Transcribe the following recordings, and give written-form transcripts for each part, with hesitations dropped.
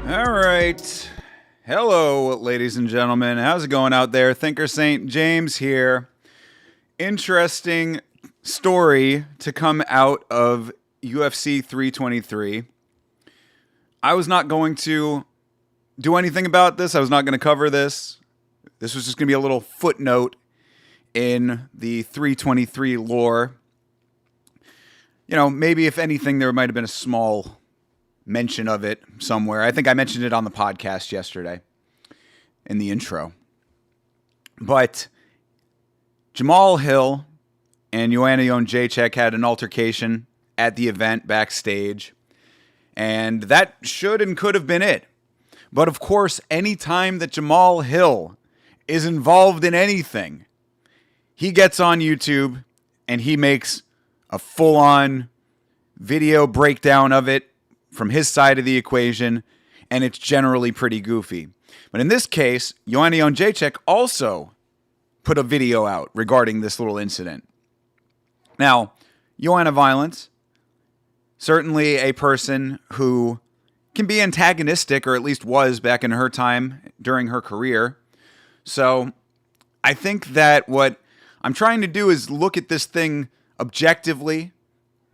All right. Hello, ladies and gentlemen. How's it going out there? Thinker Saint James here. Interesting story to come out of UFC 323. I was not going to do anything about this. I was not going to cover this. This was just going to be a little footnote in the 323 lore. You know, maybe if anything, there might have been a small mention of it somewhere. I think I mentioned it on the podcast yesterday in the intro. But Jamahal Hill and Joanna Jędrzejczyk had an altercation at the event backstage, and that should and could have been it. But of course, any time that Jamahal Hill is involved in anything, he gets on YouTube and he makes a full-on video breakdown of it from his side of the equation, and it's generally pretty goofy. But in this case, Joanna Jędrzejczyk also put a video out regarding this little incident. Now, Joanna Violence, certainly a person who can be antagonistic, or at least was back in her time during her career. So I think that what I'm trying to do is look at this thing objectively.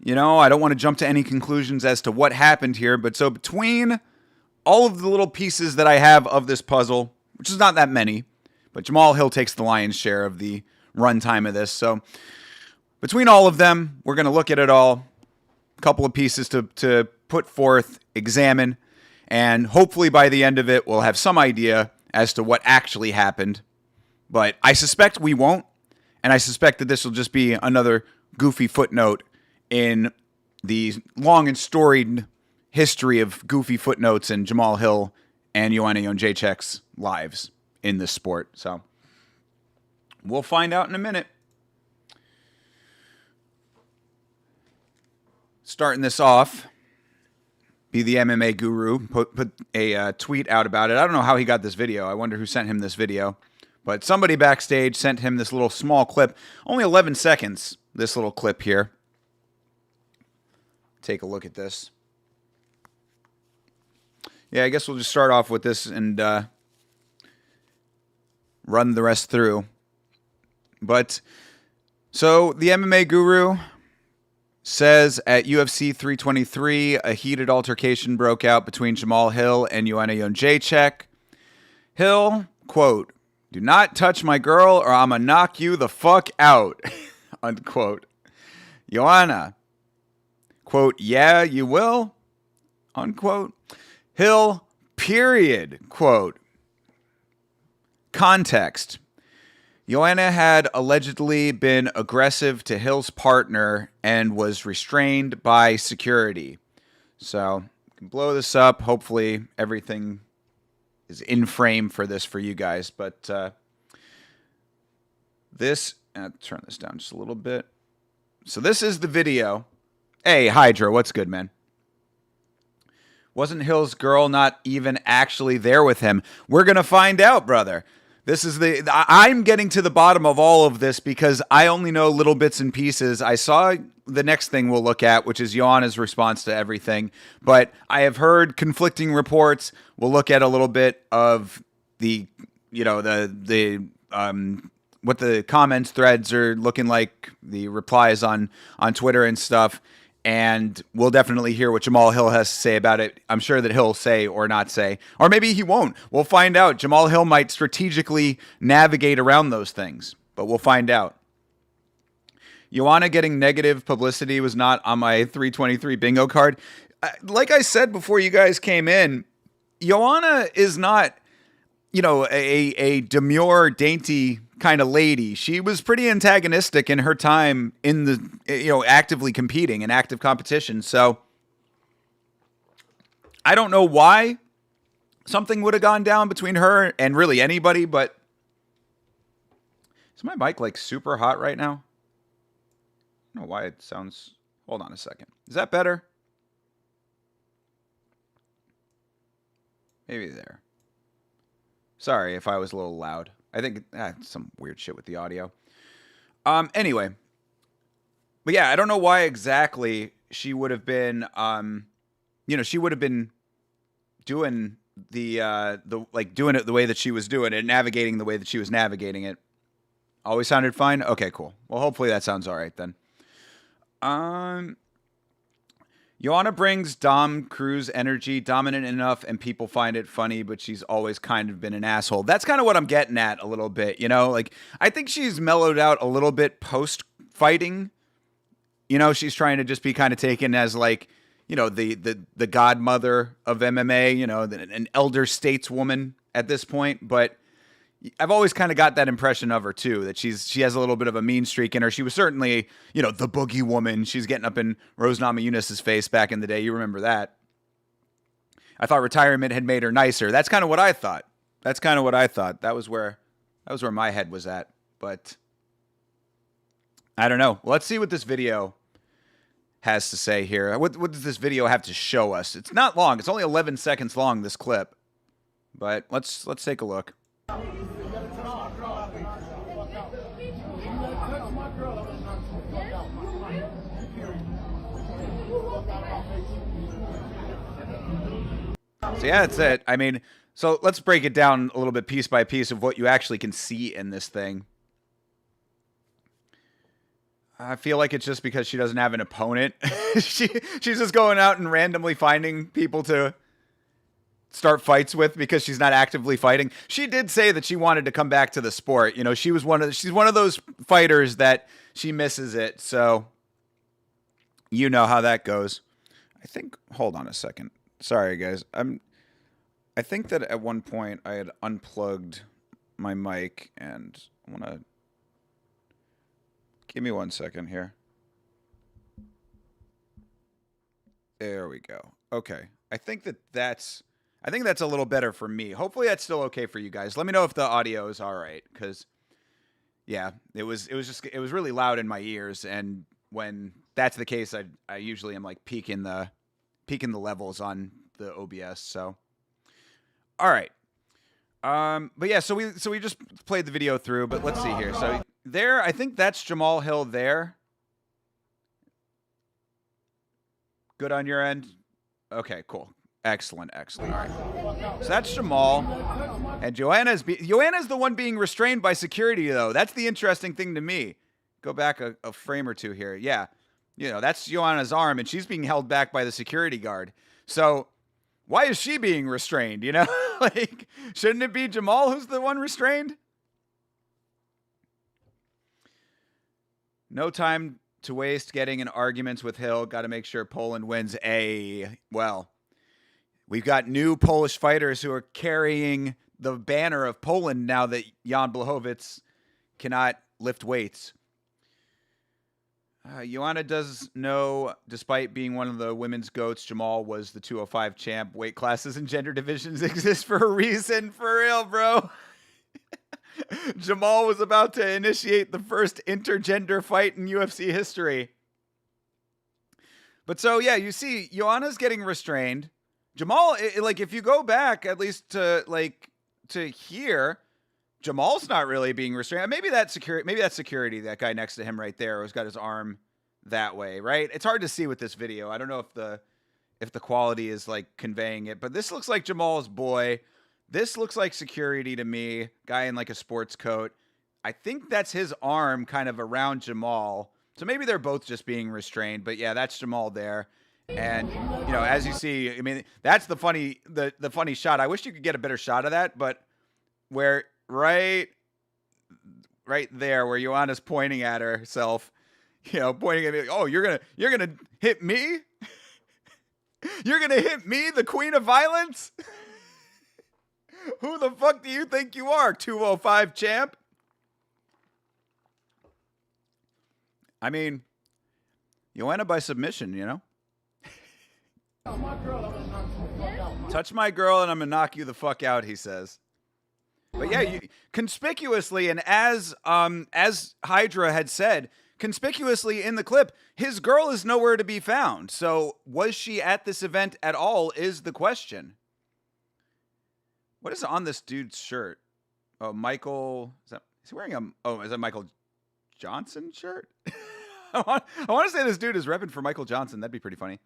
You know, I don't want to jump to any conclusions as to what happened here, but so between all of the little pieces that I have of this puzzle, which is not that many, but Jamahal Hill takes the lion's share of the runtime of this. So between all of them, we're going to look at it all, a couple of pieces to put forth, examine, and hopefully by the end of it, we'll have some idea as to what actually happened. But I suspect we won't, and I suspect that this will just be another goofy footnote in the long and storied history of goofy footnotes in Jamahal Hill and Joanna Jędrzejczyk's lives in this sport. So we'll find out in a minute. Starting this off, be the MMA guru put a tweet out about it. I don't know how he got this video. I wonder who sent him this video. But somebody backstage sent him this little small clip. Only 11 seconds, this little clip here. Take a look at this. Yeah, I guess we'll just start off with this and run the rest through. But, so the MMA guru says at UFC 323, a heated altercation broke out between Jamahal Hill and Joanna Jędrzejczyk. Hill, quote, "Do not touch my girl or I'ma knock you the fuck out," unquote. Joanna, quote, "Yeah, you will," unquote. Hill, period, quote. Context. Joanna had allegedly been aggressive to Hill's partner and was restrained by security. So, we can blow this up. Hopefully, everything is in frame for this for you guys. But this, turn this down just a little bit. So, this is the video. Hey, Hydra, what's good, man? Wasn't Hill's girl not even actually there with him? We're going to find out, brother. This is I'm getting to the bottom of all of this because I only know little bits and pieces. I saw the next thing we'll look at, which is Joanna's response to everything. But I have heard conflicting reports. We'll look at a little bit of the, you know, what the comments threads are looking like, the replies on Twitter and stuff. And we'll definitely hear what Jamahal Hill has to say about it. I'm sure that he'll say or not say, or maybe he won't. We'll find out. Jamahal Hill might strategically navigate around those things, but we'll find out. Joanna getting negative publicity was not on my 323 bingo card. Like I said before you guys came in, Joanna is not, a demure, dainty kind of lady. She was pretty antagonistic in her time in the, actively competing in active competition. So I don't know why something would have gone down between her and really anybody, but is my mic like super hot right now? I don't know why it sounds, hold on a second. Is that better? Maybe there. Sorry if I was a little loud. I think some weird shit with the audio. Anyway. But yeah, I don't know why exactly she would have been, she would have been doing doing it the way that she was doing it, navigating the way that she was navigating it. Always sounded fine? Okay, cool. Well, hopefully that sounds all right then. Joanna brings Dom Cruz energy, dominant enough, and people find it funny, but she's always kind of been an asshole. That's kind of what I'm getting at a little bit, I think she's mellowed out a little bit post-fighting. She's trying to just be kind of taken as the godmother of MMA, an elder stateswoman at this point, but I've always kind of got that impression of her too, that she has a little bit of a mean streak in her. She was certainly, the boogie woman. She's getting up in Rose Namajunas' face back in the day. You remember that. I thought retirement had made her nicer. That's kind of what I thought. That was where my head was at. But I don't know. Let's see what this video has to say here. What does this video have to show us? It's not long. It's only 11 seconds long, this clip. But let's take a look. So yeah, that's it. I mean, so let's break it down a little bit piece by piece of what you actually can see in this thing. I feel like it's just because she doesn't have an opponent. She's just going out and randomly finding people to start fights with because she's not actively fighting. She did say that she wanted to come back to the sport. She's one of those fighters that she misses it. So you know how that goes. Hold on a second. Sorry guys. I think that at one point I had unplugged my mic, and I want to give me 1 second here. There we go. Okay. I think that's a little better for me. Hopefully that's still okay for you guys. Let me know if the audio is all right, because yeah, it was really loud in my ears, and when that's the case, I usually am like peaking the levels on the OBS. So all right. But yeah, so we just played the video through, but let's see here. So there, I think that's Jamahal Hill there. Good on your end? Okay, cool. Excellent. All right. So that's Jamahal. And Joanna's the one being restrained by security, though. That's the interesting thing to me. Go back a frame or two here. Yeah. That's Joanna's arm, and she's being held back by the security guard. So why is she being restrained? Shouldn't it be Jamahal who's the one restrained? No time to waste getting in arguments with Hill. Got to make sure Poland wins. Well, we've got new Polish fighters who are carrying the banner of Poland now that Jan Blachowicz cannot lift weights. Joanna does know, despite being one of the women's GOATs, Jamahal was the 205 champ. Weight classes and gender divisions exist for a reason. For real, bro. Jamahal was about to initiate the first intergender fight in UFC history. But so, yeah, you see, Joanna's getting restrained. Jamahal, if you go back at least to here, Jamal's not really being restrained. Maybe that's security, that guy next to him right there, who's got his arm that way, right? It's hard to see with this video. I don't know if the quality is conveying it, but this looks like Jamal's boy. This looks like security to me. Guy in a sports coat. I think that's his arm kind of around Jamahal. So maybe they're both just being restrained, but yeah, that's Jamal there. And as you see, I mean, that's the funny shot. I wish you could get a better shot of that, but where right there where Joanna's pointing at herself, pointing at me, oh, you're gonna hit me? You're gonna hit me, the queen of violence? Who the fuck do you think you are, 205 champ? I mean, Joanna by submission, Touch my girl and I'm gonna knock you the fuck out, he says. But yeah, conspicuously, and as Hydra had said, conspicuously in the clip, his girl is nowhere to be found. So was she at this event at all is the question. What is on this dude's shirt? Oh, Michael, is he wearing is that Michael Johnson shirt? I want to say this dude is repping for Michael Johnson. That'd be pretty funny.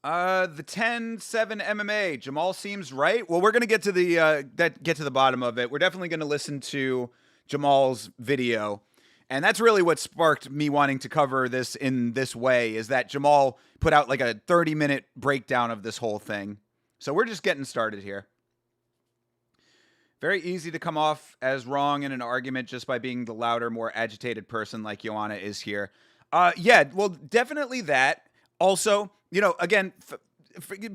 The 10-7 MMA. Jamal seems right. Well, we're gonna get to the bottom of it. We're definitely gonna listen to Jamal's video, and that's really what sparked me wanting to cover this in this way. Is that Jamal put out like a 30-minute breakdown of this whole thing. So we're just getting started here. Very easy to come off as wrong in an argument just by being the louder, more agitated person like Joanna is here. Yeah, well, definitely that. Also, again,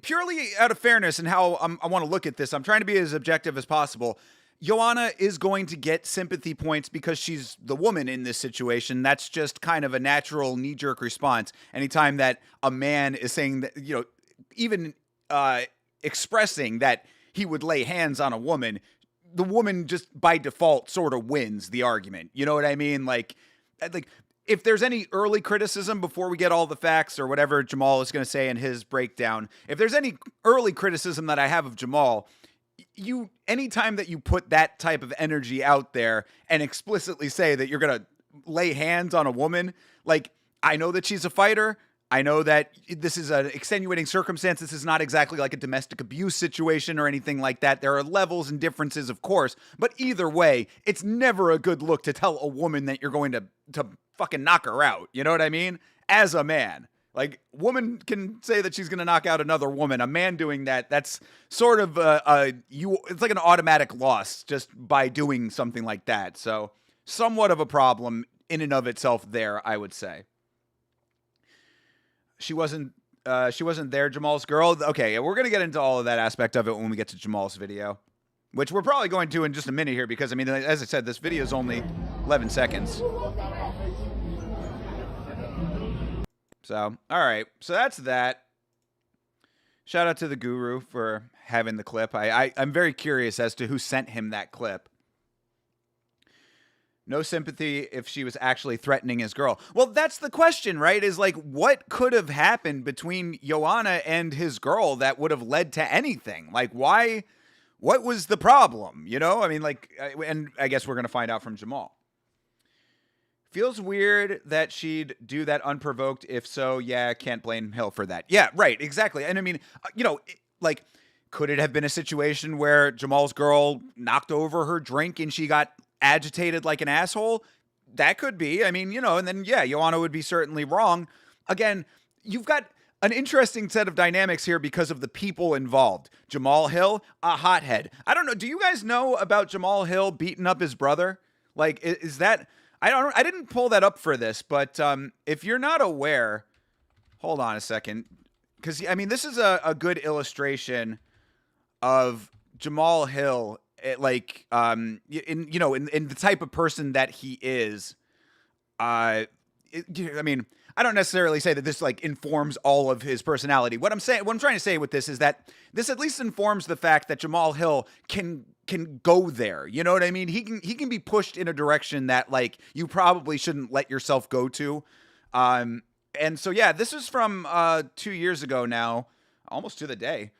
purely out of fairness and how I want to look at this, I'm trying to be as objective as possible. Joanna is going to get sympathy points because she's the woman in this situation. That's just kind of a natural knee-jerk response. Anytime that a man is saying that, even expressing that he would lay hands on a woman, the woman just by default sort of wins the argument. You know what I mean? Like if there's any early criticism before we get all the facts or whatever Jamal is going to say in his breakdown, if there's any early criticism that I have of Jamal, anytime that you put that type of energy out there and explicitly say that you're going to lay hands on a woman, like, I know that she's a fighter. I know that this is an extenuating circumstance. This is not exactly like a domestic abuse situation or anything like that. There are levels and differences, of course. But either way, it's never a good look to tell a woman that you're going to fucking knock her out. You know what I mean? As a man. Like, woman can say that she's going to knock out another woman. A man doing that, that's sort of it's like an automatic loss just by doing something like that. So, somewhat of a problem in and of itself there, I would say. She wasn't there, Jamal's girl. Okay, we're going to get into all of that aspect of it when we get to Jamal's video, which we're probably going to in just a minute here because, I mean, as I said, this video is only 11 seconds. So, all right. So that's that. Shout out to the Guru for having the clip. I'm very curious as to who sent him that clip. No sympathy if she was actually threatening his girl. Well, that's the question, right? Is like, what could have happened between Joanna and his girl that would have led to anything? Like, why? What was the problem? I mean, like, and I guess we're going to find out from Jamal. Feels weird that she'd do that unprovoked. If so, yeah, can't blame Hill for that. Yeah, right, exactly. And I mean, like, could it have been a situation where Jamal's girl knocked over her drink and she got agitated like an asshole? That could be. I mean, and then, yeah, Joanna would be certainly wrong. Again, you've got an interesting set of dynamics here because of the people involved. Jamal Hill, a hothead. I don't know. Do you guys know about Jamal Hill beating up his brother? Like, is that... I didn't pull that up for this, but if you're not aware, hold on a second. Because, I mean, this is a good illustration of Jamal Hill, in the type of person that he is. I mean, I don't necessarily say that this like informs all of his personality. What I'm trying to say with this is that this at least informs the fact that Jamal Hill can go there. You know what I mean? He can be pushed in a direction that like you probably shouldn't let yourself go to. And so yeah, this is from 2 years ago now, almost to the day.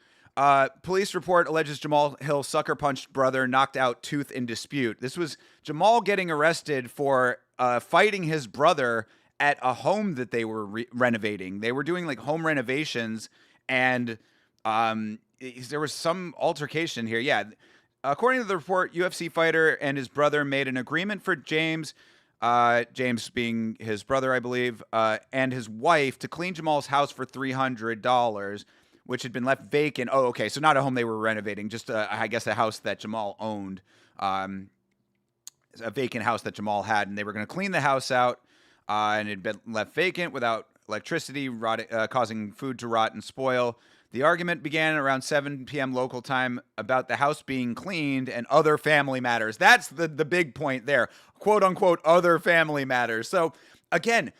Police report alleges Jamal Hill sucker punched brother, knocked out tooth in dispute. This was Jamal getting arrested for fighting his brother at a home that they were renovating. They were doing like home renovations, and there was some altercation here. Yeah. According to the report, UFC fighter and his brother made an agreement for James James being his brother, I believe, and his wife to clean Jamal's house for $300, which had been left vacant. Oh, okay, so not a home they were renovating, just I guess a house that Jamal owned, a vacant house that Jamal had, and they were going to clean the house out, and it had been left vacant without electricity, causing food to rot and spoil. The argument began around 7 p.m. local time about the house being cleaned and other family matters. That's the big point there. Quote unquote, other family matters. So again,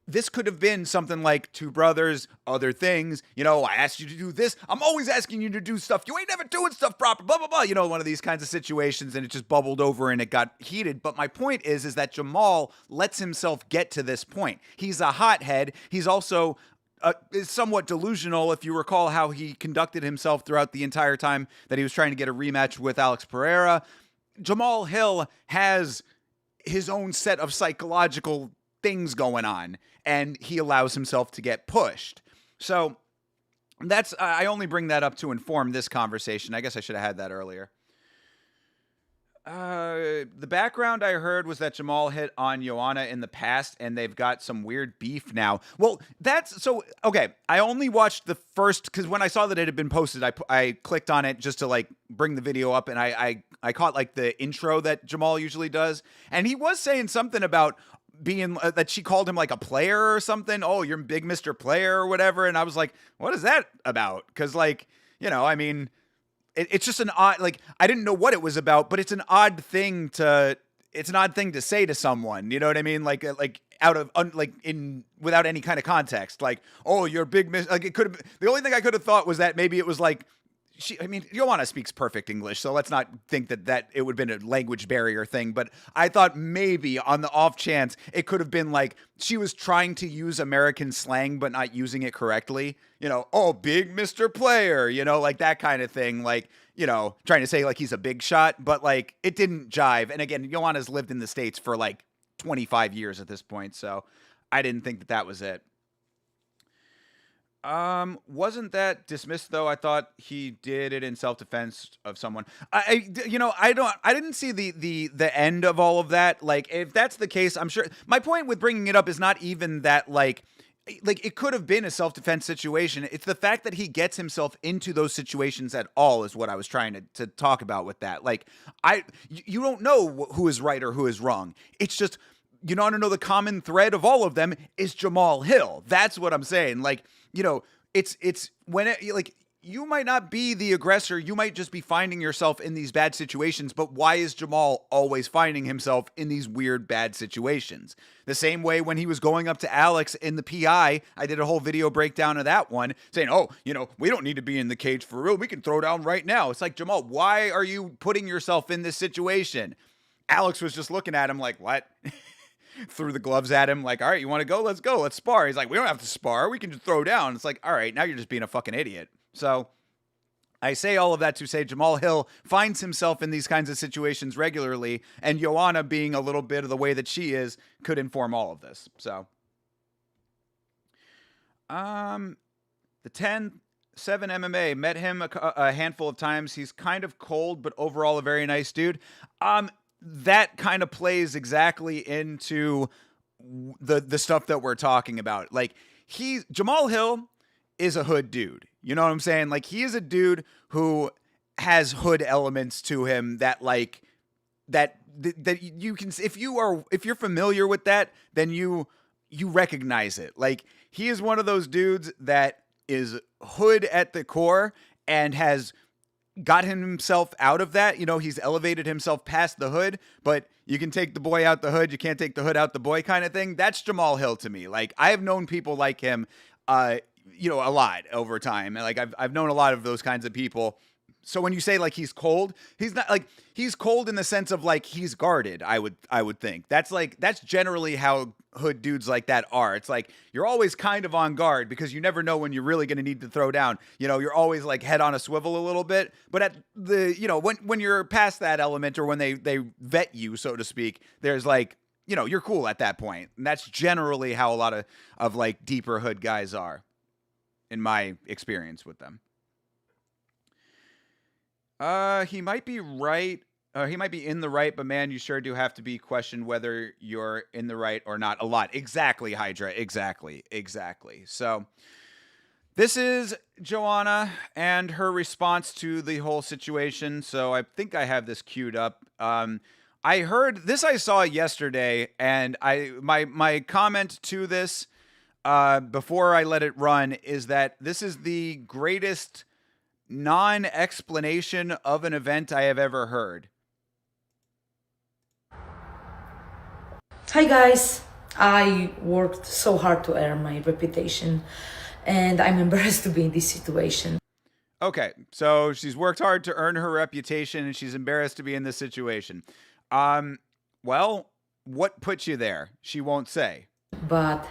this could have been something like two brothers, other things. You know, I asked you to do this. I'm always asking you to do stuff. You ain't never doing stuff proper, blah, blah, blah. You know, one of these kinds of situations, and it just bubbled over and it got heated. But my point is that Jamal lets himself get to this point. He's a hothead. He's also is somewhat delusional, if you recall how he conducted himself throughout the entire time that he was trying to get a rematch with Alex Pereira. Jamal Hill has his own set of psychological things going on, and he allows himself to get pushed. So that's I only bring that up to inform this conversation. I guess I should have had that earlier. The background I heard was that Jamal hit on Joanna in the past, and they've got some weird beef now. Well, that's so okay. I only watched the first because when I saw that it had been posted, I clicked on it just to like bring the video up, and I caught like the intro that Jamal usually does, and he was saying something about being that she called him like a player or something. Oh, you're big Mr. Player or whatever, and I was like, what is that about? Because like I mean. It's just an odd, like, I didn't know what it was about, but it's an odd thing to say to someone, you know what I mean? Like out of, without any kind of context, like, oh, you're a big, like, it could have, the only thing I could have thought was that maybe it was like, Joanna speaks perfect English, so let's not think that it would have been a language barrier thing, but I thought maybe on the off chance it could have been like she was trying to use American slang but not using it correctly. Oh, big Mr. Player, like that kind of thing, like, trying to say like he's a big shot, but like it didn't jive. And again, Joanna's lived in the States for like 25 years at this point, so I didn't think that was it. Wasn't that dismissed though? I thought he did it in self-defense of someone. I didn't see the end of all of that. Like, if that's the case, I'm sure my point with bringing it up is not even that like it could have been a self-defense situation. It's the fact that he gets himself into those situations at all is what I was trying to talk about with that. Like, you don't know who is right or who is wrong. It's just, you want to know the common thread of all of them is Jamal Hill. That's what I'm saying. Like, it's when like you might not be the aggressor. You might just be finding yourself in these bad situations. But why is Jamal always finding himself in these weird, bad situations? The same way when he was going up to Alex in the PI, I did a whole video breakdown of that one saying, oh, we don't need to be in the cage for real. We can throw down right now. It's like, Jamal, why are you putting yourself in this situation? Alex was just looking at him like, what? Threw the gloves at him like, all right, you want to go? Let's go. Let's spar. He's like, we don't have to spar. We can just throw down. It's like, all right, now you're just being a fucking idiot. So I say all of that to say Jamal Hill finds himself in these kinds of situations regularly, and Joanna, being a little bit of the way that she is, could inform all of this. So, the 10-7 MMA, met him a handful of times. He's kind of cold, but overall a very nice dude. That kind of plays exactly into the stuff that we're talking about. Like, Jamal Hill is a hood dude. You know what I'm saying? Like, he is a dude who has hood elements to him that like that you can, if you're familiar with that, then you recognize it. Like, he is one of those dudes that is hood at the core and has got himself out of that. He's elevated himself past the hood, but you can take the boy out the hood. You can't take the hood out the boy kind of thing. That's Jamal Hill to me. Like, I have known people like him, a lot over time. And like, I've known a lot of those kinds of people. So when you say like he's cold, he's not like, he's cold in the sense of like he's guarded. I would think that's generally how hood dudes like that are. It's like you're always kind of on guard because you never know when you're really going to need to throw down. You're always like head on a swivel a little bit. But at the when you're past that element, or when they vet you, so to speak, there's like you're cool at that point. And that's generally how a lot of like deeper hood guys are, in my experience with them. He might be right. He might be in the right, but man, you sure do have to be questioned whether you're in the right or not a lot. Exactly, Hydra. Exactly. So this is Joanna and her response to the whole situation. So I think I have this queued up. I heard this, I saw yesterday, and my comment to this before I let it run is that this is the greatest non-explanation of an event I have ever heard. Hi guys, I worked so hard to earn my reputation, and I'm embarrassed to be in this situation. Okay, so she's worked hard to earn her reputation, and she's embarrassed to be in this situation. Well, what put you there? She won't say. But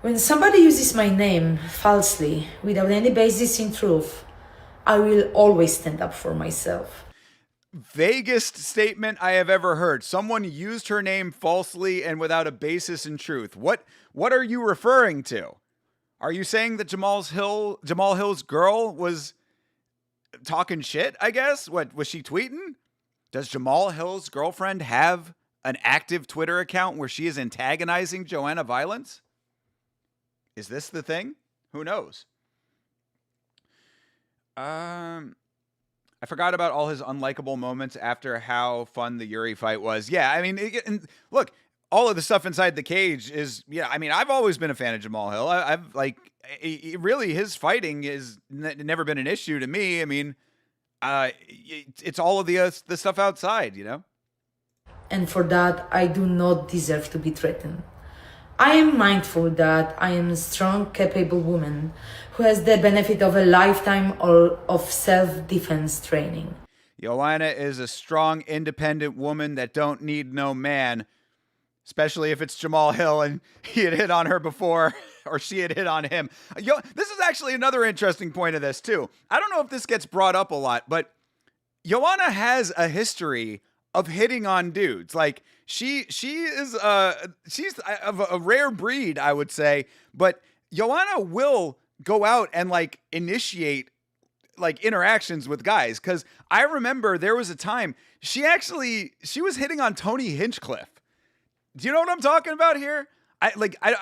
when somebody uses my name falsely, without any basis in truth, I will always stand up for myself. Vaguest statement I have ever heard. Someone used her name falsely and without a basis in truth. What are you referring to? Are you saying that Jamal Hill's girl was talking shit, I guess? What was she tweeting? Does Jamal Hill's girlfriend have an active Twitter account where she is antagonizing Joanna Violence? Is this the thing? Who knows? I forgot about all his unlikable moments after how fun the Yuri fight was. Yeah, I mean, and look, all of the stuff inside the cage is, yeah, I mean, I've always been a fan of Jamal Hill. I've like, really, his fighting is never been an issue to me. I mean, it's all of the stuff outside, you know? And for that, I do not deserve to be threatened. I am mindful that I am a strong, capable woman who has the benefit of a lifetime of self-defense training. Joanna is a strong, independent woman that don't need no man, especially if it's Jamal Hill and he had hit on her before or she had hit on him. This is actually another interesting point of this, too. I don't know if this gets brought up a lot, but Joanna has a history of hitting on dudes. Like, she's of a rare breed, I would say, but Joanna will go out and like initiate like interactions with guys. Cause I remember there was a time she was hitting on Tony Hinchcliffe. Do you know what I'm talking about here? I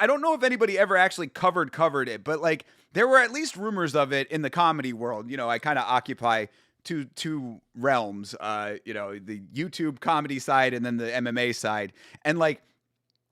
don't know if anybody ever actually covered it, but like there were at least rumors of it in the comedy world. You know, I kind of occupy two realms, you know, the YouTube comedy side and then the MMA side. And like,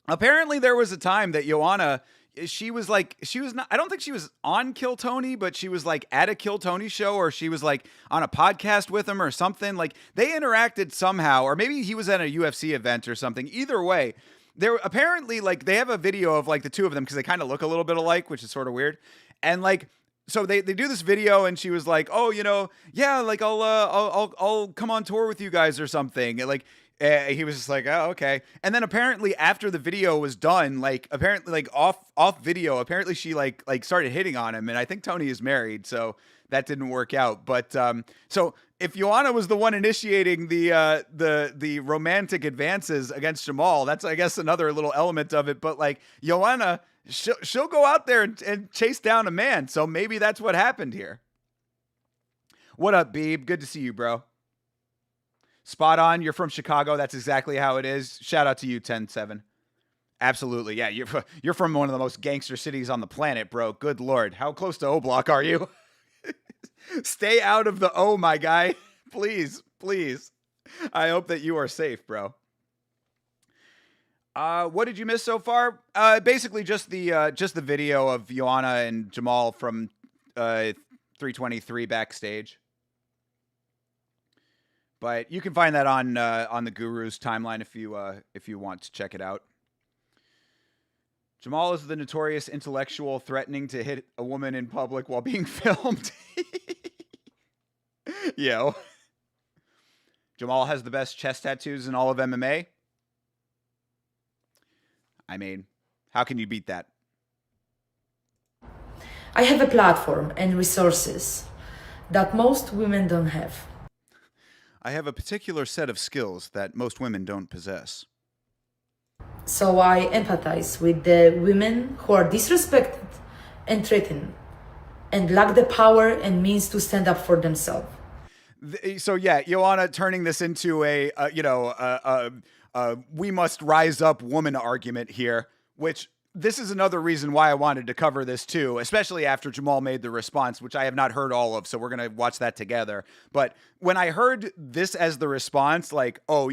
apparently there was a time that Joanna, she was not, I don't think she was on Kill Tony, but she was like at a Kill Tony show, or she was like on a podcast with him or something. Like they interacted somehow, or maybe he was at a UFC event or something. Either way, there apparently like they have a video of like the two of them because they kind of look a little bit alike, which is sort of weird. And like, so they do this video, and she was like, "Oh, you know, yeah, like I'll come on tour with you guys or something." And like he was just like, "Oh, okay." And then apparently after the video was done, like apparently like off video, apparently she like started hitting on him, and I think Tony is married, so that didn't work out. But so if Joanna was the one initiating the romantic advances against Jamal, that's I guess another little element of it. But like Joanna, she'll go out there and chase down a man. So maybe that's what happened here. What up, Beeb? Good to see you, bro. Spot on. You're from Chicago. That's exactly how it is. Shout out to you, 10-7. Absolutely. Yeah, you're from one of the most gangster cities on the planet, bro. Good Lord. How close to O Block are you? Stay out of the O, my guy. Please. I hope that you are safe, bro. What did you miss so far? Basically just the video of Joanna and Jamal from 323 backstage. But you can find that on the Guru's timeline if you want to check it out. Jamal is the notorious intellectual threatening to hit a woman in public while being filmed. Yo. Jamal has the best chest tattoos in all of MMA. I mean, how can you beat that? I have a platform and resources that most women don't have. I have a particular set of skills that most women don't possess. So I empathize with the women who are disrespected and threatened and lack the power and means to stand up for themselves. So yeah, Joanna turning this into a we must rise up woman argument here, which this is another reason why I wanted to cover this too, especially after Jamal made the response, which I have not heard all of, so we're going to watch that together. But when I heard this as the response, like, oh,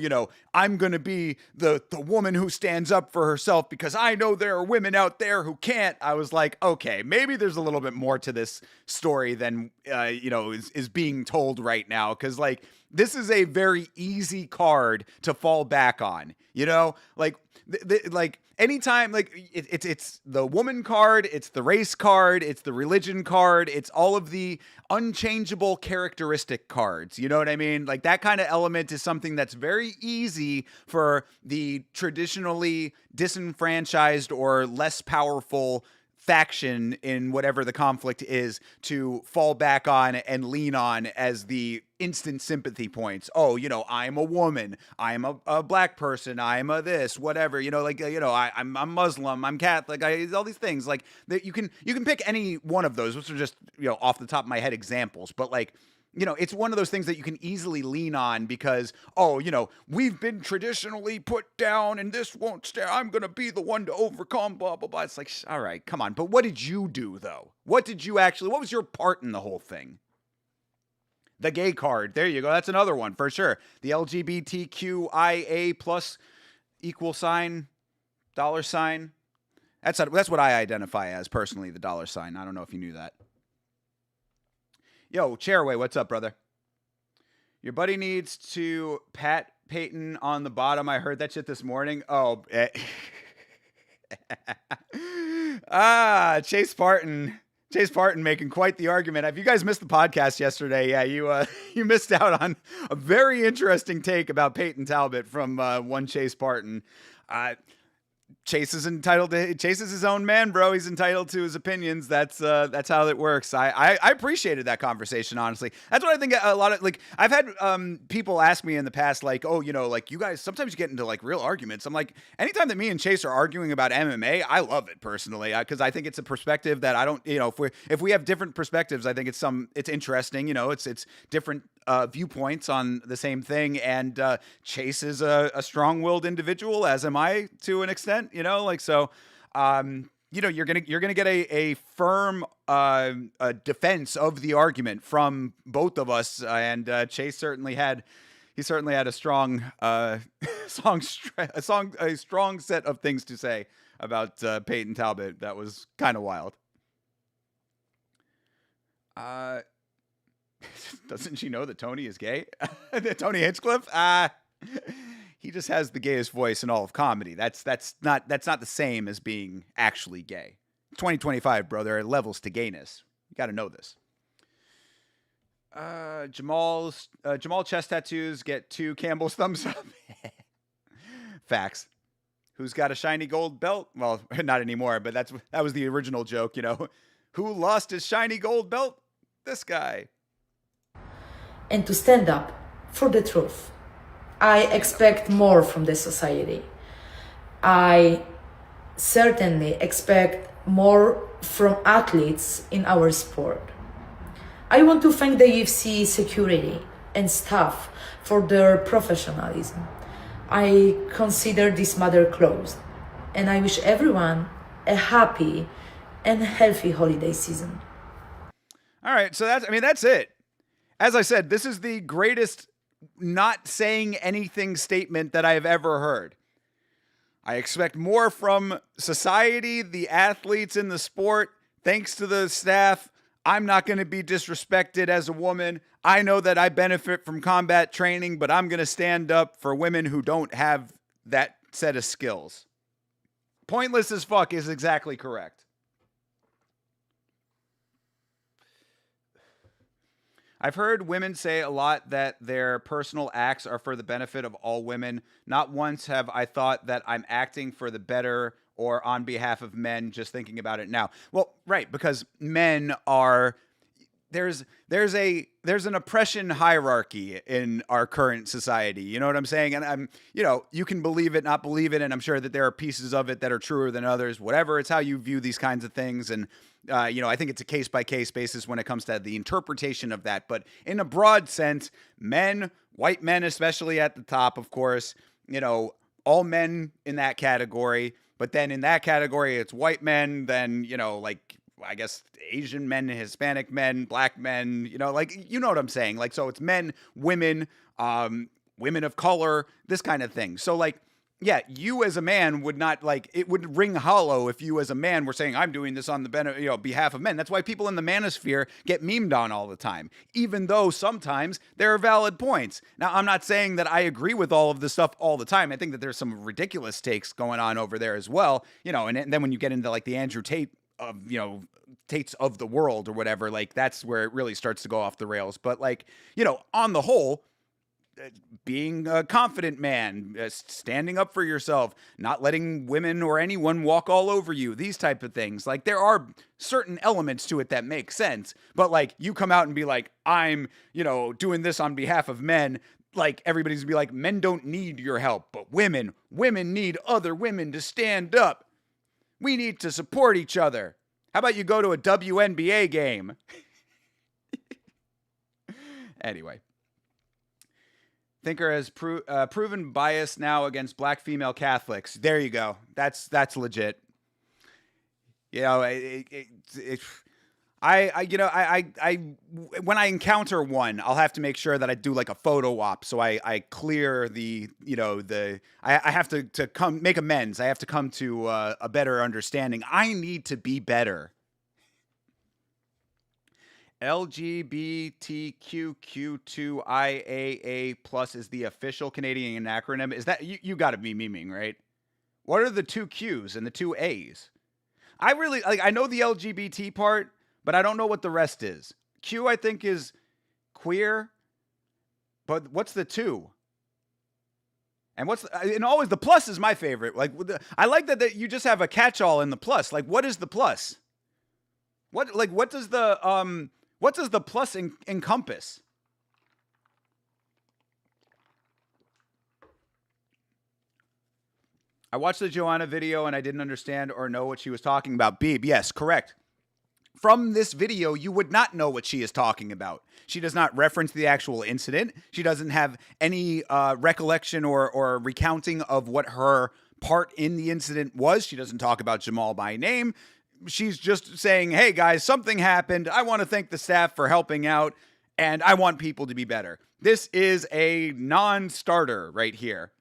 I'm going to be the woman who stands up for herself because I know there are women out there who can't, I was like, okay, maybe there's a little bit more to this story than, is being told right now. Because, like, this is a very easy card to fall back on, like anytime, like it's the woman card, it's the race card, it's the religion card, it's all of the unchangeable characteristic cards. You know what I mean? Like that kind of element is something that's very easy for the traditionally disenfranchised or less powerful faction in whatever the conflict is to fall back on and lean on as the instant sympathy points. Oh, I'm a woman, I'm a black person, I'm a this, whatever, I'm Muslim, I'm Catholic, all these things like that. You can pick any one of those, which are just, off the top of my head examples, but like, it's one of those things that you can easily lean on because, we've been traditionally put down and this won't stay. I'm going to be the one to overcome, blah, blah, blah. It's like, all right, come on. But what did you do, though? What was your part in the whole thing? The gay card. There you go. That's another one for sure. The LGBTQIA plus equal sign, dollar sign. That's what I identify as personally, the dollar sign. I don't know if you knew that. Yo, Chairway, what's up, brother? Your buddy needs to pat Peyton on the bottom. I heard that shit this morning. Oh, Chase Parton making quite the argument. If you guys missed the podcast yesterday, yeah, you missed out on a very interesting take about Peyton Talbot from one Chase Parton. Chase is his own man, bro. He's entitled to his opinions. That's how it works. I appreciated that conversation, honestly. That's what I think a lot of, like, I've had people ask me in the past, like, oh, like you guys, sometimes you get into like real arguments. I'm like, anytime that me and Chase are arguing about MMA, I love it personally, because I think it's a perspective that I don't, if we have different perspectives, I think it's interesting, it's different viewpoints on the same thing. And Chase is a strong-willed individual, as am I to an extent. You're gonna get a firm defense of the argument from both of us, and Chase certainly had a strong strong set of things to say about Peyton Talbot. That was kind of wild. Doesn't she know that Tony is gay? Tony Hinchcliffe? He just has the gayest voice in all of comedy. That's not the same as being actually gay. 2025, bro. There are levels to gayness. You got to know this. Jamal chest tattoos get 2 Campbell's thumbs up. Facts. Who's got a shiny gold belt? Well, not anymore, but that was the original joke, Who lost his shiny gold belt? This guy. And to stand up for the truth. I expect more from the society. I certainly expect more from athletes in our sport. I want to thank the UFC security and staff for their professionalism. I consider this matter closed, and I wish everyone a happy and healthy holiday season. All right, so that's it. As I said, this is the greatest not saying anything statement that I have ever heard. I expect more from society, the athletes in the sport. Thanks to the staff, I'm not going to be disrespected as a woman. I know that I benefit from combat training, but I'm going to stand up for women who don't have that set of skills. Pointless as fuck is exactly correct. I've heard women say a lot that their personal acts are for the benefit of all women. Not once have I thought that I'm acting for the better or on behalf of men, just thinking about it now. Well, right, because men are there's an oppression hierarchy in our current society. You know what I'm saying? And you can believe it, not believe it, and I'm sure that there are pieces of it that are truer than others. Whatever, it's how you view these kinds of things, and I think it's a case by case basis when it comes to the interpretation of that. But in a broad sense, men, white men especially at the top, of course, all men in that category. But then in that category, it's white men. Then I guess Asian men, Hispanic men, black men, you know what I'm saying? So it's men, women, women of color, this kind of thing. So yeah, you as a man would not it would ring hollow if you as a man were saying, I'm doing this on the behalf of men. That's why people in the manosphere get memed on all the time, even though sometimes there are valid points. Now, I'm not saying that I agree with all of this stuff all the time. I think that there's some ridiculous takes going on over there as well, and then when you get into the Andrew Tate of, Tates of the world or whatever, that's where it really starts to go off the rails. But on the whole, being a confident man, standing up for yourself, not letting women or anyone walk all over you, these type of things. There are certain elements to it that make sense. But you come out and be like, I'm, doing this on behalf of men. Everybody's gonna be like, men don't need your help, but women need other women to stand up. We need to support each other. How about you go to a WNBA game? Anyway. Thinker has proven bias now against black female Catholics. There you go. That's legit. I when I encounter one, I'll have to make sure that I do a photo op, so I clear I have to come make amends. I have to come to a better understanding. I need to be better. LGBTQQ2IAA plus is the official Canadian acronym. Is that you got to be memeing, right? What are the two Q's and the two A's? I really I know the LGBT part, but I don't know what the rest is. Q, I think, is queer, but what's the two? And always the plus is my favorite. I like that you just have a catch-all in the plus. What is the plus? What does the plus encompass? I watched the Joanna video and I didn't understand or know what she was talking about. Beeb, yes, correct. From this video, you would not know what she is talking about. She does not reference the actual incident. She doesn't have any recollection or recounting of what her part in the incident was. She doesn't talk about Jamal by name. She's just saying, hey guys, something happened. I want to thank the staff for helping out, and I want people to be better. This is a non-starter right here.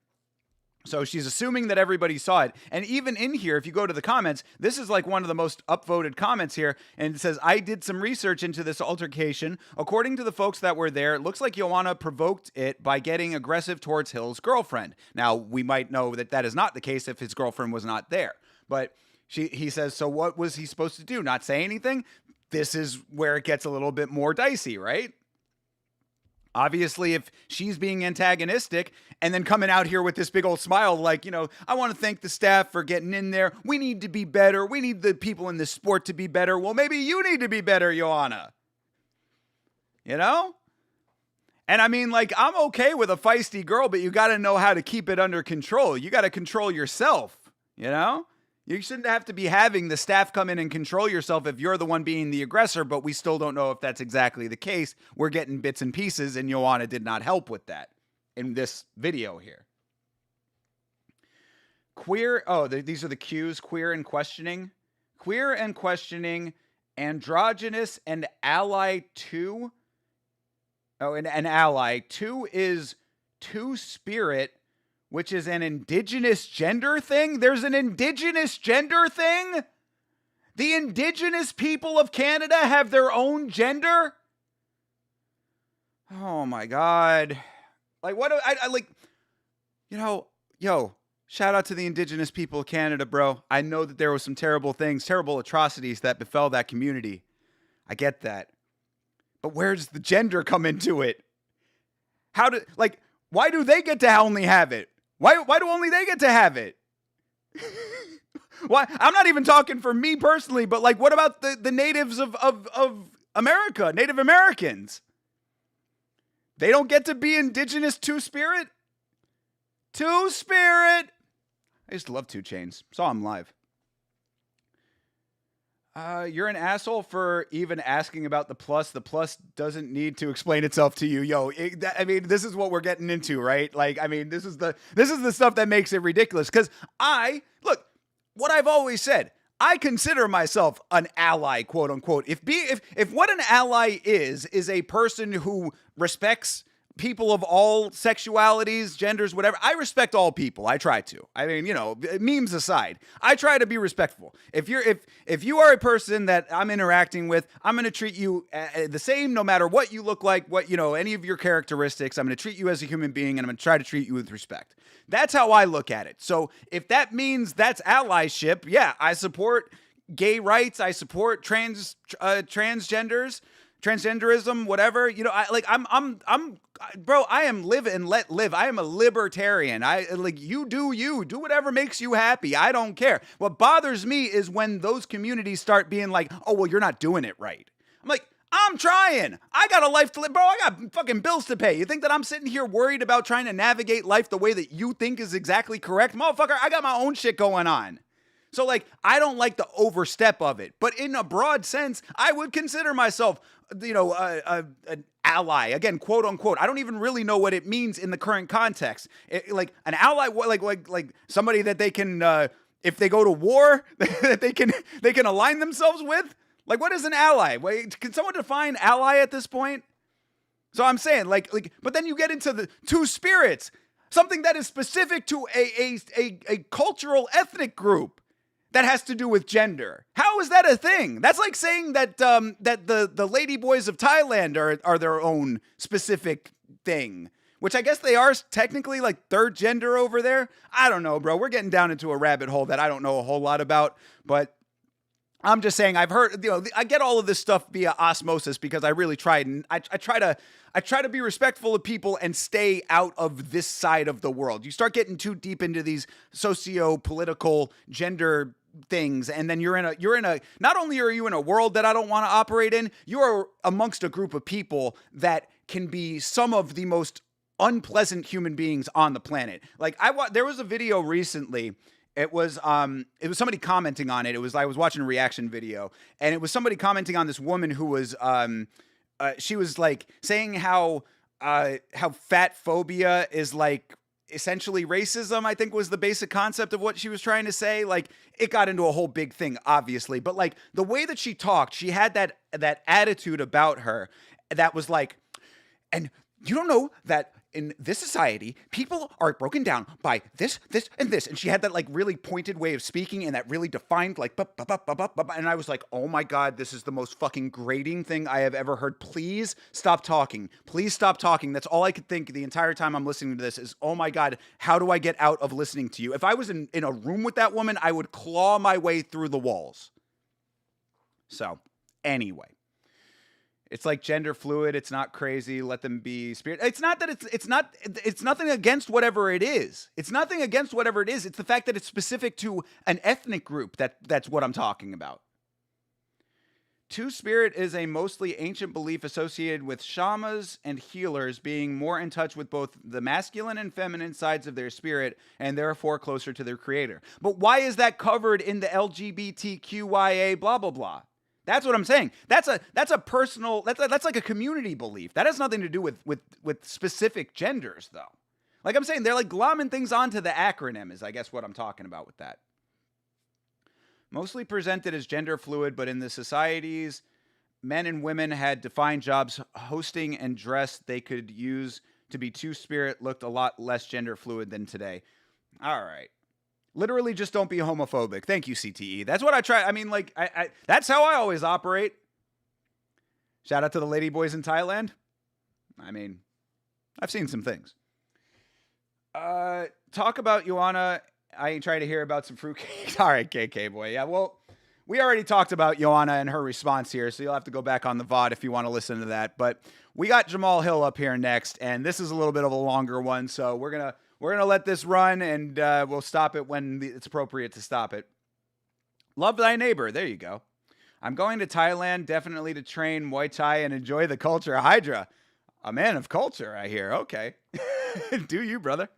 So she's assuming that everybody saw it. And even in here, if you go to the comments, this is one of the most upvoted comments here. And it says, I did some research into this altercation. According to the folks that were there, it looks like Joanna provoked it by getting aggressive towards Hill's girlfriend. Now, we might know that that is not the case if his girlfriend was not there. But he says, so what was he supposed to do? Not say anything? This is where it gets a little bit more dicey, right? Obviously, if she's being antagonistic and then coming out here with this big old smile, I want to thank the staff for getting in there. We need to be better. We need the people in this sport to be better. Well, maybe you need to be better, Joanna. And I mean, I'm okay with a feisty girl, but you got to know how to keep it under control. You got to control yourself, You shouldn't have to be having the staff come in and control yourself if you're the one being the aggressor, but we still don't know if that's exactly the case. We're getting bits and pieces, and Joanna did not help with that in this video here. These are the Qs, queer and questioning. Queer and questioning, androgynous and ally 2. Oh, and an ally. 2 is two-spirit, which is an indigenous gender thing? There's an indigenous gender thing? The indigenous people of Canada have their own gender? Oh my God. What do shout out to the indigenous people of Canada, bro. I know that there was some terrible things, terrible atrocities that befell that community. I get that. But where does the gender come into it? Why do they get to only have it? Why do only they get to have it? Why? I'm not even talking for me personally, but what about the natives of America, Native Americans. They don't get to be indigenous Two-Spirit? Two-Spirit! I used to love 2 Chainz. Saw him live. You're an asshole for even asking about the plus. The plus doesn't need to explain itself to you. Yo, this is what we're getting into, right? Like, I mean, this is the stuff that makes it ridiculous. Because look, what I've always said, I consider myself an ally, quote unquote. If what an ally is a person who respects people of all sexualities, genders, whatever. I respect all people. I try to. I mean, memes aside, I try to be respectful. If you are a person that I'm interacting with, I'm going to treat you the same no matter what you look like, any of your characteristics. I'm going to treat you as a human being, and I'm going to try to treat you with respect. That's how I look at it. So if that means that's allyship, yeah, I support gay rights. I support transgenderism, whatever. Bro, I am live and let live. I am a libertarian. You do whatever makes you happy. I don't care. What bothers me is when those communities start being like, oh, well, you're not doing it right. I'm like, I'm trying. I got a life to live, bro. I got fucking bills to pay. You think that I'm sitting here worried about trying to navigate life the way that you think is exactly correct? Motherfucker, I got my own shit going on. So, I don't like the overstep of it. But in a broad sense, I would consider myself, an ally. Again, quote unquote. I don't even really know what it means in the current context. An ally, like somebody that they can, if they go to war, that they can align themselves with. Like, what is an ally? Wait, can someone define ally at this point? So I'm saying, but then you get into the two spirits, something that is specific to a cultural ethnic group that has to do with gender. How is that a thing? That's like saying that that the lady boys of Thailand are their own specific thing, which I guess they are technically like third gender over there. I don't know, bro. We're getting down into a rabbit hole that I don't know a whole lot about, but I'm just saying I've heard, I get all of this stuff via osmosis because I really try and I try to be respectful of people and stay out of this side of the world. You start getting too deep into these socio-political gender things, and then you're in a not only are you in a world that I don't want to operate in, you're amongst a group of people that can be some of the most unpleasant human beings on the planet. Like there was a video recently. It was somebody commenting on it. I was watching a reaction video, and it was somebody commenting on this woman who was she was like saying how fat phobia is like essentially racism, I think was the basic concept of what she was trying to say. Like, it got into a whole big thing, obviously, but like the way that she talked, she had that attitude about her that was like, and you don't know that in this society, people are broken down by this, this, and this. And she had that like really pointed way of speaking and that really defined like, and I was like, oh my God, this is the most fucking grating thing I have ever heard. Please stop talking. Please stop talking. That's all I could think the entire time I'm listening to this is, oh my God, how do I get out of listening to you? If I was in a room with that woman, I would claw my way through the walls. So anyway. It's like gender fluid. It's not crazy. Let them be spirit. It's not that it's nothing against whatever it is. It's nothing against whatever it is. It's the fact that it's specific to an ethnic group that's what I'm talking about. Two-spirit is a mostly ancient belief associated with shamans and healers being more in touch with both the masculine and feminine sides of their spirit and therefore closer to their creator. But why is that covered in the LGBTQIA blah, blah, blah? That's what I'm saying. That's a personal, that's like a community belief. That has nothing to do with specific genders, though. Like I'm saying, they're like glomming things onto the acronym is, I guess, what I'm talking about with that. Mostly presented as gender fluid, but in the societies, men and women had defined jobs, hosting and dress they could use to be two-spirit looked a lot less gender fluid than today. All right. Literally, just don't be homophobic. Thank you, CTE. That's what I try. I mean, like, I that's how I always operate. Shout out to the lady boys in Thailand. I mean, I've seen some things. Talk about Joanna. I ain't trying to hear about some fruitcake. All right, KK boy. Yeah, well, we already talked about Joanna and her response here, so you'll have to go back on the VOD if you want to listen to that. But we got Jamahal up here next, and this is a little bit of a longer one, so we're gonna let this run, and we'll stop it when it's appropriate to stop it. Love thy neighbor. There you go. I'm going to Thailand definitely to train Muay Thai and enjoy the culture. Hydra, a man of culture, I hear. Okay. Do you, brother?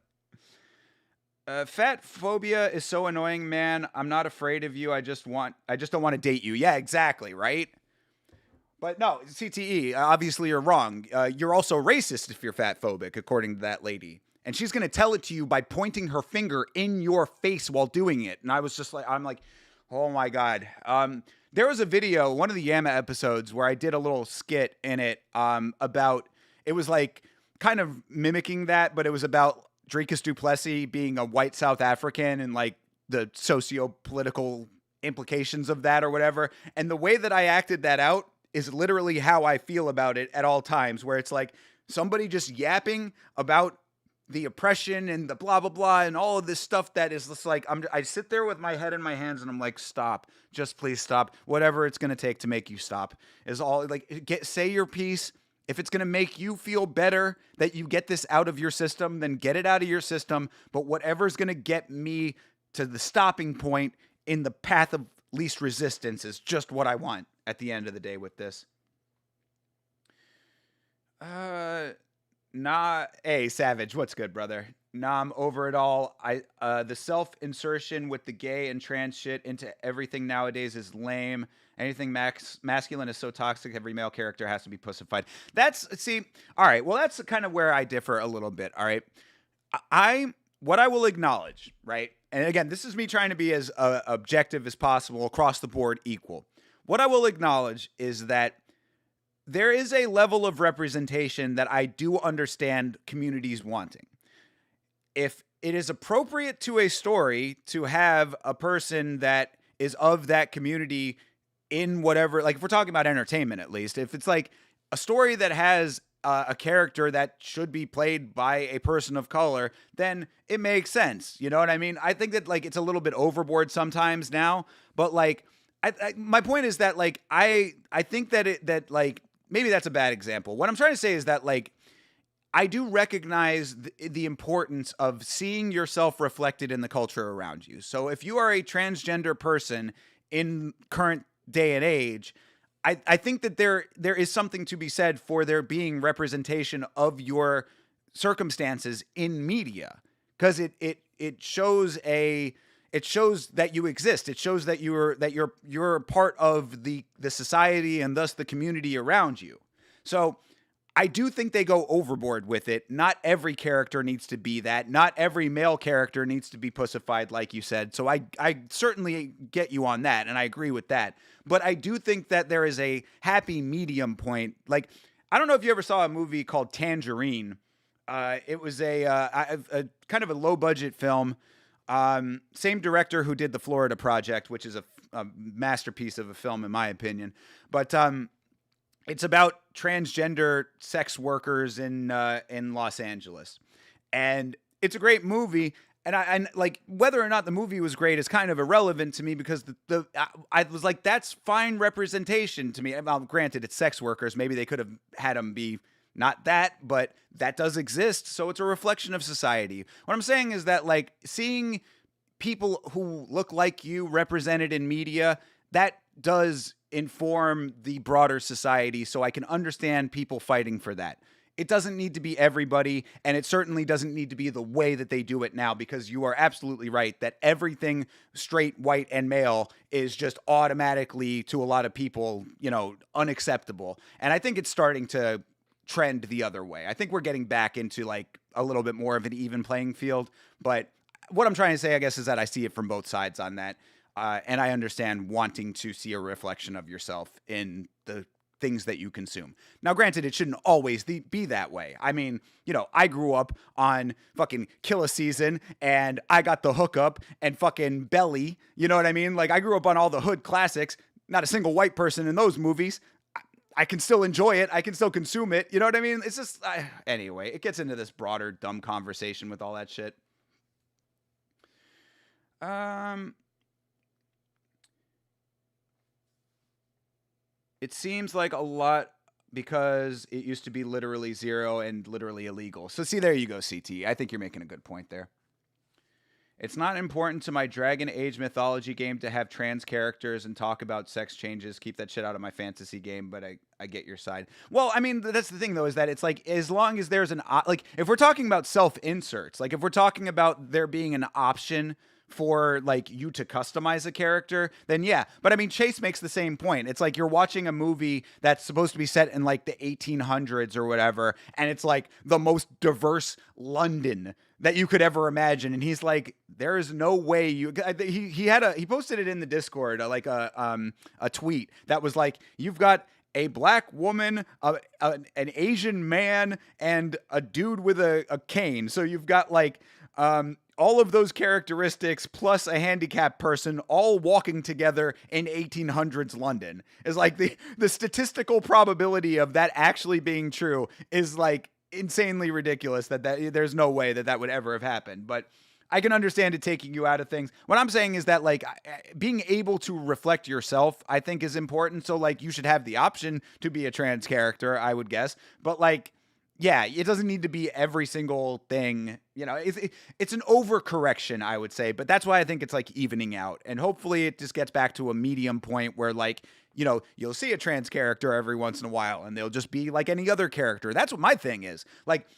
Fat phobia is so annoying, man. I'm not afraid of you. I just don't want to date you. Yeah, exactly, right? But no, CTE, obviously you're wrong. You're also racist if you're fat phobic, according to that lady. And she's going to tell it to you by pointing her finger in your face while doing it. And I was just like, I'm like, oh my God. There was a video, one of the Yama episodes, where I did a little skit in it about, it was like kind of mimicking that, but it was about Dricus du Plessis being a white South African and like the socio-political implications of that or whatever. And the way that I acted that out is literally how I feel about it at all times, where it's like somebody just yapping about the oppression and the blah, blah, blah, and all of this stuff that is just like, I sit there with my head in my hands and I'm like, stop, just please stop. Whatever it's going to take to make you stop is all like, say your piece. If it's going to make you feel better that you get this out of your system, then get it out of your system. But whatever's going to get me to the stopping point in the path of least resistance is just what I want at the end of the day with this. Hey, Savage, what's good, brother? Nah, I'm over it all. The self-insertion with the gay and trans shit into everything nowadays is lame. Anything masculine is so toxic, every male character has to be pussified. All right, well, that's kind of where I differ a little bit, all right? What I will acknowledge, right? And again, this is me trying to be as objective as possible, across the board, equal. What I will acknowledge is that there is a level of representation that I do understand communities wanting. If it is appropriate to a story to have a person that is of that community in whatever, like if we're talking about entertainment at least, if it's like a story that has a character that should be played by a person of color, then it makes sense. You know what I mean? I think that like it's a little bit overboard sometimes now, but like my point is that like I think that like maybe that's a bad example. What I'm trying to say is that like I do recognize the importance of seeing yourself reflected in the culture around you. So if you are a transgender person in current day and age, I think that there is something to be said for there being representation of your circumstances in media, because it shows that you exist. It shows that you're a part of the society and thus the community around you. So I do think they go overboard with it. Not every character needs to be that. Not every male character needs to be pussified, like you said. So I certainly get you on that, and I agree with that. But I do think that there is a happy medium point. Like, I don't know if you ever saw a movie called Tangerine. It was a kind of a low-budget film. Same director who did The Florida Project, which is a masterpiece of a film, in my opinion. But it's about transgender sex workers in Los Angeles, and it's a great movie. And I like, whether or not the movie was great is kind of irrelevant to me, because I was like, that's fine representation to me. Well, granted, it's sex workers. Maybe they could have had them be not that, but that does exist. So it's a reflection of society. What I'm saying is that like seeing people who look like you represented in media, that does inform the broader society, so I can understand people fighting for that. It doesn't need to be everybody, and it certainly doesn't need to be the way that they do it now, because you are absolutely right that everything straight, white, and male is just automatically, to a lot of people, unacceptable. And I think it's starting to trend the other way. I think we're getting back into like a little bit more of an even playing field, but what I'm trying to say, I guess, is that I see it from both sides on that. And I understand wanting to see a reflection of yourself in the things that you consume. Now, granted, it shouldn't always be that way. I mean, I grew up on fucking Kill a Season, and I Got the Hookup, and fucking Belly. You know what I mean? Like, I grew up on all the hood classics. Not a single white person in those movies. I can still enjoy it. I can still consume it. You know what I mean? It's just, anyway, it gets into this broader, dumb conversation with all that shit. It seems like a lot because it used to be literally zero and literally illegal. So see, there you go, CT. I think you're making a good point there. It's not important to my Dragon Age mythology game to have trans characters and talk about sex changes. Keep that shit out of my fantasy game, but I get your side. Well, I mean, that's the thing, though, is that it's like, as long as there's like, if we're talking about self-inserts, like, if we're talking about there being an option for, like, you to customize a character, then yeah. But I mean, Chase makes the same point. It's like you're watching a movie that's supposed to be set in, like, the 1800s or whatever, and it's, like, the most diverse London that you could ever imagine. And he's like, there is no way you, he posted it in the Discord, like a tweet that was like, you've got a black woman, an Asian man, and a dude with a cane. So you've got, like, all of those characteristics plus a handicapped person all walking together in 1800s London. Is like the statistical probability of that actually being true is, like, insanely ridiculous. That there's no way that would ever have happened. But I can understand it taking you out of things. What I'm saying is that, like, being able to reflect yourself, I think, is important. So, like, you should have the option to be a trans character, I would guess. But, like, yeah, it doesn't need to be every single thing. You know, it's an overcorrection, I would say. But that's why I think it's, like, evening out. And hopefully it just gets back to a medium point where, like, you know, you'll see a trans character every once in a while and they'll just be like any other character. That's what my thing is. Like,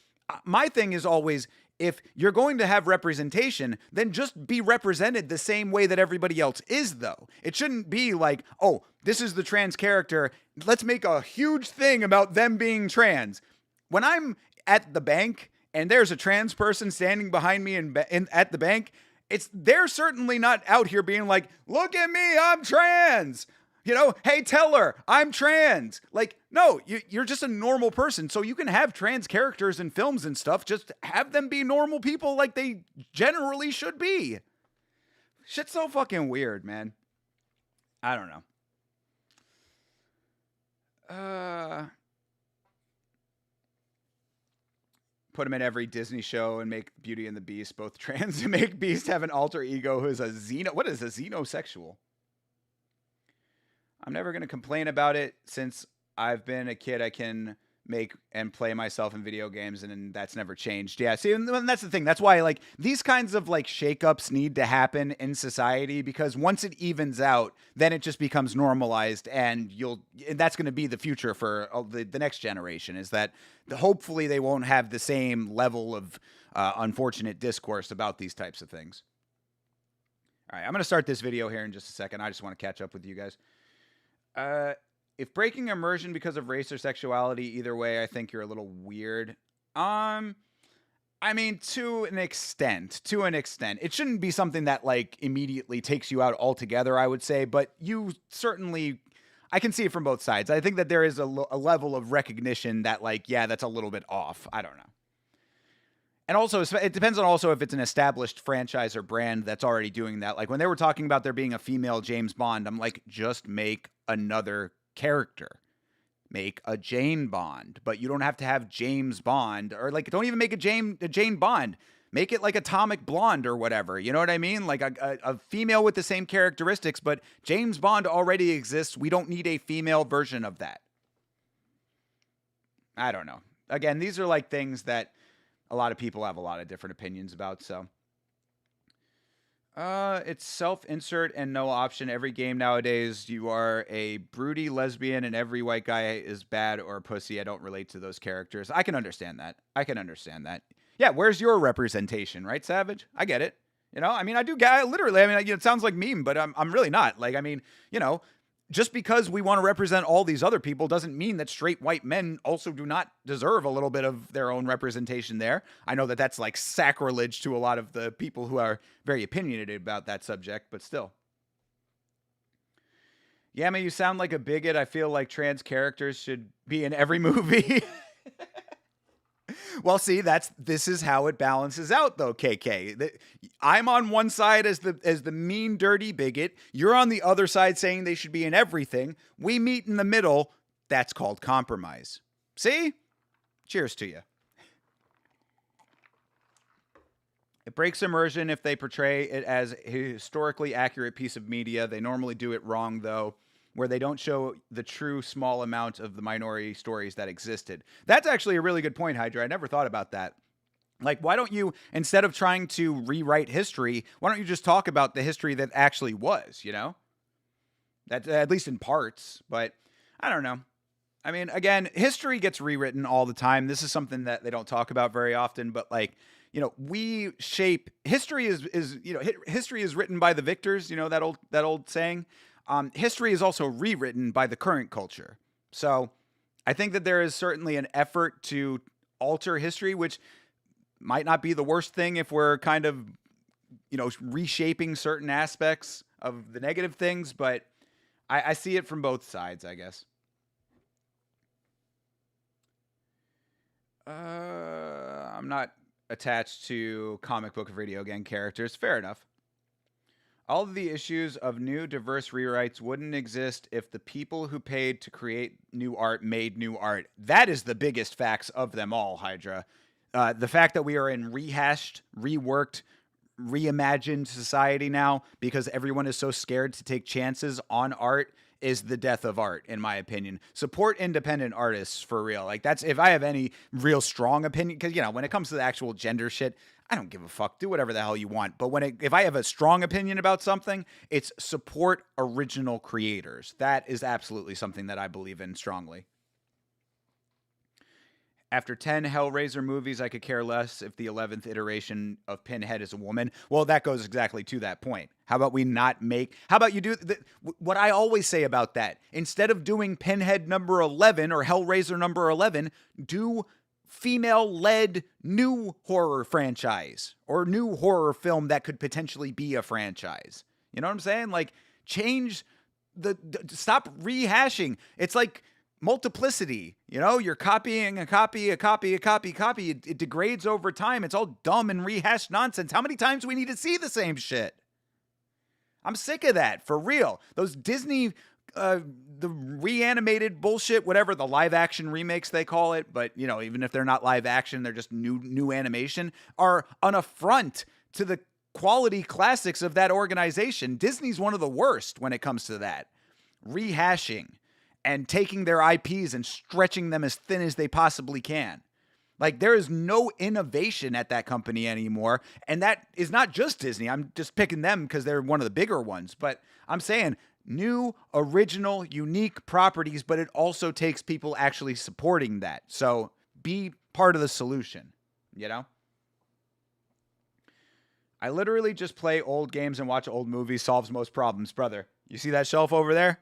my thing is always, if you're going to have representation, then just be represented the same way that everybody else is, though. It shouldn't be like, oh, this is the trans character, let's make a huge thing about them being trans. When I'm at the bank and there's a trans person standing behind me at the bank, they're certainly not out here being like, look at me, I'm trans. You know, hey, teller, I'm trans. Like, no, you're just a normal person. So you can have trans characters in films and stuff. Just have them be normal people like they generally should be. Shit's so fucking weird, man. I don't know. Put him in every Disney show and make Beauty and the Beast both trans and make Beast have an alter ego who is what is a xenosexual? I'm never going to complain about it. Since I've been a kid, I can make and play myself in video games, and that's never changed. Yeah, see, and that's the thing. That's why, like, these kinds of, like, shakeups need to happen in society, because once it evens out, then it just becomes normalized, and that's going to be the future for the next generation, is that hopefully they won't have the same level of unfortunate discourse about these types of things. All right, I'm going to start this video here in just a second. I just want to catch up with you guys. If breaking immersion because of race or sexuality, either way, I think you're a little weird. I mean, to an extent. It shouldn't be something that, like, immediately takes you out altogether, I would say, but you certainly, I can see it from both sides. I think that there is a level of recognition that, like, yeah, that's a little bit off. I don't know. And also, it depends on also if it's an established franchise or brand that's already doing that. Like, when they were talking about there being a female James Bond, I'm like, just make another character. Make a Jane Bond. But you don't have to have James Bond. Or, like, don't even make a Jane Bond. Make it like Atomic Blonde or whatever. You know what I mean? Like a female with the same characteristics, but James Bond already exists. We don't need a female version of that. I don't know. Again, these are, like, things that a lot of people have a lot of different opinions about, so. It's self-insert and no option. Every game nowadays, you are a broody lesbian and every white guy is bad or a pussy. I don't relate to those characters. I can understand that. Yeah, where's your representation, right, Savage? I get it. You know, I mean, I do, literally, I mean, it sounds like meme, but I'm really not. Like, I mean, you know, just because we want to represent all these other people doesn't mean that straight white men also do not deserve a little bit of their own representation there. I know that that's, like, sacrilege to a lot of the people who are very opinionated about that subject, but still. Yeah, man, you sound like a bigot. I feel like trans characters should be in every movie. Well, see, this is how it balances out, though, KK. I'm on one side as the mean, dirty bigot. You're on the other side saying they should be in everything. We meet in the middle. That's called compromise. See? Cheers to you. It breaks immersion if they portray it as a historically accurate piece of media. They normally do it wrong, though, where they don't show the true small amount of the minority stories that existed. That's actually a really good point, Hydra. I never thought about that. Like, why don't you, instead of trying to rewrite history, why don't you just talk about the history that actually was, you know? That, at least in parts, but I don't know. I mean, again, history gets rewritten all the time. This is something that they don't talk about very often, but like, we shape history history is written by the victors, that old saying. History is also rewritten by the current culture. So I think that there is certainly an effort to alter history, which might not be the worst thing if we're kind of, reshaping certain aspects of the negative things, but I see it from both sides, I guess. I'm not attached to comic book or video game characters. Fair enough. All of the issues of new diverse rewrites wouldn't exist if the people who paid to create new art made new art. That is the biggest facts of them all, Hydra. The fact that we are in rehashed, reworked, reimagined society now because everyone is so scared to take chances on art is the death of art, in my opinion. Support independent artists for real. Like, that's if I have any real strong opinion, because when it comes to the actual gender shit, I don't give a fuck. Do whatever the hell you want. But if I have a strong opinion about something, it's support original creators. That is absolutely something that I believe in strongly. After 10 Hellraiser movies, I could care less if the 11th iteration of Pinhead is a woman. Well, that goes exactly to that point. How about you do what I always say about that? Instead of doing Pinhead number 11 or Hellraiser number 11, do female-led new horror franchise or new horror film that could potentially be a franchise. You know what I'm saying? Like, change stop rehashing. It's like multiplicity, you're copying a copy. It degrades over time. It's all dumb and rehashed nonsense. How many times do we need to see the same shit? I'm sick of that, for real. Those Disney, the reanimated bullshit, whatever, the live action remakes they call it, but even if they're not live action, they're just new animation, are an affront to the quality classics of that organization. Disney's one of the worst when it comes to that. Rehashing and taking their IPs and stretching them as thin as they possibly can. Like, there is no innovation at that company anymore. And that is not just Disney. I'm just picking them because they're one of the bigger ones. But I'm saying new, original, unique properties, but it also takes people actually supporting that. So be part of the solution, I literally just play old games and watch old movies. Solves most problems, brother. You see that shelf over there?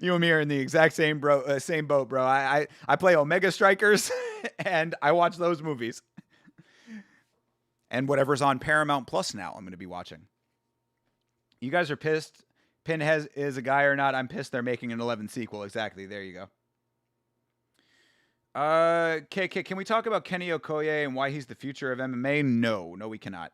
You and me are in the exact same boat, bro. I play Omega Strikers and I watch those movies. And whatever's on Paramount Plus now, I'm going to be watching. You guys are pissed Pinhead is a guy or not. I'm pissed they're making an 11 sequel. Exactly. There you go. Can we talk about Kenny Okoye and why he's the future of MMA? No, we cannot.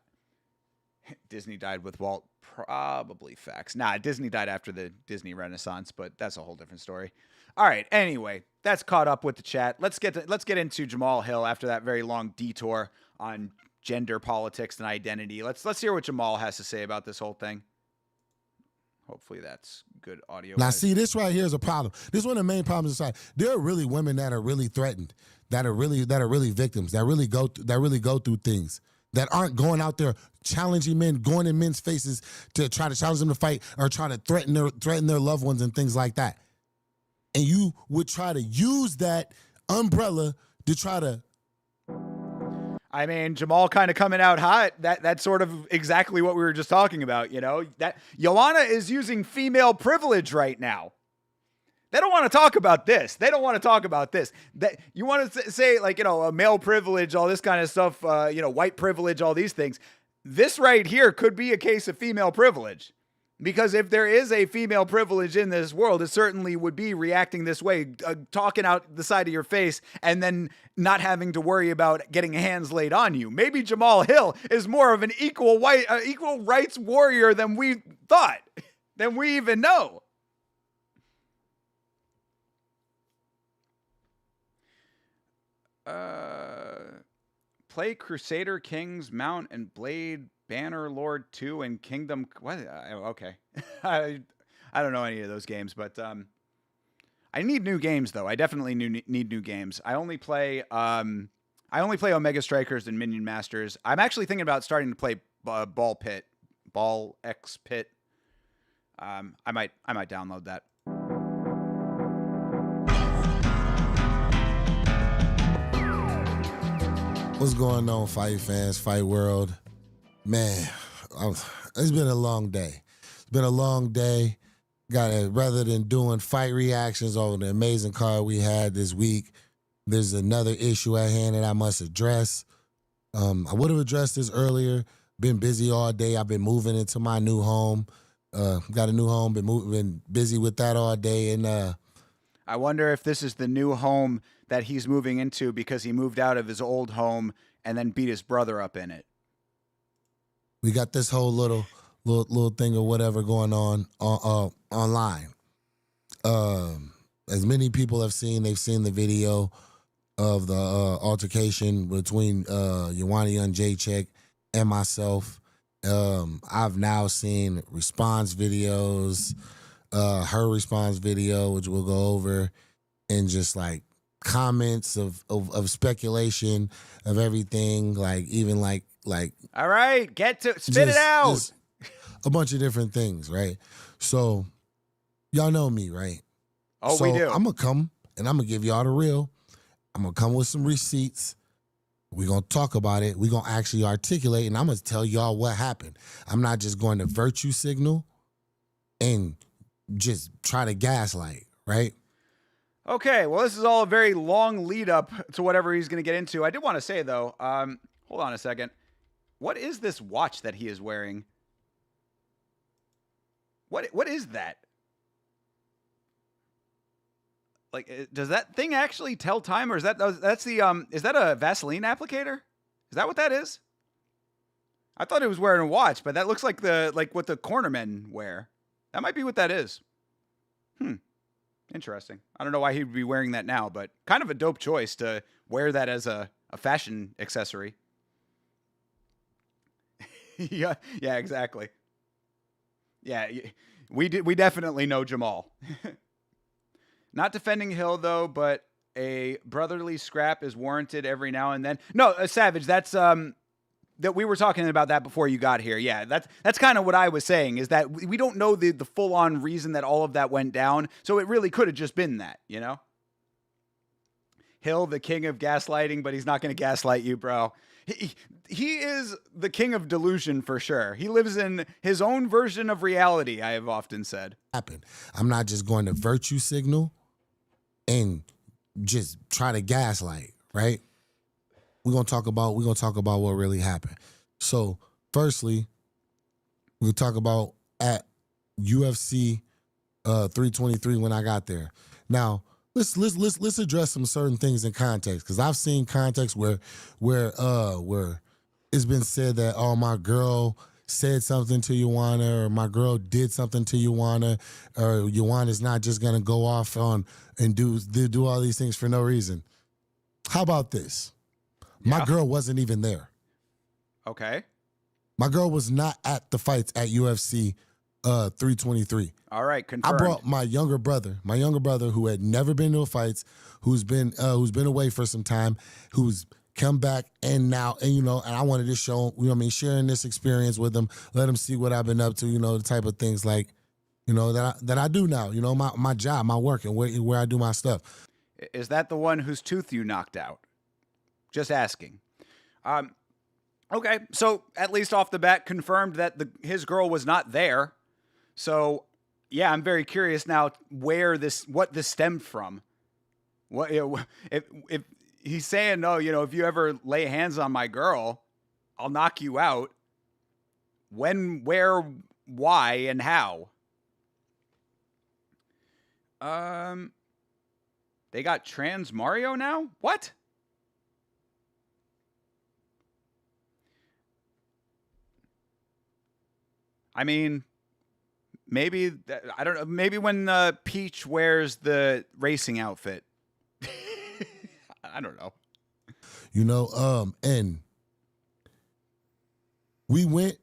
Disney died with Walt. Probably facts. Nah, Disney died after the Disney Renaissance, but that's a whole different story. All right. Anyway, that's caught up with the chat. Let's get into Jamahal Hill after that very long detour on gender politics and identity. Let's hear what Jamahal has to say about this whole thing. Hopefully that's good audio. Now, see, this right here is a problem. This is one of the main problems inside. There are really women that are really threatened, that are really victims, that really go through things, that aren't going out there challenging men, going in men's faces to try to challenge them to fight or try to threaten their loved ones and things like that. And you would try to use that umbrella to try to. I mean, Jamahal kind of coming out hot. That's sort of exactly what we were just talking about, you know? That Joanna is using female privilege right now. They don't want to talk about this. That you want to say, like, a male privilege, all this kind of stuff, white privilege, all these things. This right here could be a case of female privilege. Because if there is a female privilege in this world, it certainly would be reacting this way, talking out the side of your face, and then not having to worry about getting hands laid on you. Maybe Jamahal Hill is more of an equal rights warrior than we thought, than we even know. Play Crusader Kings Mount and Blade Banner Lord 2 and Kingdom. What? Okay. I don't know any of those games, but I need new games, though. I definitely need new games. I only play I only play Omega Strikers and Minion Masters. I'm actually thinking about starting to play Ball X Pit. I might download that. What's going on, fight fans, fight world? Man, it's been a long day. It's been a long day. Rather than doing fight reactions over the amazing card we had this week, there's another issue at hand that I must address. I would have addressed this earlier. Been busy all day. I've been moving into my new home. Got a new home. Been busy with that all day. And I wonder if this is the new home that he's moving into because he moved out of his old home and then beat his brother up in it. We got this whole little thing or whatever going on online. As many people have seen, they've seen the video of the altercation between Joanna Jędrzejczyk and myself. I've now seen response videos, her response video, which we'll go over, and just like comments of speculation of everything, like even like all right, spit it out. Just a bunch of different things, right? So y'all know me, right? Oh, so we do. I'm gonna come and I'm gonna give y'all the real. I'm gonna come with some receipts. We're gonna talk about it. We're gonna actually articulate, and I'm gonna tell y'all what happened. I'm not just going to virtue signal and just try to gaslight, right? Okay, well, this is all a very long lead up to whatever he's going to get into. I did want to say, though, hold on a second. What is this watch that he is wearing? What is that? Like, does that thing actually tell time, or is that's the is that a Vaseline applicator? Is that what that is? I thought he was wearing a watch, but that looks like what the cornermen wear. That might be what that is. Interesting. I don't know why he'd be wearing that now, but kind of a dope choice to wear that as a fashion accessory. yeah, exactly. Yeah, we definitely know Jamal. Not defending Hill, though, but a brotherly scrap is warranted every now and then. No, Savage, that's that we were talking about that before you got here. Yeah, that's kind of what I was saying, is that we don't know the full-on reason that all of that went down, so it really could have just been that, you know? Hill, the king of gaslighting, but he's not going to gaslight you, bro. He is the king of delusion for sure. He lives in his own version of reality, I have often said. I'm not just going to virtue signal and just try to gaslight, right? We're gonna talk about what really happened. So, firstly, we'll talk about at UFC 323 when I got there. Now, let's address some certain things in context, because I've seen context where it's been said that, oh, my girl said something to Joanna, or my girl did something to Joanna, or Joanna's not just gonna go off on and do all these things for no reason. How about this? My girl wasn't even there. Okay. My girl was not at the fights at UFC 323. All right, confirmed. I brought my younger brother who had never been to a fights, who's been away for some time, who's come back and now, and I wanted to show him, sharing this experience with him, let him see what I've been up to, the type of things like, that I do now, my job, my work, and where I do my stuff. Is that the one whose tooth you knocked out? Just asking. Okay, so at least off the bat, confirmed that his girl was not there. So, yeah, I'm very curious now what this stemmed from. What if he's saying, no, if you ever lay hands on my girl, I'll knock you out. When, where, why, and how? They got trans Mario now? What? I mean, maybe, I don't know, maybe when Peach wears the racing outfit. I don't know. And we went,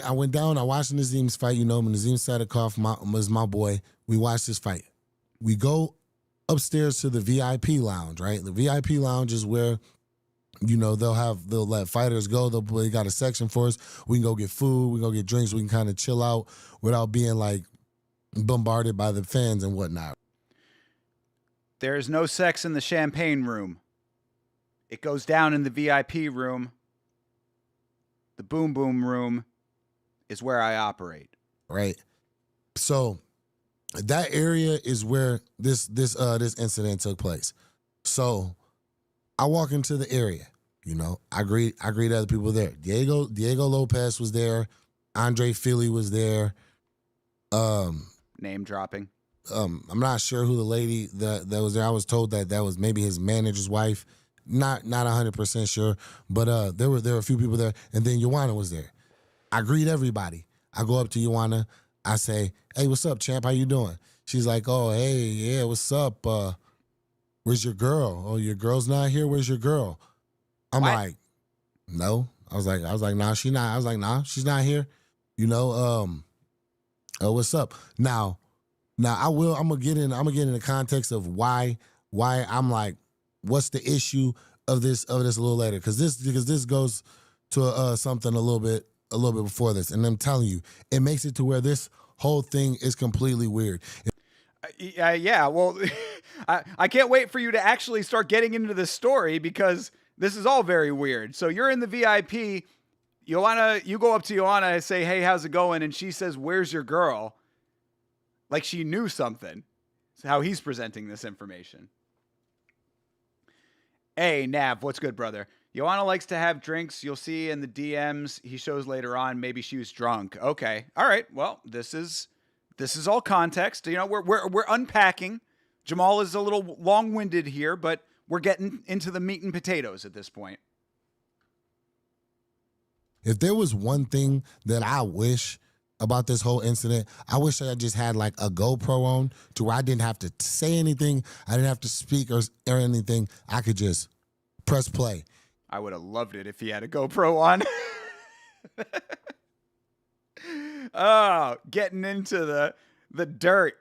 I went down, I watched Nazim's fight, Nazim Sadikov was my boy. We watched this fight. We go upstairs to the VIP lounge, right? The VIP lounge is where they'll let fighters go. They got a section for us. We can go get food. We can go get drinks. We can kind of chill out without being like bombarded by the fans and whatnot. There's no sex in the champagne room. It goes down in the VIP room. The boom boom room is where I operate. Right. So that area is where this incident took place. So I walk into the area, I greet other people there. Diego Lopez was there. Andre Philly was there. Name dropping. I'm not sure who the lady that was there. I was told that was maybe his manager's wife. Not 100% sure, but there were a few people there, and then Joanna was there. I greet everybody. I go up to Joanna. I say, "Hey, what's up, champ? How you doing?" She's like, "Oh, hey, yeah, what's up? Where's your girl? Oh, your girl's not here. Where's your girl?" I'm what? like, "No." I was like, "Nah, she's not." I was like, "Nah, she's not here." What's up? Now I'm gonna get in the context of why I'm like, what's the issue of this a little later? Because this goes to something a little bit before this, and I'm telling you, it makes it to where this whole thing is completely weird. Yeah, well, I can't wait for you to actually start getting into this story because this is all very weird. So you're in the VIP. You go up to Joanna and say, "Hey, how's it going?" And she says, "Where's your girl?" Like she knew something. That's how he's presenting this information. Hey, Nav, what's good, brother? Joanna likes to have drinks. You'll see in the DMs he shows later on. Maybe she was drunk. Okay, all right. Well, this is all context. We're unpacking. Jamal is a little long-winded here, but we're getting into the meat and potatoes at this point. If there was one thing that I wish about this whole incident, I wish I just had like a GoPro on to where I didn't have to say anything. I didn't have to speak or anything. I could just press play. I would have loved it if he had a GoPro on. Oh, getting into the dirt,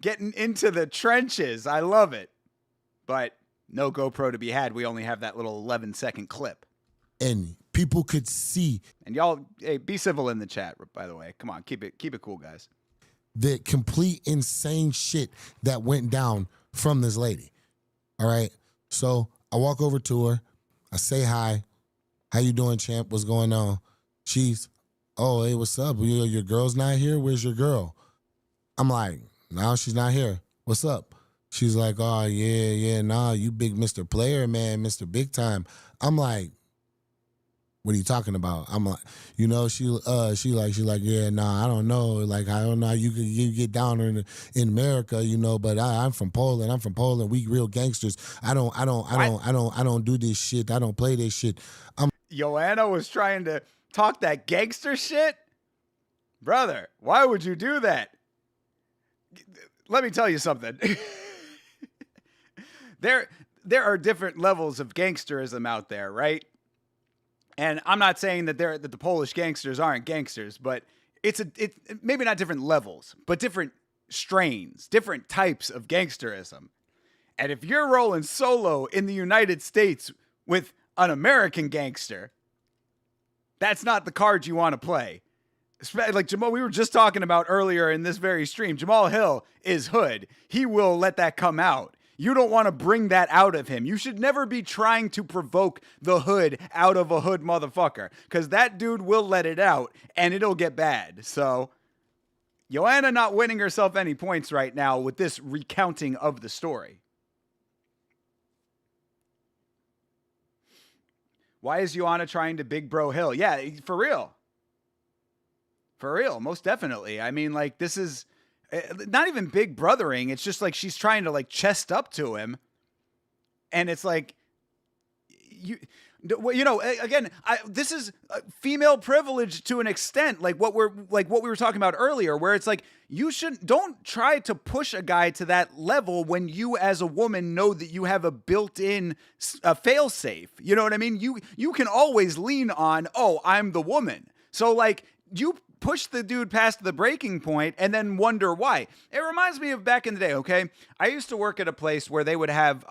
getting into the trenches. I love it. But no GoPro to be had. We only have that little 11-second clip. And people could see. And y'all, hey, be civil in the chat, by the way. Come on, keep it cool, guys. The complete insane shit that went down from this lady. All right. So I walk over to her. I say hi. How you doing, champ? What's going on? She's, "Oh, hey, what's up? Your girl's not here? Where's your girl?" I'm like, "No, she's not here. What's up?" She's like, "Oh, yeah, nah, you big Mr. Player, man, Mr. Big Time." I'm like, "What are you talking about?" I'm like, she like, "Yeah, nah, I don't know. Like, I don't know how you get down in America, but I'm from Poland. I'm from Poland. We real gangsters. I don't do this shit. I don't play this shit." Joanna was trying to talk that gangster shit? Brother, why would you do that? Let me tell you something. There are different levels of gangsterism out there, right? And I'm not saying that the Polish gangsters aren't gangsters, but it's maybe not different levels, but different strains, different types of gangsterism. And if you're rolling solo in the United States with an American gangster, that's not the card you want to play. Like Jamal, we were just talking about earlier in this very stream, Jamal Hill is hood. He will let that come out. You don't want to bring that out of him. You should never be trying to provoke the hood out of a hood motherfucker, because that dude will let it out and it'll get bad. So Joanna not winning herself any points right now with this recounting of the story. Why is Joanna trying to big bro Hill? Yeah, for real. For real, most definitely. I mean, like, this is not even big brothering. It's just like she's trying to like chest up to him. And it's like, again, this is female privilege to an extent, like what we were talking about earlier, where it's like, don't try to push a guy to that level when you as a woman know that you have a built-in fail safe. You know what I mean? You can always lean on, "Oh, I'm the woman." So like, you push the dude past the breaking point and then wonder why. It reminds me of back in the day, okay? I used to work at a place where they would have,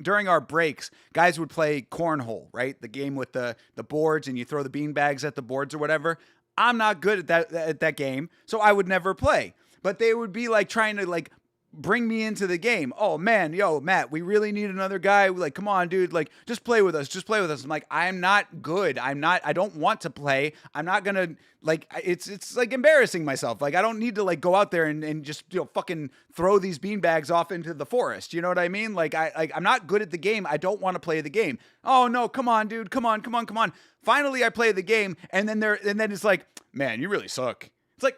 during our breaks, guys would play cornhole, right? The game with the boards and you throw the bean bags at the boards or whatever. I'm not good at that game, so I would never play. But they would be like trying to like bring me into the game. Oh man, yo, Matt, we really need another guy. Like, come on, dude. Like, just play with us. Just play with us. I'm like, I'm not good. I don't want to play. I'm not gonna like. It's like embarrassing myself. Like, I don't need to like go out there and just fucking throw these beanbags off into the forest. You know what I mean? Like, I'm not good at the game. I don't want to play the game. Oh no, come on, dude. Come on. Finally, I play the game, and then it's like, man, you really suck. It's like,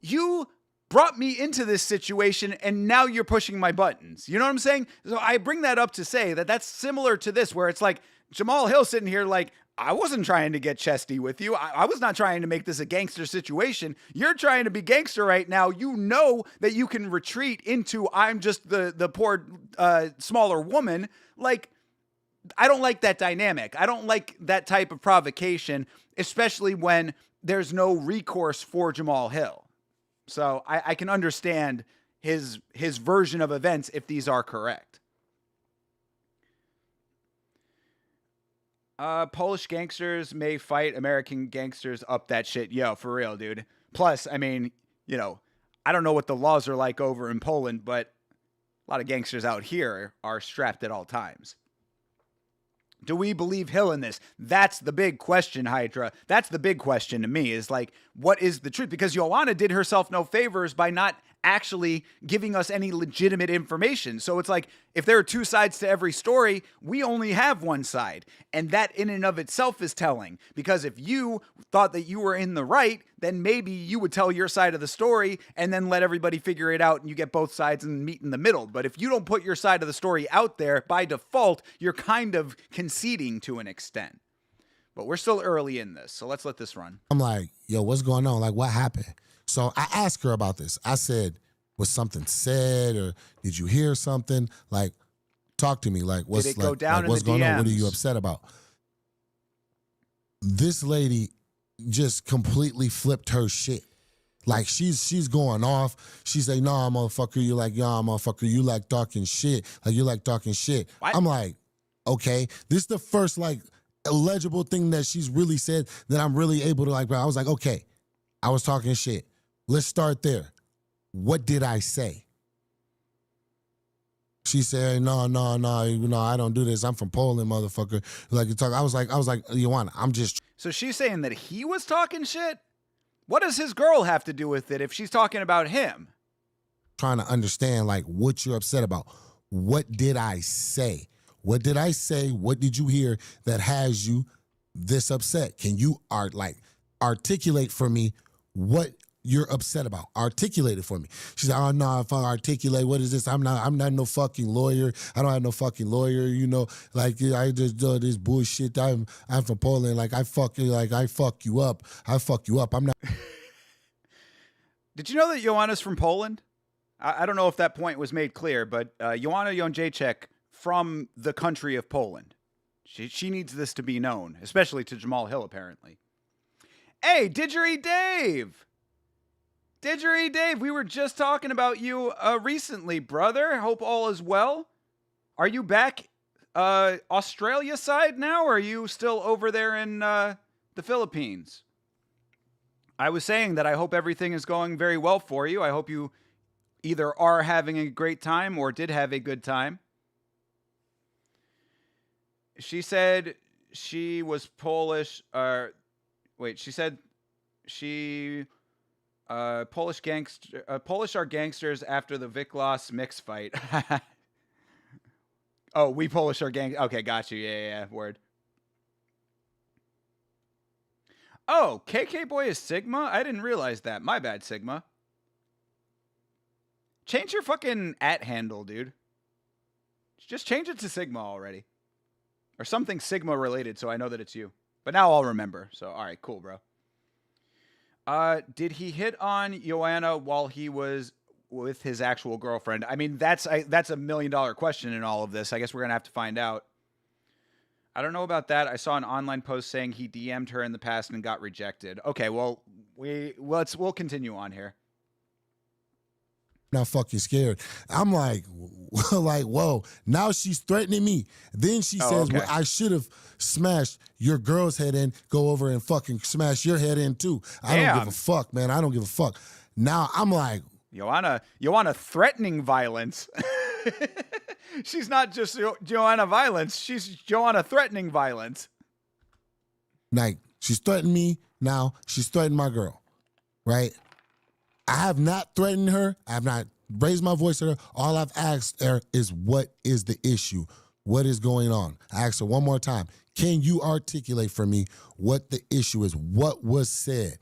you brought me into this situation and now you're pushing my buttons. You know what I'm saying? So I bring that up to say that that's similar to this, where it's like Jamahal Hill sitting here like, I wasn't trying to get chesty with you. I was not trying to make this a gangster situation. You're trying to be gangster right now. You know that you can retreat into, I'm just the poor, smaller woman. Like, I don't like that dynamic. I don't like that type of provocation, especially when there's no recourse for Jamahal Hill. So I can understand his version of events if these are correct. Polish gangsters may fight American gangsters up that shit. Yo, for real, dude. Plus, I mean, I don't know what the laws are like over in Poland, but a lot of gangsters out here are strapped at all times. Do we believe Hill in this? That's the big question, Hydra. That's the big question to me, is like, what is the truth? Because Joanna did herself no favors by not actually giving us any legitimate information. So it's like, if there are two sides to every story, we only have one side. And that in and of itself is telling. Because if you thought that you were in the right, then maybe you would tell your side of the story and then let everybody figure it out and you get both sides and meet in the middle. But if you don't put your side of the story out there, by default, you're kind of conceding to an extent. But we're still early in this, so let's let this run. I'm like, yo, what's going on? Like, what happened? So I asked her about this. I said, was something said, or did you hear something? Like, talk to me. Like, what's Did it go down in what's the going on? DMs? What are you upset about? This lady just completely flipped her shit. Like, she's going off. She's like, nah, motherfucker. You're like, yeah, motherfucker. You like talking shit. Like, you like talking shit. What? I'm like, okay. This is the first, like, illegible thing that she's really said that I'm really able to, like, I was like, okay, I was talking shit. Let's start there. What did I say? She said, no, I don't do this. I'm from Poland, motherfucker. Like, you talk. I was like, Joanna, I'm just. So she's saying that he was talking shit? What does his girl have to do with it if she's talking about him? Trying to understand, like, what you're upset about. What did I say? What did I say? What did you hear that has you this upset? Can you articulate for me what you're upset about? Articulate it for me. She said, oh no, if I articulate, what is this? I'm not no fucking lawyer. I don't have no fucking lawyer, like, I just do this bullshit. I'm from Poland. Like, I fuck you up. I'm not. Did you know that Joanna's from Poland? I don't know if that point was made clear, but Joanna Jędrzejczyk from the country of Poland. She needs this to be known, especially to Jamahal Hill, apparently. Hey, Didgeridoo Dave, we were just talking about you recently, brother. Hope all is well. Are you back Australia side now, or are you still over there in the Philippines? I was saying that I hope everything is going very well for you. I hope you either are having a great time or did have a good time. She said she was Polish. She said she Polish are gangsters after the Viklas mix fight. Oh, we Polish are gang. Okay, got you. Yeah, word. Oh, KK Boy is Sigma? I didn't realize that. My bad, Sigma. Change your fucking @ handle, dude. Just change it to Sigma already. Or something Sigma related so I know that it's you. But now I'll remember. So, all right, cool, bro. Did he hit on Joanna while he was with his actual girlfriend? I mean, that's $1 million question in all of this. I guess we're going to have to find out. I don't know about that. I saw an online post saying he DM'd her in the past and got rejected. Okay, well, we'll continue on here. Not fucking scared. I'm like, like, whoa. Now she's threatening me. Then she says, okay. well, I should have smashed your girl's head in. Go over and fucking smash your head in too. I don't give a fuck, man. I don't give a fuck. Now I'm like, Joanna threatening violence. She's not just Joanna violence. She's Joanna threatening violence. Like, she's threatening me. Now she's threatening my girl, right? I have not threatened her. I have not raised my voice at her. All I've asked her is, what is the issue? What is going on? I asked her one more time. Can you articulate for me what the issue is? What was said?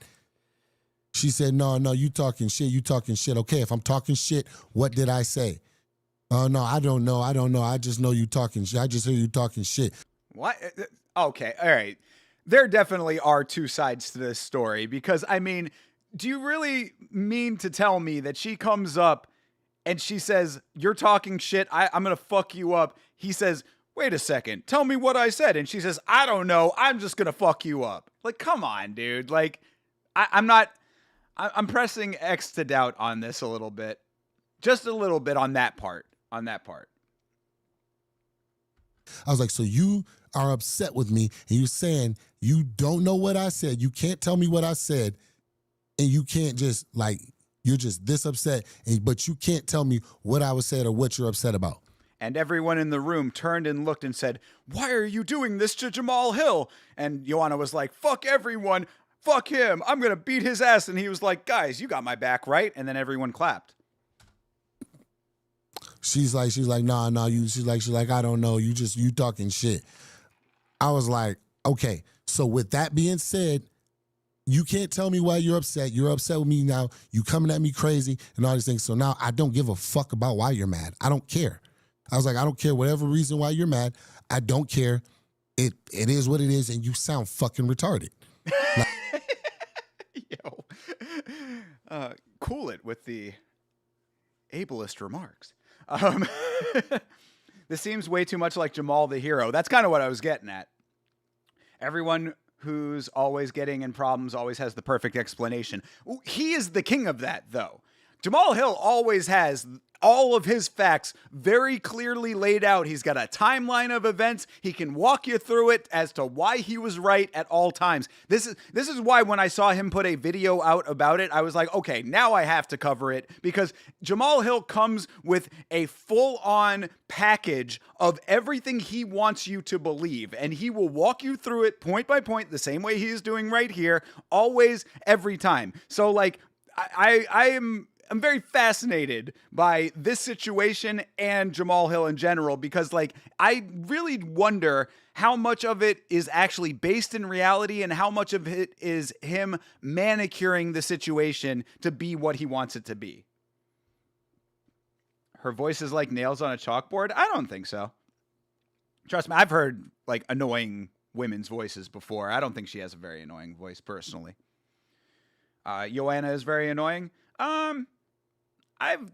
She said, no, you talking shit. You talking shit. Okay, if I'm talking shit, what did I say? Oh, no, I don't know. I just know you talking shit. I just hear you talking shit. What? Okay, all right. There definitely are two sides to this story because, I mean, do you really mean to tell me that she comes up and she says, you're talking shit, I'm going to fuck you up. He says, wait a second, tell me what I said. And she says, I don't know, I'm just going to fuck you up. Like, come on, dude. Like, I'm pressing X to doubt on this a little bit. Just a little bit on that part. I was like, so you are upset with me and you're saying you don't know what I said. You can't tell me what I said. And you can't just, like, you're just this upset, but you can't tell me what I was said or what you're upset about. And everyone in the room turned and looked and said, why are you doing this to Jamal Hill? And Joanna was like, fuck everyone. Fuck him. I'm going to beat his ass. And he was like, guys, you got my back, right? And then everyone clapped. She's like, nah, she's like, I don't know. You talking shit. I was like, okay. So with that being said, you can't tell me why you're upset. You're upset with me now. You coming at me crazy and all these things. So now I don't give a fuck about why you're mad. I don't care. I was like, I don't care whatever reason why you're mad. I don't care. It is what it is, and you sound fucking retarded. Like, Yo. Cool it with the ableist remarks. This seems way too much like Jamal the hero. That's kind of what I was getting at. Everyone who's always getting in problems always has the perfect explanation. He is the king of that, though. Jamal Hill always has all of his facts very clearly laid out. He's got a timeline of events. He can walk you through it as to why he was right at all times. This is why when I saw him put a video out about it, I was like, okay, now I have to cover it, because Jamal Hill comes with a full-on package of everything he wants you to believe, and he will walk you through it point by point the same way he is doing right here, always, every time. So, like, I'm very fascinated by this situation and Jamal Hill in general, because, like, I really wonder how much of it is actually based in reality and how much of it is him manicuring the situation to be what he wants it to be. Her voice is like nails on a chalkboard? I don't think so. Trust me, I've heard, like, annoying women's voices before. I don't think she has a very annoying voice, personally. Joanna is very annoying. I've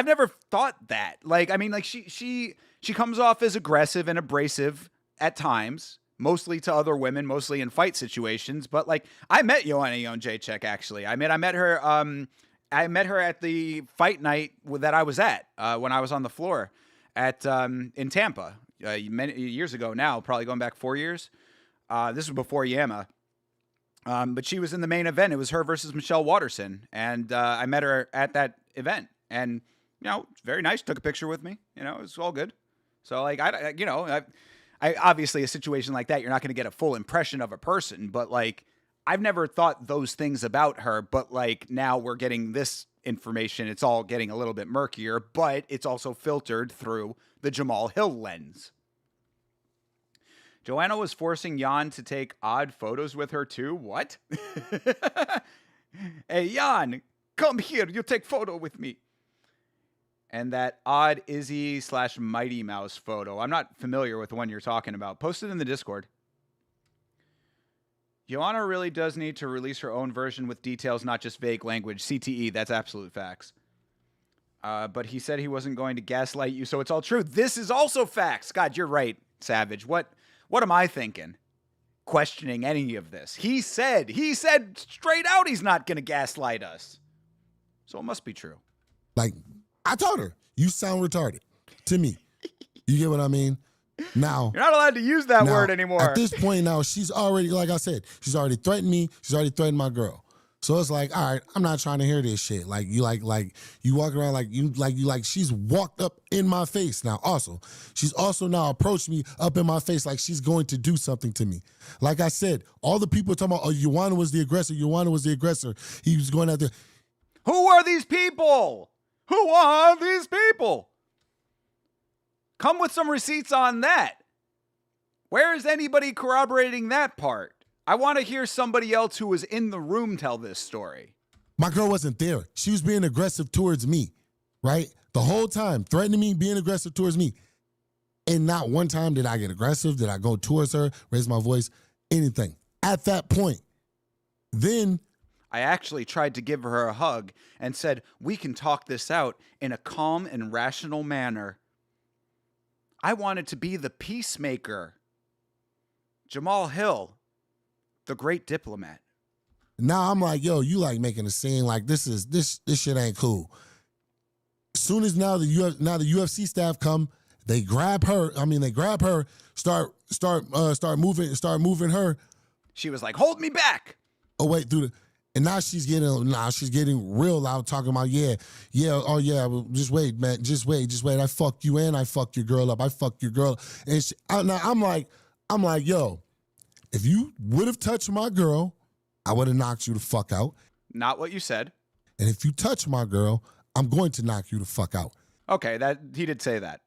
never thought that. Like, I mean, like, she comes off as aggressive and abrasive at times, mostly to other women, mostly in fight situations. But, like, I met Joanna Jędrzejczyk, actually. I met her at the fight night that I was at when I was on the floor at in Tampa many years ago now, probably going back 4 years. This was before Yama. But she was in the main event. It was her versus Michelle Waterson. And I met her at that event. And, you know, very nice. Took a picture with me. You know, it was all good. So, like, I obviously a situation like that, you're not going to get a full impression of a person. But, like, I've never thought those things about her. But, like, now we're getting this information. It's all getting a little bit murkier. But it's also filtered through the Jamal Hill lens. Joanna was forcing Jan to take odd photos with her too. What? Hey, Jan, come here. You take photo with me. And that odd Izzy/Mighty Mouse photo. I'm not familiar with the one you're talking about. Post it in the Discord. Joanna really does need to release her own version with details, not just vague language. CTE, that's absolute facts. But he said he wasn't going to gaslight you, so it's all true. This is also facts. God, you're right. Savage. What am I thinking? Questioning any of this. He said straight out he's not going to gaslight us. So it must be true. Like, I told her, you sound retarded to me. You get what I mean? Now, you're not allowed to use that word anymore. At this point now, she's already, like I said, she's already threatened me. She's already threatened my girl. So it's like, all right, I'm not trying to hear this shit. Like you walk around like she's walked up in my face now. Also, she's also now approached me up in my face like she's going to do something to me. Like I said, all the people talking about, oh, Joanna was the aggressor. Joanna was the aggressor. He was going out there. Who are these people? Who are these people? Come with some receipts on that. Where is anybody corroborating that part? I want to hear somebody else who was in the room tell this story. My girl wasn't there. She was being aggressive towards me, right? The whole time, threatening me, being aggressive towards me. And not one time did I get aggressive, did I go towards her, raise my voice, anything. At that point, then I actually tried to give her a hug and said, we can talk this out in a calm and rational manner. I wanted to be the peacemaker. Jamal Hill, the great diplomat. Now I'm like, yo, you like making a scene, like this shit ain't cool. Soon as now the UFC staff come, they grab her, start moving her. She was like, hold me back. Oh wait, and now she's getting real loud, talking about well, just wait, man, just wait. I fucked you and I fucked your girl up. And now I'm like, yo, if you would have touched my girl, I would have knocked you the fuck out. Not what you said. And if you touch my girl, I'm going to knock you the fuck out. Okay, he did say that.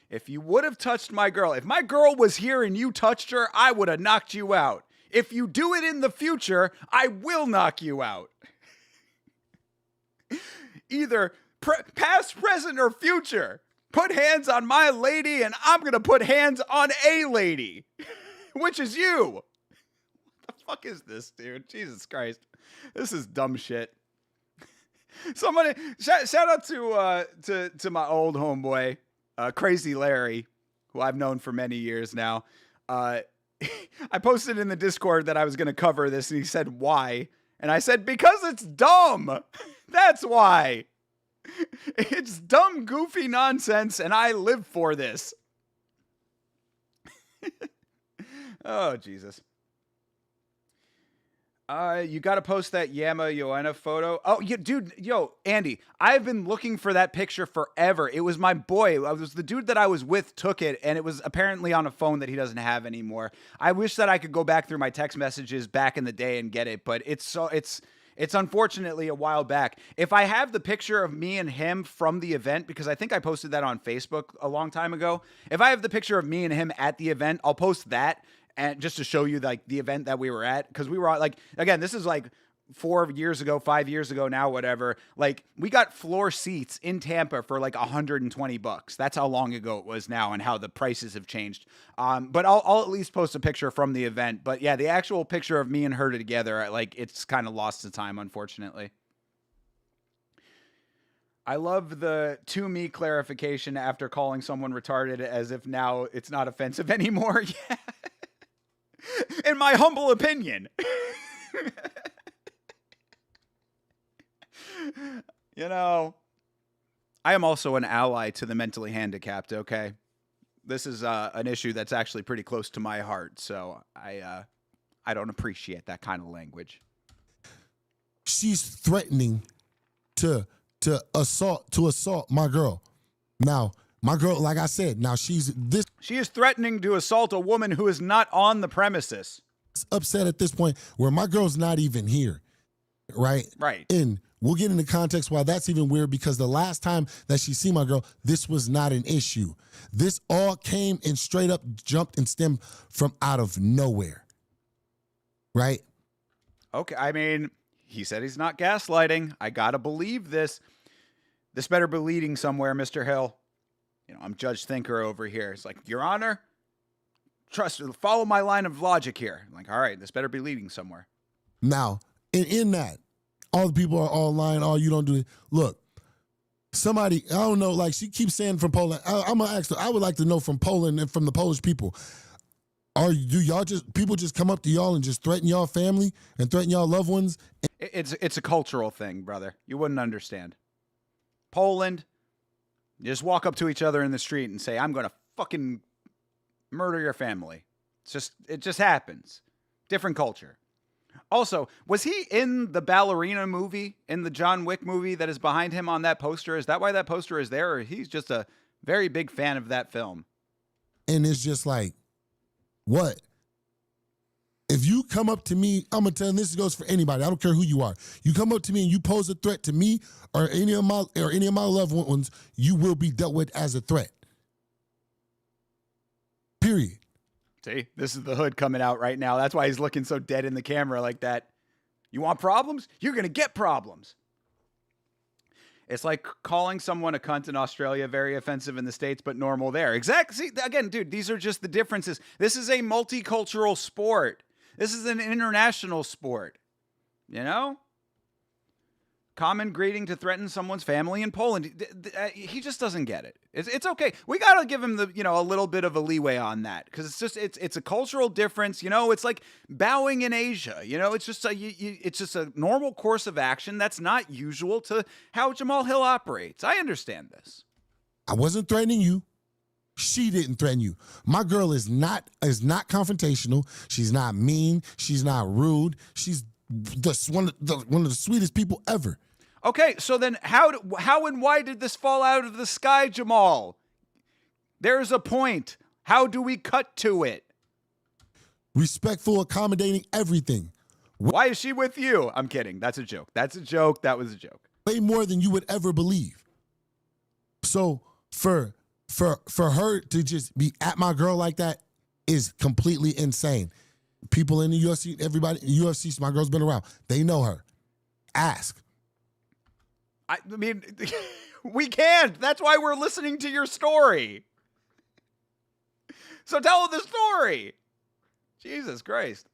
If you would have touched my girl, if my girl was here and you touched her, I would have knocked you out. If you do it in the future, I will knock you out. Either past, present, or future. Put hands on my lady, and I'm going to put hands on a lady, which is you. What the fuck is this, dude? Jesus Christ. This is dumb shit. Somebody, shout out to my old homeboy, Crazy Larry, who I've known for many years now. I posted in the Discord that I was going to cover this, and he said, why? And I said, because it's dumb. That's why. It's dumb, goofy nonsense, and I live for this. Oh, Jesus. You got to post that Joanna photo. Oh, Andy, I've been looking for that picture forever. It was my boy. It was the dude that I was with took it, and it was apparently on a phone that he doesn't have anymore. I wish that I could go back through my text messages back in the day and get it, but it's unfortunately a while back. If I have the picture of me and him from the event, because I think I posted that on Facebook a long time ago. If I have the picture of me and him at the event, I'll post that. And just to show you like the event that we were at, because we were like, again, this is like 4 years ago, 5 years ago now, whatever. Like we got floor seats in Tampa for like $120. That's how long ago it was now, and how the prices have changed. But I'll at least post a picture from the event. But yeah, the actual picture of me and her together, like it's kind of lost to time, unfortunately. I love the to me clarification after calling someone retarded, as if now it's not offensive anymore. Yeah. In my humble opinion. I am also an ally to the mentally handicapped, okay? This is an issue that's actually pretty close to my heart, so I don't appreciate that kind of language. She's threatening to assault my girl. Now, my girl, like I said, now she is threatening to assault a woman who is not on the premises. Upset at this point where my girl's not even here, right? Right. And we'll get into context why that's even weird, because the last time that she see my girl, this was not an issue. This all came and straight up jumped and stemmed from out of nowhere, right? Okay, I mean, he said he's not gaslighting. I gotta believe this. This better be leading somewhere, Mr. Hill. I'm Judge Thinker over here. It's like, Your Honor, follow my line of logic here. I'm like, all right, this better be leading somewhere. Now, in that, all the people are all lying, you don't do it. Look, somebody, I don't know, like she keeps saying from Poland. I'm gonna ask her, I would like to know from Poland and from the Polish people. Do y'all people just come up to y'all and just threaten y'all family and threaten y'all loved ones? It's a cultural thing, brother. You wouldn't understand. Poland, you just walk up to each other in the street and say, "I'm gonna fucking murder your family." It just happens. Different culture. Also, was he in the ballerina movie, in the John Wick movie that is behind him on that poster? Is that why that poster is there, or he's just a very big fan of that film? And it's just like, what? If you come up to me, I'm gonna tell you, this goes for anybody. I don't care who you are. You come up to me and you pose a threat to me or any of my loved ones, you will be dealt with as a threat. Period. See, this is the hood coming out right now. That's why he's looking so dead in the camera like that. You want problems? You're gonna get problems. It's like calling someone a cunt in Australia, very offensive in the States, but normal there. Exactly. See, again, dude, these are just the differences. This is a multicultural sport. This is an international sport. You know? Common greeting to threaten someone's family in Poland. He just doesn't get it. It's okay. We got to give him a little bit of a leeway on that, because it's a cultural difference. You know, it's like bowing in Asia. You know, it's just a normal course of action that's not usual to how Jamal Hill operates. I understand this. I wasn't threatening you. She didn't threaten you. My girl is not confrontational. She's not mean. She's not rude. She's one of the sweetest people ever. Okay, so then how and why did this fall out of the sky, Jamal? There's a point. How do we cut to it? Respectful, accommodating, everything. Why is she with you? I'm kidding. That's a joke. That was a joke. Way more than you would ever believe. So for her to just be at my girl like that is completely insane. People in the UFC, everybody in the UFC, my girl's been around. They know her. Ask. I mean, we can't. That's why we're listening to your story. So tell the story. Jesus Christ.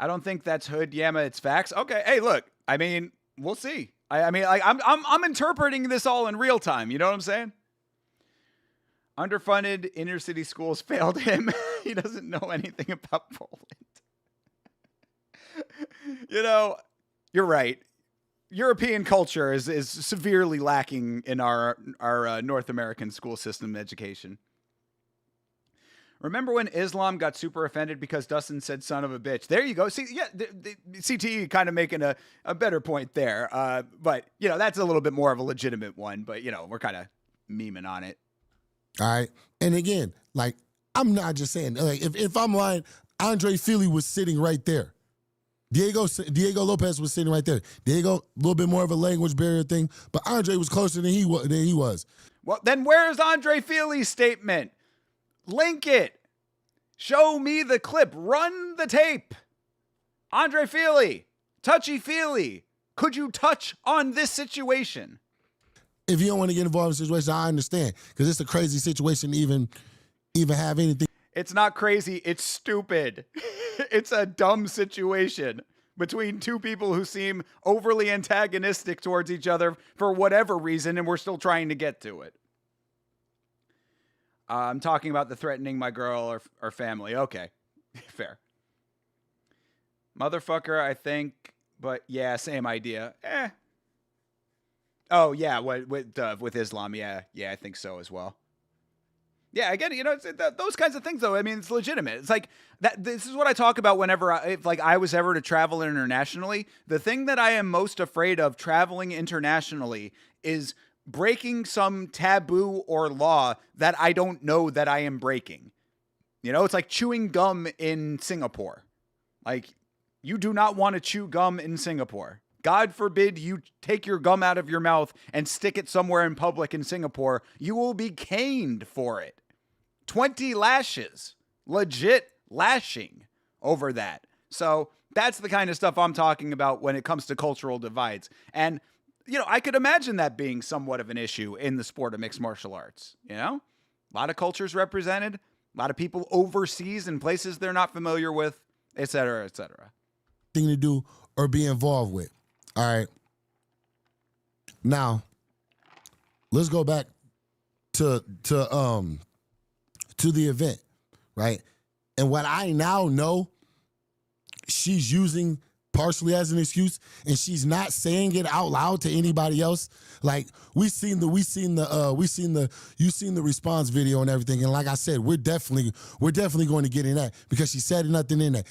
I don't think that's hood yamma. It's facts. Okay. Hey, look. I mean, we'll see. I mean, like I'm interpreting this all in real time. You know what I'm saying? Underfunded inner city schools failed him. He doesn't know anything about Poland. You know, you're right. European culture is severely lacking in our North American school system education. Remember when Islam got super offended because Dustin said son of a bitch? There you go. See, yeah, the CTE kind of making a better point there. But, you know, that's a little bit more of a legitimate one. But, you know, we're kind of memeing on it. All right. And again, like, I'm not just saying, like, if I'm lying, Andre Fili was sitting right there. Diego Lopez was sitting right there. Diego, a little bit more of a language barrier thing, but Andre was closer than he was. Well, then where's Andre Fili's statement? Link it. Show me the clip. Run the tape. Andre Fili, touchy-feely. Could you touch on this situation? If you don't want to get involved in a situation, I understand, because it's a crazy situation to even have anything. It's not crazy. It's stupid. It's a dumb situation between two people who seem overly antagonistic towards each other for whatever reason, and we're still trying to get to it. I'm talking about the threatening my girl or family. Okay, fair. Motherfucker, I think, but yeah, same idea. Oh yeah, with Islam, yeah, I think so as well. Yeah, again, you know, those kinds of things, though. I mean, it's legitimate. It's like that. This is what I talk about whenever if I was ever to travel internationally. The thing that I am most afraid of traveling internationally is breaking some taboo or law that I don't know that I am breaking. You know, it's like chewing gum in Singapore. Like, you do not want to chew gum in Singapore. God forbid you take your gum out of your mouth and stick it somewhere in public in Singapore. You will be caned for it. 20 lashes. Legit lashing over that. So that's the kind of stuff I'm talking about when it comes to cultural divides. And, you know, I could imagine that being somewhat of an issue in the sport of mixed martial arts. You know, a lot of cultures represented, a lot of people overseas in places they're not familiar with, et cetera, et cetera. Thing to do or be involved with. All right. Now, let's go back to the event, right? And what I now know, she's using partially as an excuse, and she's not saying it out loud to anybody else. Like you've seen the response video and everything. And like I said, we're definitely going to get in that because she said nothing in that.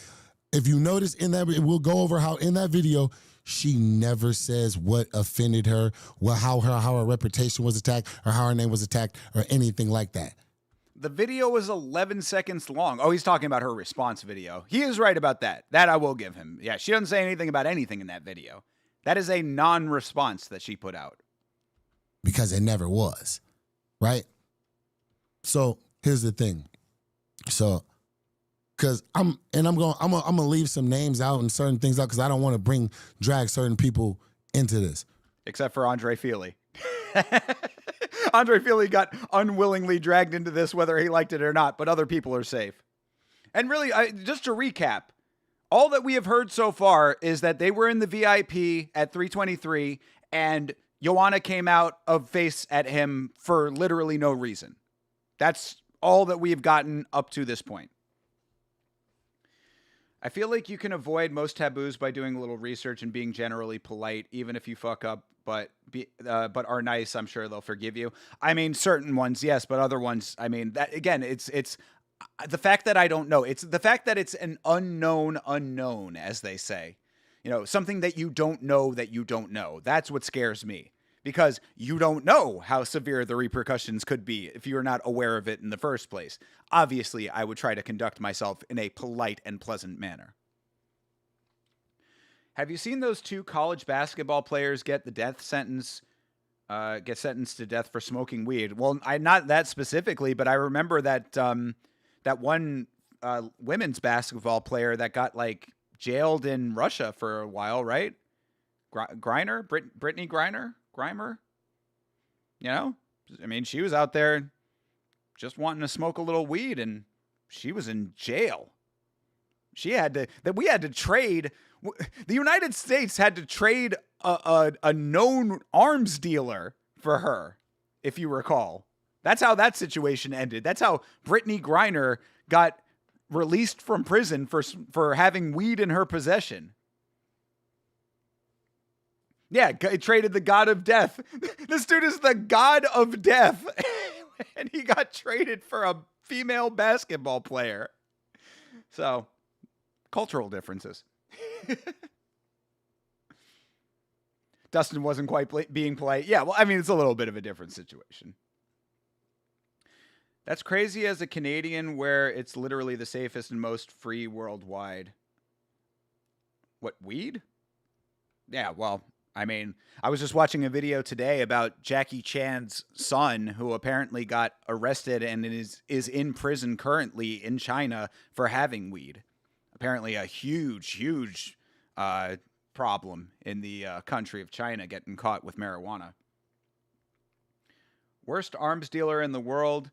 If you notice in that, we'll go over how in that video, she never says what offended her, how her reputation was attacked, or how her name was attacked, or anything like that. The video was 11 seconds long. Oh, he's talking about her response video. He is right about that. That I will give him. Yeah, she doesn't say anything about anything in that video. That is a non-response that she put out. Because it never was, right? So here's the thing. So, because I'm gonna leave some names out and certain things out because I don't want to drag certain people into this. Except for Andre Feely. Andre Feely got unwillingly dragged into this, whether he liked it or not, but other people are safe. And really, just to recap, all that we have heard so far is that they were in the VIP at 323 and Joanna came out of face at him for literally no reason. That's all that we have gotten up to this point. I feel like you can avoid most taboos by doing a little research and being generally polite, even if you fuck up, but are nice. I'm sure they'll forgive you. I mean, certain ones, yes, but other ones, I mean, that again, it's the fact that I don't know. It's the fact that it's an unknown, as they say. You know, something that you don't know that you don't know. That's what scares me. Because you don't know how severe the repercussions could be if you're not aware of it in the first place. Obviously, I would try to conduct myself in a polite and pleasant manner. Have you seen those two college basketball players get the death sentence, get sentenced to death for smoking weed? Well, not that specifically, but I remember that that one women's basketball player that got like jailed in Russia for a while, right? Griner, Brittany Griner. Grimer, you know, I mean, she was out there just wanting to smoke a little weed and she was in jail. We had to trade. The United States had to trade a known arms dealer for her, if you recall. That's how that situation ended. That's how Brittany Griner got released from prison for having weed in her possession. Yeah, it traded the god of death. This dude is the god of death. And he got traded for a female basketball player. So, cultural differences. Dustin wasn't quite being polite. Yeah, well, I mean, it's a little bit of a different situation. That's crazy as a Canadian where it's literally the safest and most free worldwide. What, weed? Yeah, well, I mean, I was just watching a video today about Jackie Chan's son, who apparently got arrested and is in prison currently in China for having weed. Apparently a huge problem in the country of China, getting caught with marijuana. Worst arms dealer in the world.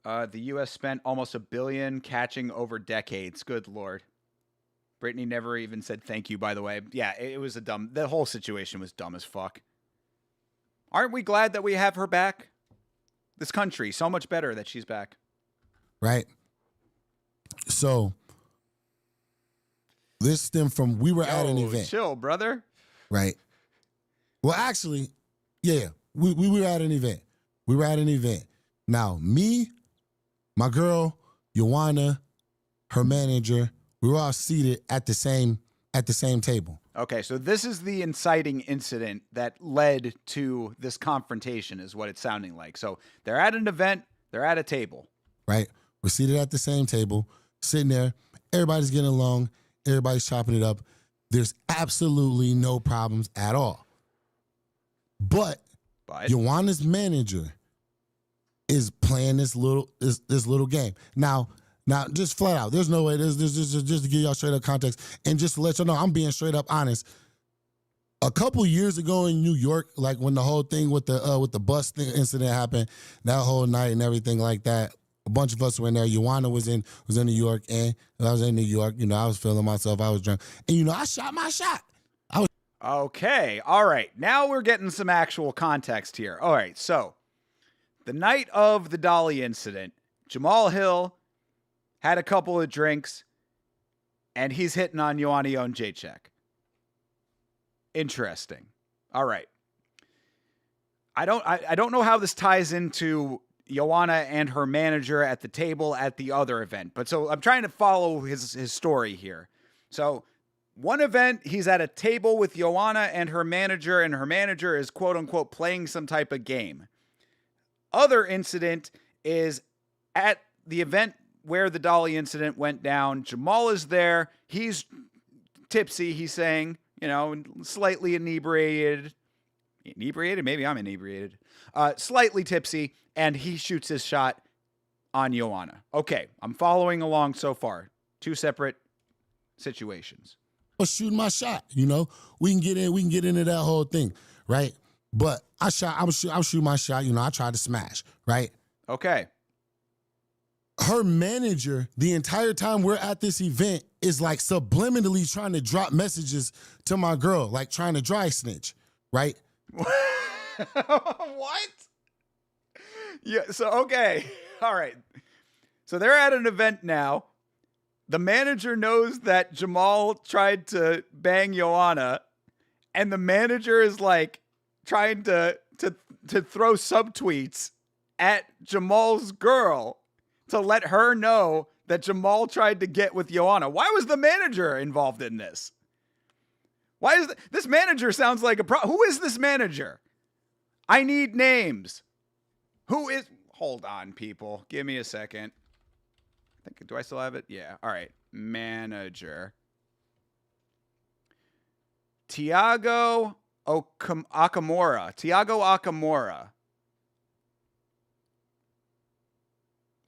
The U.S. spent almost $1 billion catching over decades. Good Lord. Brittany never even said thank you, by the way. Yeah, it was the whole situation was dumb as fuck. Aren't we glad that we have her back? This country, so much better that she's back. Right. So, this stemmed from, we were at an event. Chill, brother. Right. Well, actually, yeah, we were at an event. We were at an event. Now, me, my girl, Joanna, her manager, we were all seated at the same table. Okay, so this is the inciting incident that led to this confrontation, is what it's sounding like. So they're at an event, they're at a table. Right. We're seated at the same table, sitting there. Everybody's getting along. Everybody's chopping it up. There's absolutely no problems at all. But Joanna's manager is playing this little game. Now, just flat out, there's no way. This just to give y'all straight up context, and just to let y'all know, I'm being straight up honest. A couple years ago in New York, like when the whole thing with the bus incident happened, that whole night and everything like that, a bunch of us were in there. Joanna was in New York, and I was in New York. You know, I was feeling myself. I was drunk, and I shot my shot. Okay. All right. Now we're getting some actual context here. All right. So, the night of the Dolly incident, Jamal Hill had a couple of drinks and he's hitting on Joanna Jędrzejczyk. Interesting. All right. I don't know how this ties into Joanna and her manager at the table at the other event, but so I'm trying to follow his story here. So, one event, he's at a table with Joanna and her manager is quote unquote playing some type of game. Other incident is at the event where the Dolly incident went down. Jamal is there. He's tipsy. He's saying, slightly inebriated. Inebriated? Maybe I'm inebriated. Slightly tipsy. And he shoots his shot on Joanna. Okay. I'm following along so far. Two separate situations. Shooting my shot, we can get into that whole thing, right? But I'm shooting my shot, I tried to smash, right? Okay. Her manager, the entire time we're at this event, is like subliminally trying to drop messages to my girl, like trying to dry snitch, right? What? Yeah, so okay. All right. So they're at an event now. The manager knows that Jamal tried to bang Joanna, and the manager is like trying to throw subtweets at Jamal's girl to let her know that Jamal tried to get with Joanna. Why was the manager involved in this? Why is this manager sounds like who is this manager? I need names. Hold on, people. Give me a second. Do I still have it? Yeah. All right. Manager. Tiago Akamora. Tiago Akamora.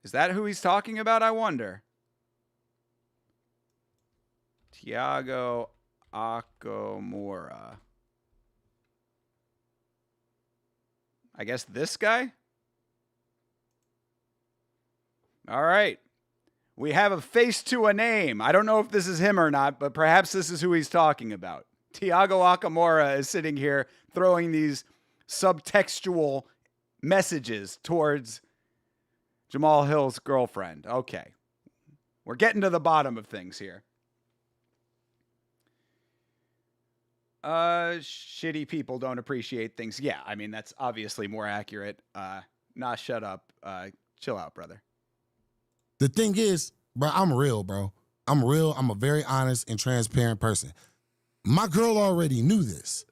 Is that who he's talking about? I wonder. Tiago Akamora. I guess this guy? All right. We have a face to a name. I don't know if this is him or not, but perhaps this is who he's talking about. Tiago Akamora is sitting here throwing these subtextual messages towards Jamal Hill's girlfriend. Okay. We're getting to the bottom of things here. Shitty people don't appreciate things. Yeah, I mean, that's obviously more accurate. Nah, shut up. Chill out, brother. The thing is, bro, I'm real, bro. I'm real. I'm a very honest and transparent person. My girl already knew this,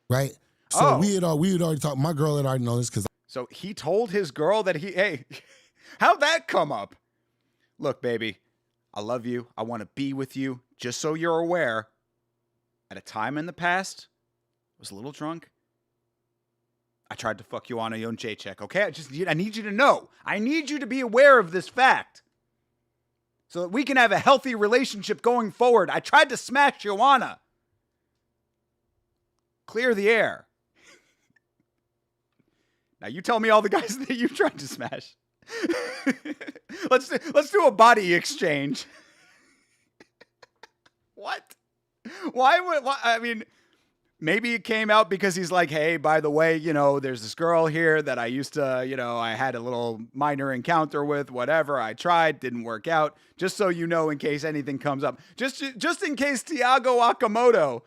right? So we had already talked. My girl had already known this because. So he told his girl that hey, how'd that come up? Look, baby, I love you. I want to be with you. Just so you're aware, at a time in the past, I was a little drunk. I tried to fuck you on a Jędrzejczyk, okay? I need you to know. I need you to be aware of this fact so that we can have a healthy relationship going forward. I tried to smash Joanna. Clear the air. Now you tell me all the guys that you tried to smash. Let's do a body exchange. What? Why? I mean, maybe it came out because he's like, hey, by the way, there's this girl here that I used to, I had a little minor encounter with, whatever. I tried, didn't work out. Just so you know, in case anything comes up. Just in case Tiago Akamoto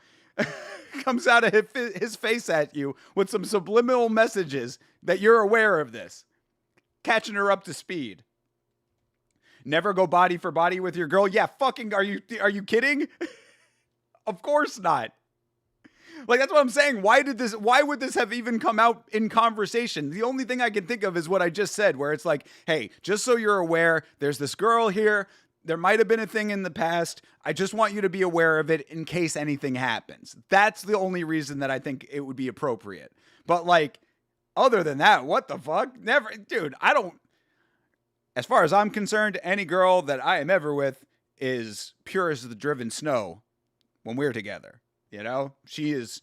comes out of his face at you with some subliminal messages that you're aware of this. Catching her up to speed. Never go body for body with your girl. Yeah, fucking, are you kidding? Of course not. Like, that's what I'm saying. Why would this have even come out in conversation? The only thing I can think of is what I just said, where it's like, hey, just so you're aware, there's this girl here. There might have been a thing in the past. I just want you to be aware of it in case anything happens. That's the only reason that I think it would be appropriate. But like, other than that, what the fuck? Never, dude, as far as I'm concerned, any girl that I am ever with is pure as the driven snow when we're together. She's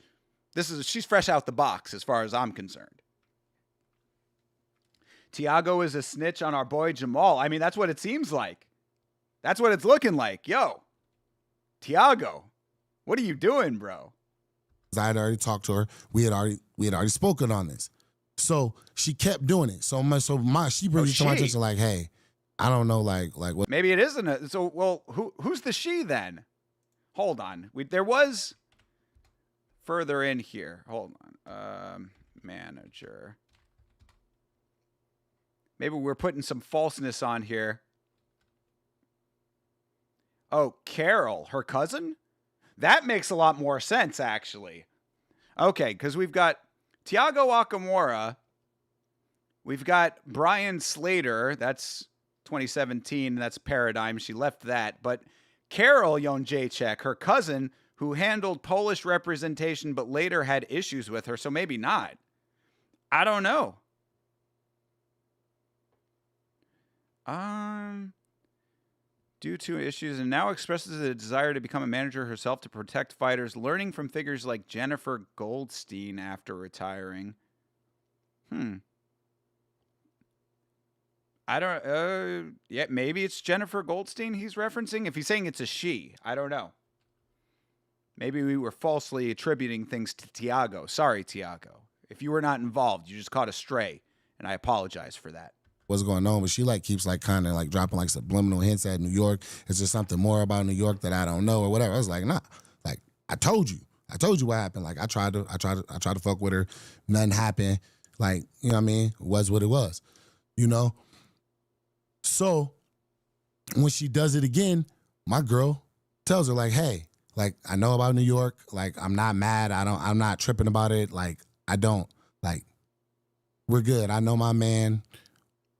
fresh out the box as far as I'm concerned. Tiago is a snitch on our boy Jamal. I mean, that's what it seems like. That's what it's looking like. Yo, Tiago, what are you doing, bro? I had already talked to her. We had already spoken on this. So she kept doing it. She brings it to my attention like, hey, I don't know, like what? Maybe it isn't. So, well, who's the she then? Hold on. There was further in here. Hold on. Manager. Maybe we're putting some falseness on here. Oh, Carol, her cousin? That makes a lot more sense, actually. Okay, because we've got Tiago Akamora. We've got Brian Slater. That's 2017. That's Paradigm. She left that. But Carol Jędrzejczyk, her cousin, who handled Polish representation but later had issues with her, so maybe not. I don't know. Due to issues, and now expresses a desire to become a manager herself to protect fighters, learning from figures like Jennifer Goldstein after retiring. I don't, yeah, maybe it's Jennifer Goldstein he's referencing. If he's saying it's a she, I don't know. Maybe we were falsely attributing things to Tiago. Sorry, Tiago. If you were not involved, you just caught a stray, and I apologize for that. What's going on, but she like keeps like kind of like dropping like subliminal hints at New York. Is there something more about New York that I don't know or whatever? I was like, nah, like I told you what happened. Like I tried to fuck with her, nothing happened. Like, you know what I mean? It was what it was, you know? So when she does it again, my girl tells her like, hey, like I know about New York, like I'm not mad, I'm not tripping about it, like I don't, like we're good. I know my man.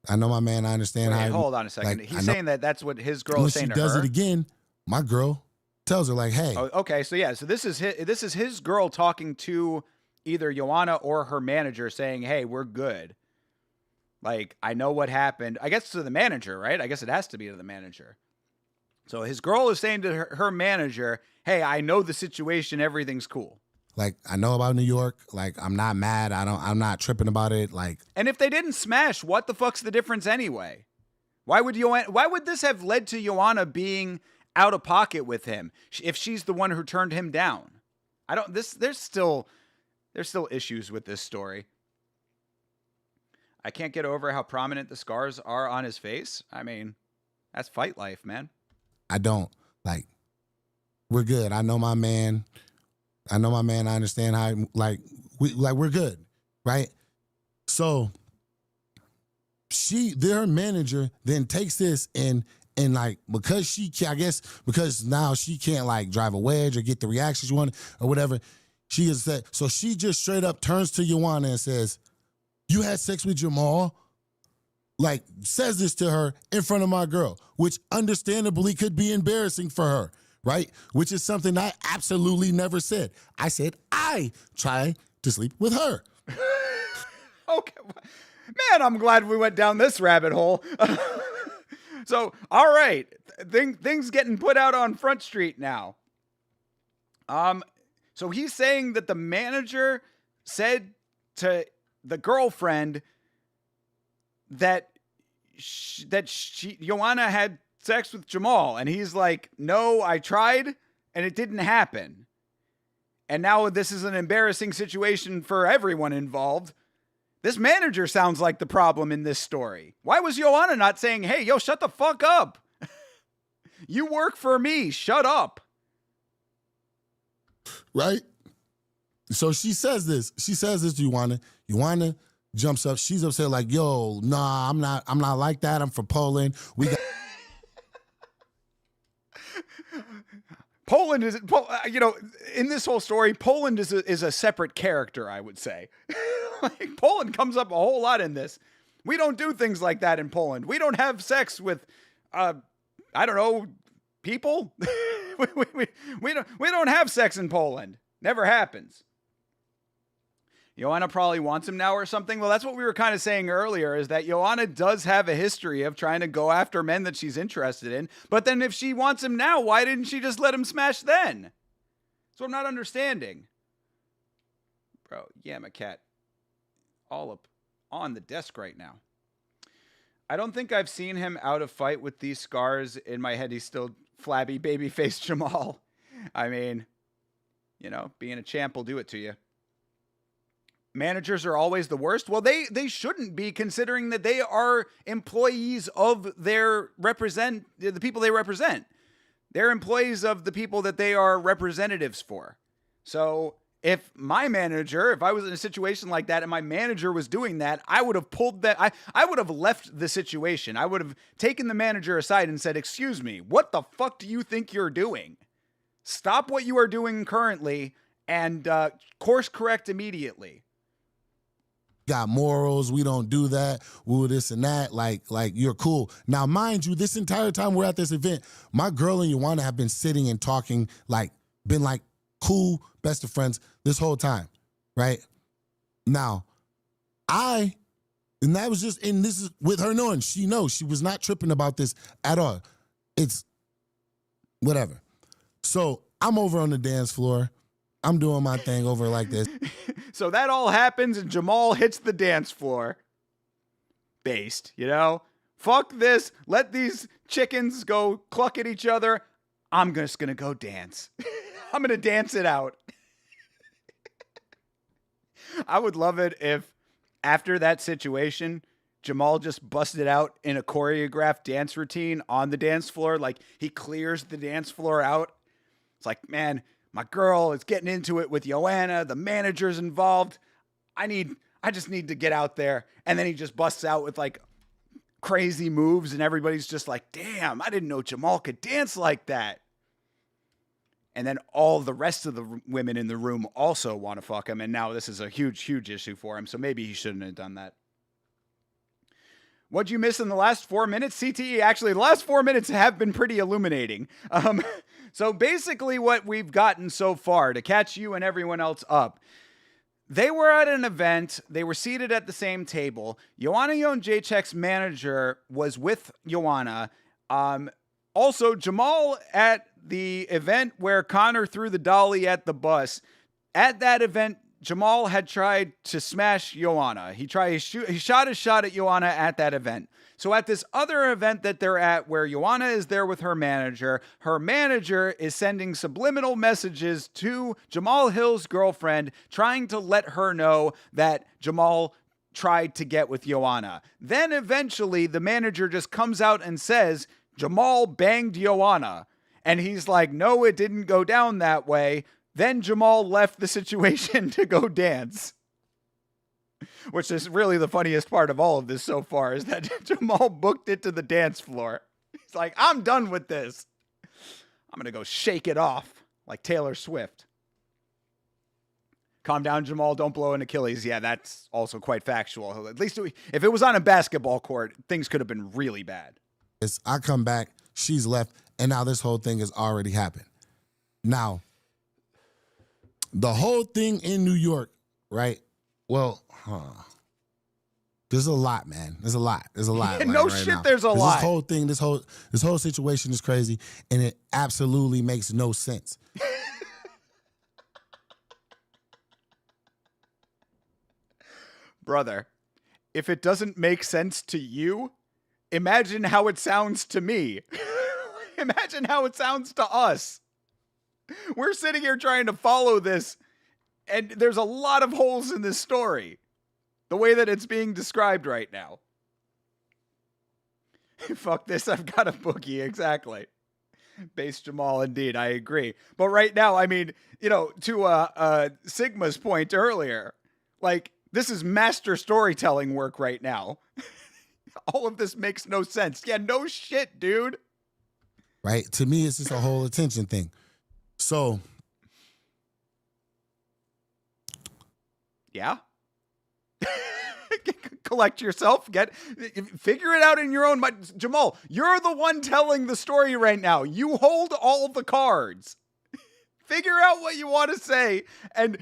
I understand how. Hold on a second. Like, He's saying that that's what his girl is saying to her. When she does it again, my girl tells her like, "Hey." Oh, okay, so yeah, so this is his girl talking to either Joanna or her manager, saying, "Hey, we're good. Like, I know what happened." I guess to the manager, right? I guess it has to be to the manager. So his girl is saying to her manager, "Hey, I know the situation. Everything's cool." Like, I know about New York. Like, I'm not mad. I'm not tripping about it. Like, and if they didn't smash, what the fuck's the difference anyway? Why would this have led to Joanna being out of pocket with him if she's the one who turned him down? There's still issues with this story. I can't get over how prominent the scars are on his face. I mean, that's fight life, man. I don't like. We're good. I know my man. I understand how, we're good, right? So their manager then takes this and like, because now she can't like drive a wedge or get the reaction she wanted or whatever, she is that. So she just straight up turns to Joanna and says, "You had sex with Jamal?" Like, says this to her in front of my girl, which understandably could be embarrassing for her. Right? Which is something I absolutely never said. I said I try to sleep with her. Okay. Man, I'm glad we went down this rabbit hole. So, all right. Things getting put out on Front Street now. So he's saying that the manager said to the girlfriend that Joanna had sex with Jamal, and he's like, "No, I tried and it didn't happen." And now this is an embarrassing situation for everyone involved. This manager sounds like the problem in this story. Why was Joanna not saying, "Hey, yo, shut the fuck up. You work for me, shut up." Right? So she says this to Joanna. Joanna jumps up. She's upset like, "Yo, nah, I'm not like that. I'm from Poland. We got Poland is, in this whole story, Poland is a separate character, I would say. Like, Poland comes up a whole lot in this. We don't do things like that in Poland. We don't have sex with, I don't know, people. we don't have sex in Poland. Never happens. Joanna probably wants him now or something. Well, that's what we were kind of saying earlier, is that Joanna does have a history of trying to go after men that she's interested in. But then if she wants him now, why didn't she just let him smash then? That's what I'm not understanding. Bro, Yama Cat, all up on the desk right now. I don't think I've seen him out of fight with these scars. In my head, he's still flabby babyface Jamal. I mean, You know, being a champ will do it to you. Managers are always the worst. Well, they shouldn't be, considering that they are employees of the people they represent. They're employees of the people that they are representatives for. So if I was in a situation like that and my manager was doing that, I would have pulled that. I would have left the situation. I would have taken the manager aside and said, "Excuse me, what the fuck do you think you're doing? Stop what you are doing currently and course correct immediately." Got morals. We don't do that. Ooh, this and that. Like you're cool. Now, mind you, this entire time we're at this event, my girl and Joanna have been sitting and talking, been cool, best of friends this whole time, right? Now, and this is with her knowing, she knows she was not tripping about this at all. It's whatever. So I'm over on the dance floor. I'm doing my thing over like this. So that all happens and Jamal hits the dance floor. Based, you know? Fuck this. Let these chickens go cluck at each other. I'm just going to go dance. I'm going to dance it out. I would love it if after that situation, Jamal just busted out in a choreographed dance routine on the dance floor. Like, he clears the dance floor out. It's like, man, my girl is getting into it with Joanna. The manager's involved. I just need to get out there. And then he just busts out with crazy moves and everybody's just like, damn, I didn't know Jamal could dance like that. And then all the rest of the women in the room also want to fuck him. And now this is a huge, huge issue for him. So maybe he shouldn't have done that. What'd you miss in the last 4 minutes? CTE, actually, the last 4 minutes have been pretty illuminating. So basically what we've gotten so far, to catch you and everyone else up, they were at an event. They were seated at the same table. Joanna Jędrzejczyk's manager was with Joanna. Also, Jamal at the event where Connor threw the dolly at the bus. At that event, Jamal had tried to smash Joanna. He shot his shot at Joanna at that event. So at this other event that they're at where Joanna is there with her manager is sending subliminal messages to Jamal Hill's girlfriend, trying to let her know that Jamal tried to get with Joanna. Then eventually the manager just comes out and says, Jamal banged Joanna. And he's like, no, it didn't go down that way. Then Jamal left the situation to go dance. Which is really the funniest part of all of this so far, is that Jamal booked it to the dance floor. He's like, I'm done with this. I'm going to go shake it off like Taylor Swift. Calm down, Jamal. Don't blow an Achilles. Yeah, that's also quite factual. At least if it was on a basketball court, things could have been really bad. I come back, she's left, and now this whole thing has already happened. Now, the whole thing in New York, right? Well, there's a lot, man. There's a lot. There's a lot. No right shit, now. there's a lot. This whole thing, this whole situation is crazy, and it absolutely makes no sense. Brother, if it doesn't make sense to you, imagine how it sounds to me. Imagine how it sounds to us. We're sitting here trying to follow this, and there's a lot of holes in this story. The way that it's being described right now. Fuck this, I've got a bookie, exactly. Base Jamal, indeed, I agree. But right now, I mean, to Sigma's point earlier, this is master storytelling work right now. All of this makes no sense. Yeah, no shit, dude. Right? To me, it's just a whole attention thing. So. Yeah. Collect yourself. Figure it out in your own mind. Jamal, you're the one telling the story right now. You hold all the cards. Figure out what you want to say and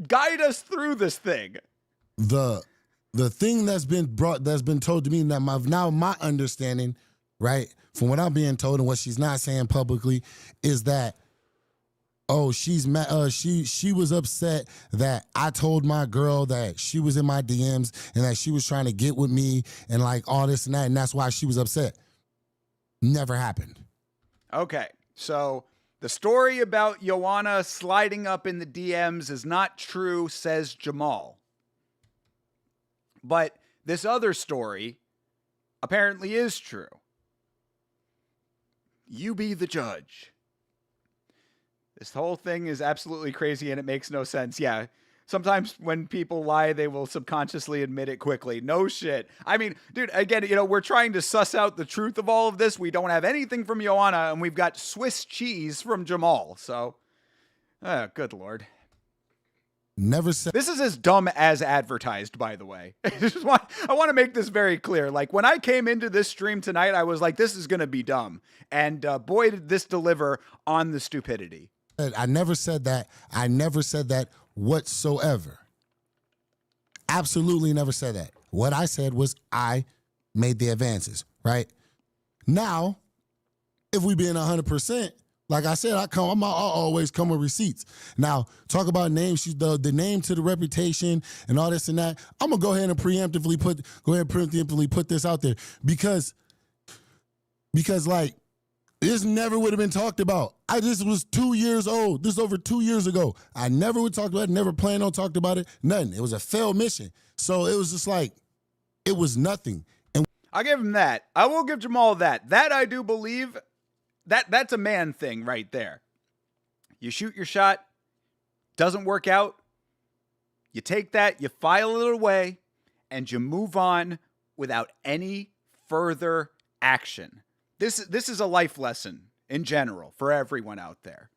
guide us through this thing. The thing that's been told to me that my understanding, right, from what I'm being told and what she's not saying publicly, is that she was upset that I told my girl that she was in my DMs and that she was trying to get with me and all this and that, and that's why she was upset. Never happened. Okay, so The story about Joanna sliding up in the DMs is not true, says Jamal. But this other story apparently is true. You be the judge. This whole thing is absolutely crazy and it makes no sense. Yeah. Sometimes when people lie, they will subconsciously admit it quickly. No shit. I mean, dude, again, we're trying to suss out the truth of all of this. We don't have anything from Joanna, and we've got Swiss cheese from Jamal. So, good Lord. Never said. This is as dumb as advertised, by the way. I want to make this very clear. Like, when I came into this stream tonight, I was like, this is going to be dumb. And boy, did this deliver on the stupidity. I never said that. I never said that whatsoever. Absolutely never said that. What I said was I made the advances, right? Now, if we being 100%, like I said, I'll always come with receipts. Now, talk about names, the name to the reputation and all this and that. I'm gonna go ahead and preemptively put this out there because like, this never would have been talked about. This was 2 years old. This is over 2 years ago. I never would talk about it, never planned on talking about it, nothing. It was a failed mission. So it was just like, it was nothing. And I'll give him that. I will give Jamal that. That I do believe, that's a man thing right there. You shoot your shot, doesn't work out, you take that, you file it away, and you move on without any further action. This is a life lesson in general for everyone out there.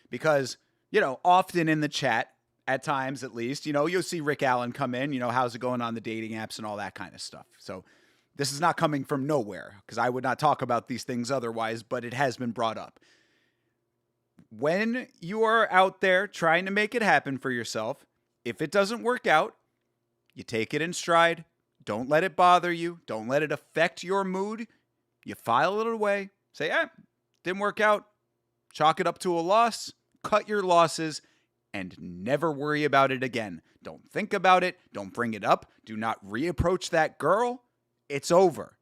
Because, often in the chat, at times at least, you'll see Rick Allen come in, how's it going on the dating apps and all that kind of stuff. So this is not coming from nowhere because I would not talk about these things otherwise, but it has been brought up. When you are out there trying to make it happen for yourself, if it doesn't work out, you take it in stride. Don't let it bother you. Don't let it affect your mood. You file it away, say, didn't work out, chalk it up to a loss, cut your losses, and never worry about it again. Don't think about it. Don't bring it up. Do not reapproach that girl. It's over.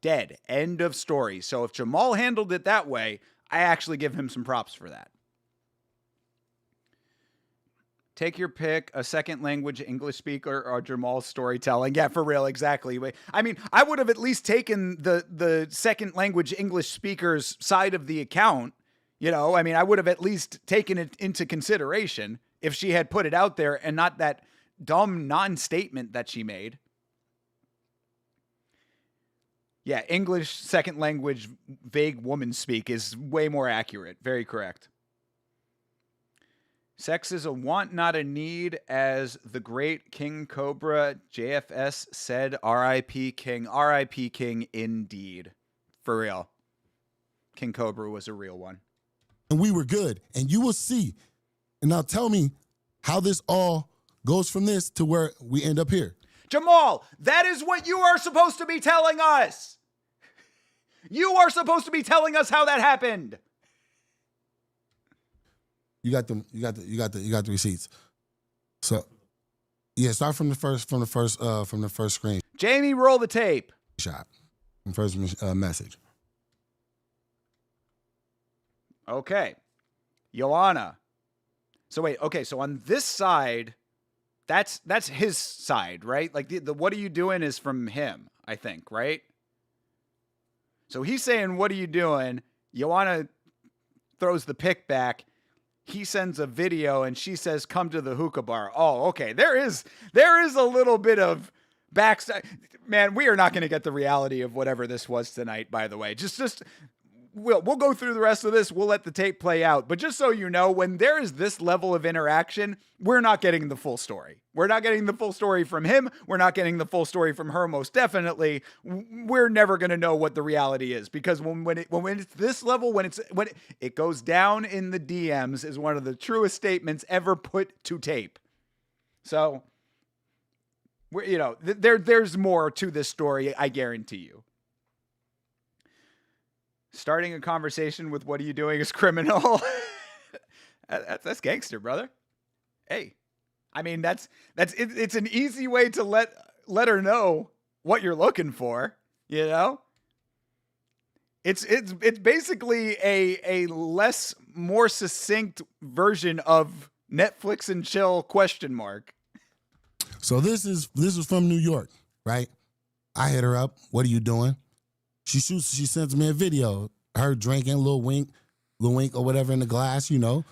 Dead. End of story. So if Jamal handled it that way, I actually give him some props for that. Take your pick, a second language English speaker or Jamal's storytelling. Yeah, for real, exactly. I mean, I would have at least taken the second language English speaker's side of the account. I would have at least taken it into consideration if she had put it out there and not that dumb non-statement that she made. Yeah, English second language vague woman speak is way more accurate. Very correct. Sex is a want, not a need, as the great King Cobra JFS said, R.I.P. King. R.I.P. King, indeed. For real. King Cobra was a real one. And we were good. And you will see. And now tell me how this all goes from this to where we end up here. Jamal, that is what you are supposed to be telling us. You are supposed to be telling us how that happened. You got the receipts. So, yeah, start from the first screen Jamie, roll the tape. shot, from first message. Okay, Joanna. So wait, okay, so on this side, that's his side, right? Like the what are you doing is from him, I think, right? So he's saying, what are you doing? Joanna throws the pick back. He sends a video and she says, come to the hookah bar. Oh, okay. There is a little bit of backstage. Man, we are not going to get the reality of whatever this was tonight, by the way. We'll go through the rest of this. We'll let the tape play out. But just so you know, when there is this level of interaction, we're not getting the full story. We're not getting the full story from him. We're not getting the full story from her, most definitely. We're never going to know what the reality is, because when it's this level, when it goes down in the DMs, is one of the truest statements ever put to tape. So, there's more to this story, I guarantee you. Starting a conversation with what are you doing is criminal. That's gangster, brother. Hey, I mean, it's an easy way to let her know what you're looking for, It's basically a less more succinct version of Netflix and chill ? So this is from New York, right? I hit her up. What are you doing? She sends me a video. Her drinking, little wink or whatever in the glass, you know.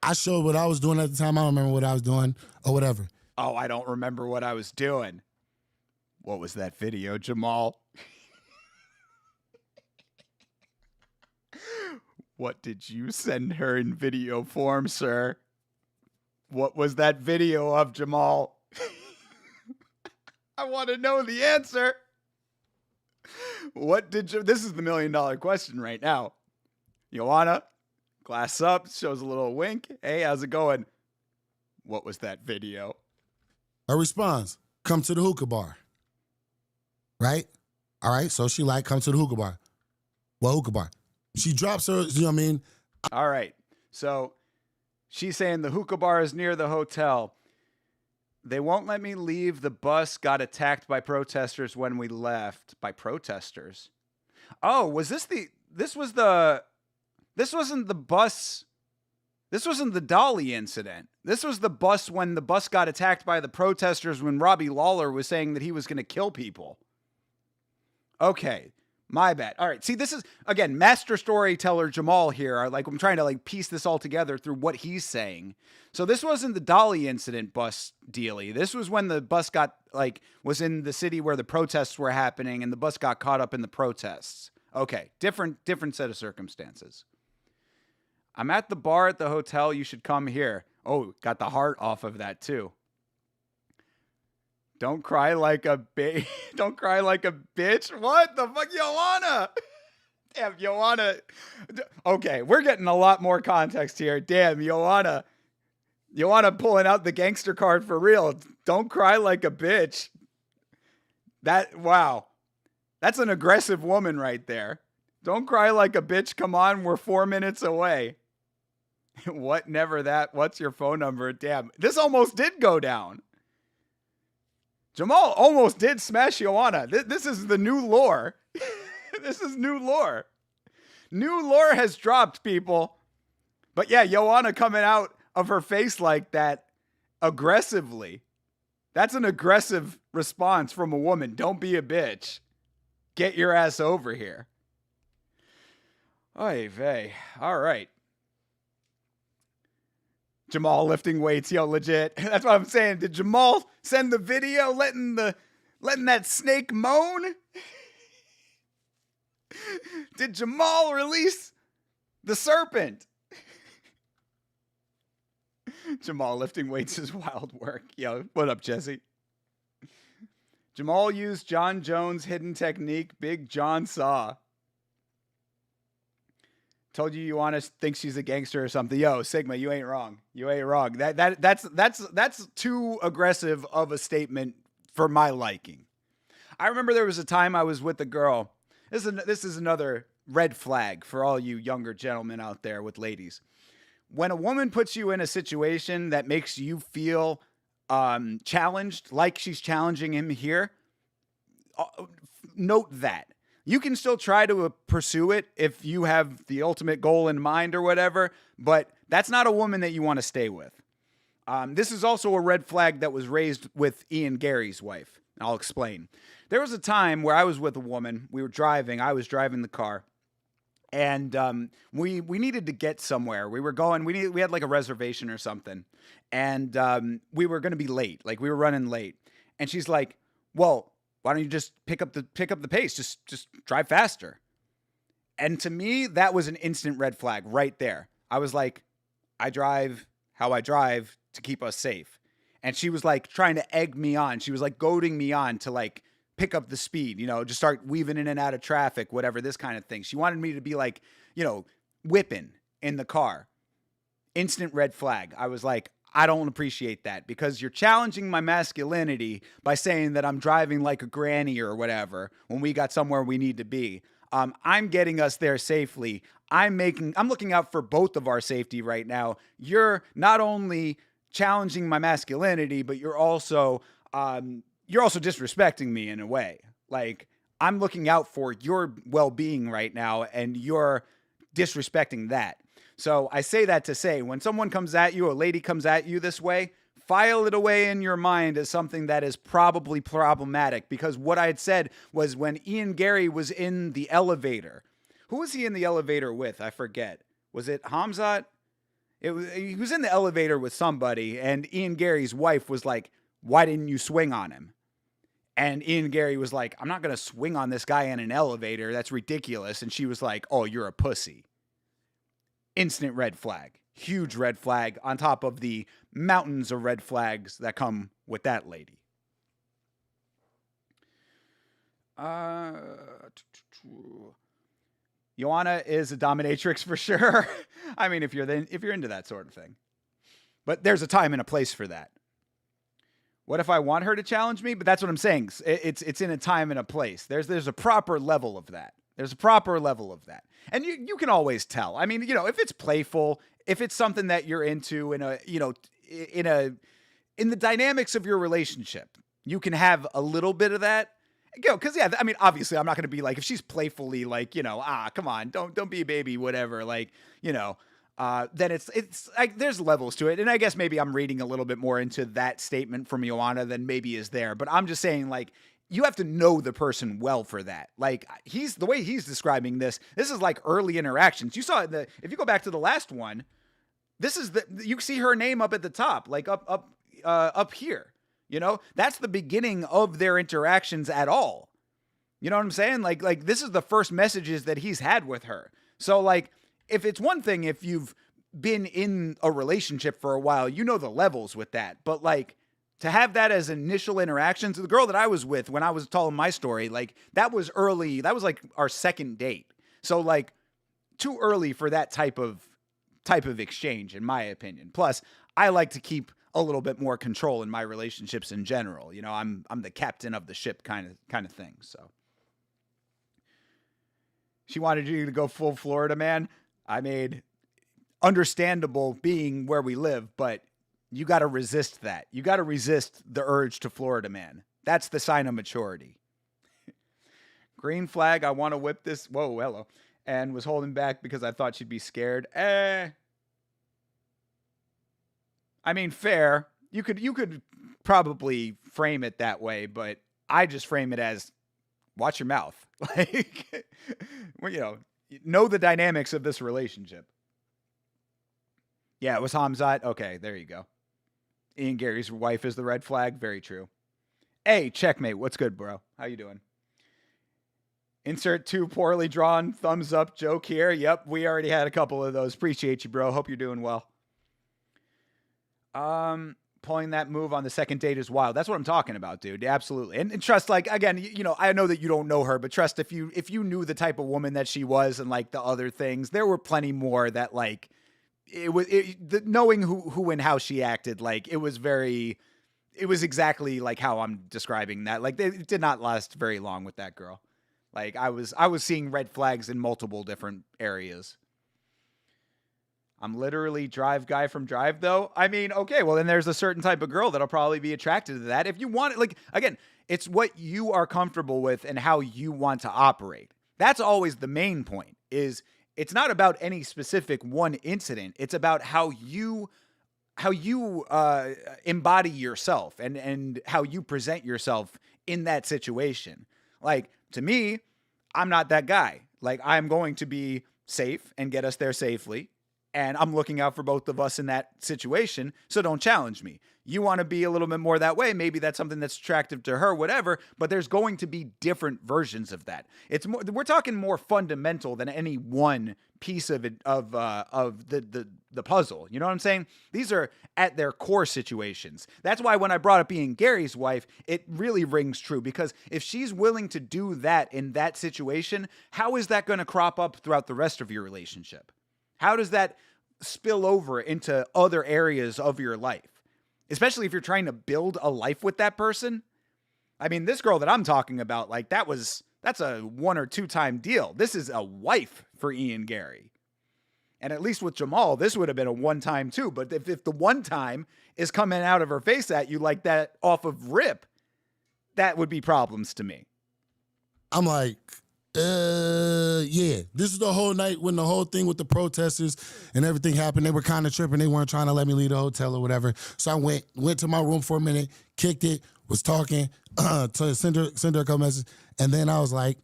I showed what I was doing at the time. I don't remember what I was doing or whatever. Oh, I don't remember what I was doing. What was that video, Jamal? What did you send her in video form, sir? What was that video of, Jamal? I want to know the answer. What did you... This is the $1 million question right now. Joanna, glass up, shows a little wink. Hey, how's it going? What was that video? Her response, come to the hookah bar. Right? All right, so she come to the hookah bar. What hookah bar? She drops her, you know what I mean? All right, so she's saying the hookah bar is near the hotel. They won't let me leave. The bus got attacked by protesters when we left. By protesters? Oh, this wasn't the bus. This wasn't the Dolly incident. This was the bus when the bus got attacked by the protesters when Robbie Lawler was saying that he was going to kill people. Okay, my bad. All right, see, this is, again, master storyteller Jamal here. I'm trying to piece this all together through what he's saying. So this wasn't the Dolly incident bus dealie. This was when the bus was in the city where the protests were happening and the bus got caught up in the protests. Okay, different set of circumstances. I'm at the bar at the hotel. You should come here. Oh, got the heart off of that too. Don't cry like a Don't cry like a bitch. What the fuck, Joanna? Damn, Joanna. Okay, we're getting a lot more context here. Damn, Joanna pulling out the gangster card for real. Don't cry like a bitch. Wow. That's an aggressive woman right there. Don't cry like a bitch. Come on, we're 4 minutes away. What? Never that. What's your phone number? Damn, this almost did go down. Jamal almost did smash Joanna. This is the new lore. This is new lore. New lore has dropped, people. But yeah, Joanna coming out of her face like that aggressively. That's an aggressive response from a woman. Don't be a bitch. Get your ass over here. Oy vey. All right. Jamal lifting weights, yo, legit. That's what I'm saying. Did Jamal send the video letting that snake moan? Did Jamal release the serpent? Jamal lifting weights is wild work. Yo, what up, Jesse? Jamal used John Jones' hidden technique, Big John Saw. Told you want to think she's a gangster or something. Yo, Sigma, you ain't wrong. You ain't wrong. That's too aggressive of a statement for my liking. I remember there was a time I was with a girl. This is another red flag for all you younger gentlemen out there with ladies. When a woman puts you in a situation that makes you feel challenged, like she's challenging him here, note that. You can still try to pursue it if you have the ultimate goal in mind or whatever, but that's not a woman that you want to stay with. This is also a red flag that was raised with Ian Gary's wife. I'll explain. There was a time where I was with a woman. We were driving. I was driving the car. And we needed to get somewhere. We were going. We had like a reservation or something. And we were going to be late. We were running late. And she's like, well, why don't you just pick up the pace? Just drive faster. And to me, that was an instant red flag right there. I was like, I drive how I drive to keep us safe. And she was trying to egg me on. She was goading me on to pick up the speed, just start weaving in and out of traffic, whatever, this kind of thing. She wanted me to be whipping in the car. Instant red flag. I was like, I don't appreciate that because you're challenging my masculinity by saying that I'm driving like a granny or whatever when we got somewhere we need to be. I'm getting us there safely. I'm looking out for both of our safety right now. You're not only challenging my masculinity, but you're also disrespecting me in a way. I'm looking out for your well-being right now, and you're disrespecting that. So I say that to say, when someone comes at you, a lady comes at you this way, file it away in your mind as something that is probably problematic, because what I had said was when Ian Gary was in the elevator. Who was he in the elevator with? I forget. Was it Hamzat? He was in the elevator with somebody, and Ian Gary's wife was like, "Why didn't you swing on him?" And Ian Gary was like, "I'm not going to swing on this guy in an elevator. That's ridiculous." And she was like, "Oh, you're a pussy." Instant red flag. Huge red flag on top of the mountains of red flags that come with that lady. Joanna is a dominatrix for sure. I mean, if you're into that sort of thing. But there's a time and a place for that. What if I want her to challenge me? But that's what I'm saying. It's in a time and a place. There's a proper level of that. There's a proper level of that. And you can always tell. I mean, if it's playful, if it's something that you're into in the dynamics of your relationship, you can have a little bbit of that. Because I mean, obviously, I'm not going to be like, if she's playfully like, come on, don't be a baby, whatever, like, then it's like there's levels to it. And I guess maybe I'm reading a little bit more into that statement from Joanna than maybe is there. But I'm just saying, like, you have to know the person well for that. Like, the way he's describing this is like early interactions. You saw it if you go back to the last one, you see her name up at the top, like up here. That's the beginning of their interactions at all. You know what I'm saying? Like this is the first messages that he's had with her. So like, if it's one thing, if you've been in a relationship for a while, the levels with that. But like, to have that as initial interactions, the girl that I was with when I was telling my story, like that was early. That was like our second date. So like, too early for that type of exchange, in my opinion. Plus, I like to keep a little bit more control in my relationships in general. I'm the captain of the ship kind of thing. So she wanted you to go full Florida man. I mean, understandable being where we live, but you got to resist that. You got to resist the urge to Florida man. That's the sign of maturity. Green flag. I want to whip this. Whoa, hello. And was holding back because I thought she'd be scared. I mean, fair. You could probably frame it that way, but I just frame it as watch your mouth. Like, know the dynamics of this relationship. Yeah, it was Hamzat. Okay, there you go. Ian Gary's wife is the red flag. Very true. Hey, checkmate. What's good, bro? How you doing? Insert 2 poorly drawn thumbs up joke here. Yep, we already had a couple of those. Appreciate you, bro. Hope you're doing well. Pulling that move on the second date is wild. That's what I'm talking about, dude. Absolutely. And trust, like, again, I know that you don't know her, but trust if you knew the type of woman that she was and like the other things, there were plenty more that like knowing who and how she acted, like it was exactly like how I'm describing that. Like it did not last very long with that girl. Like I was seeing red flags in multiple different areas. I'm literally Drive guy from Drive, though. I mean, okay, well, then there's a certain type of girl that'll probably be attracted to that. If you want it, like, again, it's what you are comfortable with and how you want to operate. That's always the main point, is it's not about any specific one incident. It's about how you embody yourself and how you present yourself in that situation. Like, to me, I'm not that guy. Like, I'm going to be safe and get us there safely. And I'm looking out for both of us in that situation, so don't challenge me. You want to be a little bit more that way. Maybe that's something that's attractive to her, whatever, but there's going to be different versions of that. We're talking more fundamental than any one piece of it, of the puzzle. You know what I'm saying? These are at their core situations. That's why when I brought up being Gary's wife, it really rings true, because if she's willing to do that in that situation, how is that going to crop up throughout the rest of your relationship? How does that spill over into other areas of your life? Especially if you're trying to build a life with that person. I mean, this girl that I'm talking about, like that's a 1 or 2 time deal. This is a wife for Ian Gary. And at least with Jamahal, this would have been a 1 time too. But if the 1 time is coming out of her face at you like that off of rip, that would be problems to me. I'm like, yeah. This is the whole night when the whole thing with the protesters and everything happened. They were kind of tripping. They weren't trying to let me leave the hotel or whatever. So I went to my room for a minute, kicked it, was talking, to send her a couple messages. And then I was like,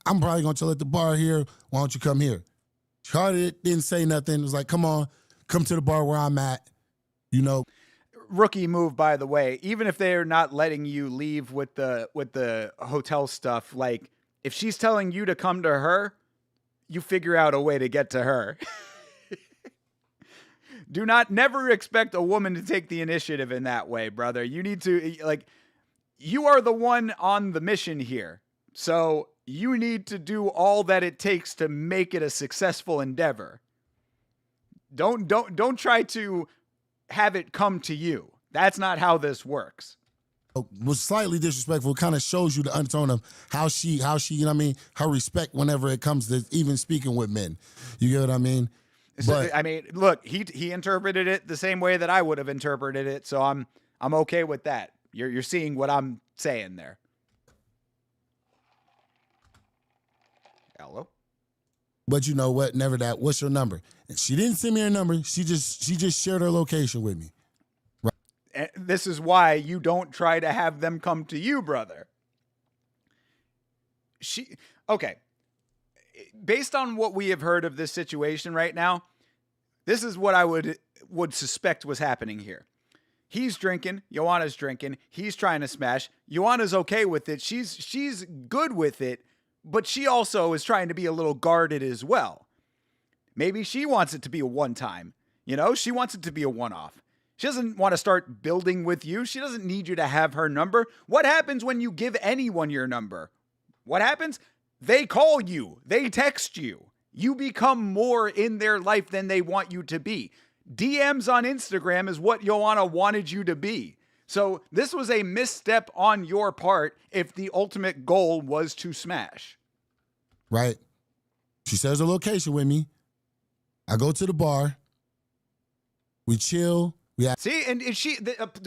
I'm probably going to chill at the bar here. Why don't you come here? Charlie didn't say nothing. It was like, come on, come to the bar where I'm at, you know. Rookie move, by the way. Even if they're not letting you leave with the hotel stuff, like, if she's telling you to come to her, you figure out a way to get to her. Never expect a woman to take the initiative in that way, brother. You need to, like, you are the one on the mission here. So you need to do all that it takes to make it a successful endeavor. Don't try to have it come to you. That's not how this works. Was slightly disrespectful. Kind of shows you the undertone of how she, you know what I mean, her respect whenever it comes to even speaking with men. You get what I mean? But I mean, look, he interpreted it the same way that I would have interpreted it, so I'm okay with that. You're seeing what I'm saying there. Hello? But you know what? Never that. What's your number? And she didn't send me her number. She just shared her location with me. And this is why you don't try to have them come to you, brother. Okay. Based on what we have heard of this situation right now, this is what I would suspect was happening here. He's drinking, Joanna's drinking, he's trying to smash. Joanna's okay with it. She's good with it, but she also is trying to be a little guarded as well. Maybe she wants it to be a one-time. You know, she wants it to be a one-off. She doesn't want to start building with you. She doesn't need you to have her number. What happens when you give anyone your number? What happens? They call you. They text you. You become more in their life than they want you to be. DMs on Instagram is what Joanna wanted you to be. So this was a misstep on your part if the ultimate goal was to smash. Right. She shares her location with me. I go to the bar. We chill. See, and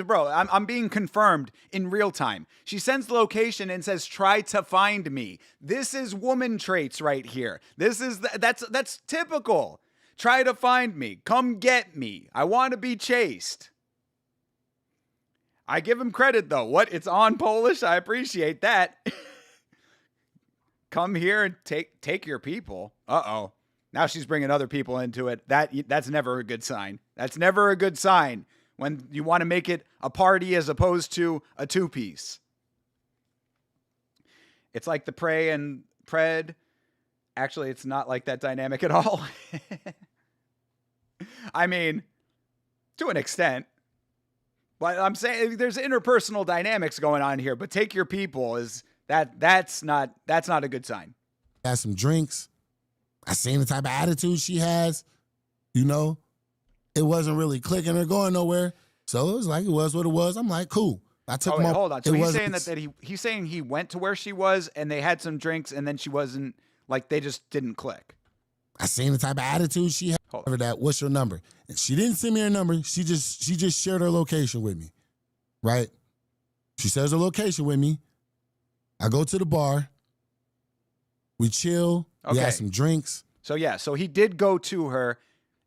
bro, I'm being confirmed in real time. She sends the location and says, "Try to find me." This is woman traits right here. That's typical. Try to find me. Come get me. I want to be chased. I give him credit though. What? It's on Polish. I appreciate that. Come here and take your people. Uh-oh. Now she's bringing other people into it. That's never a good sign. That's never a good sign when you want to make it a party as opposed to a two-piece. It's like the Prey and Pred. Actually, it's not like that dynamic at all. I mean, to an extent. But I'm saying there's interpersonal dynamics going on here, but take your people that's not a good sign. Had some drinks. I seen the type of attitude she has, you know. It wasn't really clicking or going nowhere. So it was like, it was what it was. I'm like, cool. I took my... Hold on. So he's saying he's saying he went to where she was and they had some drinks and then she wasn't, like, they just didn't click. I seen the type of attitude she had. Over that, what's your number? And she didn't send me her number. She just shared her location with me, right? She shares her location with me. I go to the bar. We chill. Okay. We had some drinks. So yeah, so he did go to her,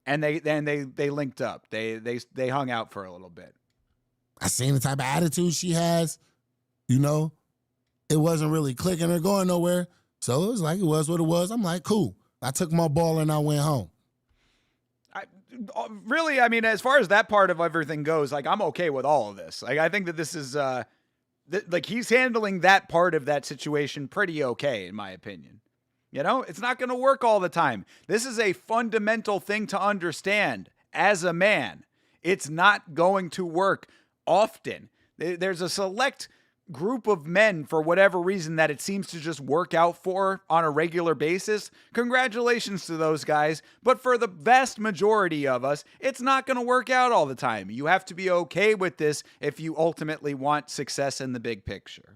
and they linked up. They hung out for a little bit. I seen the type of attitude she has, you know. It wasn't really clicking or going nowhere. So it was like, it was what it was. I'm like, cool. I took my ball and I went home. Really, I mean, as far as that part of everything goes, like, I'm okay with all of this. Like, I think that this is, like, he's handling that part of that situation pretty okay, in my opinion. You know, it's not going to work all the time. This is a fundamental thing to understand as a man. It's not going to work often. There's a select group of men, for whatever reason, that it seems to just work out for on a regular basis. Congratulations to those guys. But for the vast majority of us, it's not going to work out all the time. You have to be okay with this if you ultimately want success in the big picture.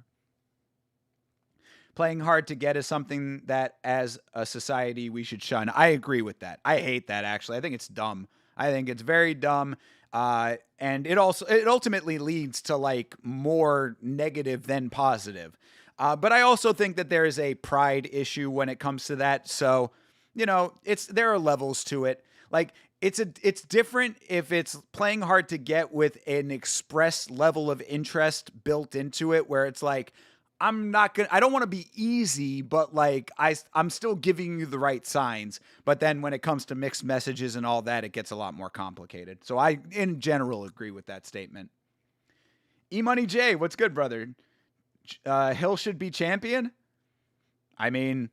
Playing hard to get is something that, as a society, we should shun. I agree with that. I hate that, actually. I think it's dumb. I think it's very dumb. And it ultimately leads to, like, more negative than positive. But I also think that there is a pride issue when it comes to that. So, there are levels to it. Like it's different if it's playing hard to get with an express level of interest built into it, where it's like, I don't want to be easy, but like I'm still giving you the right signs. But then when it comes to mixed messages and all that, it gets a lot more complicated. So I, in general, agree with that statement. E-Money J, what's good, brother? Hill should be champion? I mean,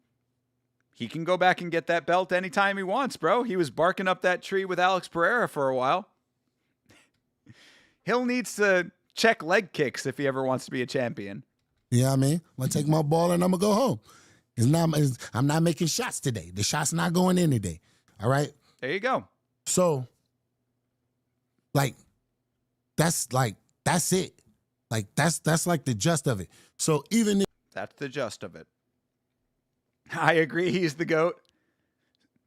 he can go back and get that belt anytime he wants, bro. He was barking up that tree with Alex Pereira for a while. Hill needs to check leg kicks if he ever wants to be a champion. You know what I mean? I'm going to take my ball and I'm going to go home. I'm not making shots today. The shot's not going in today. All right? There you go. So, that's it. Like, that's like the gist of it. So even if that's the gist of it. I agree. He's the GOAT.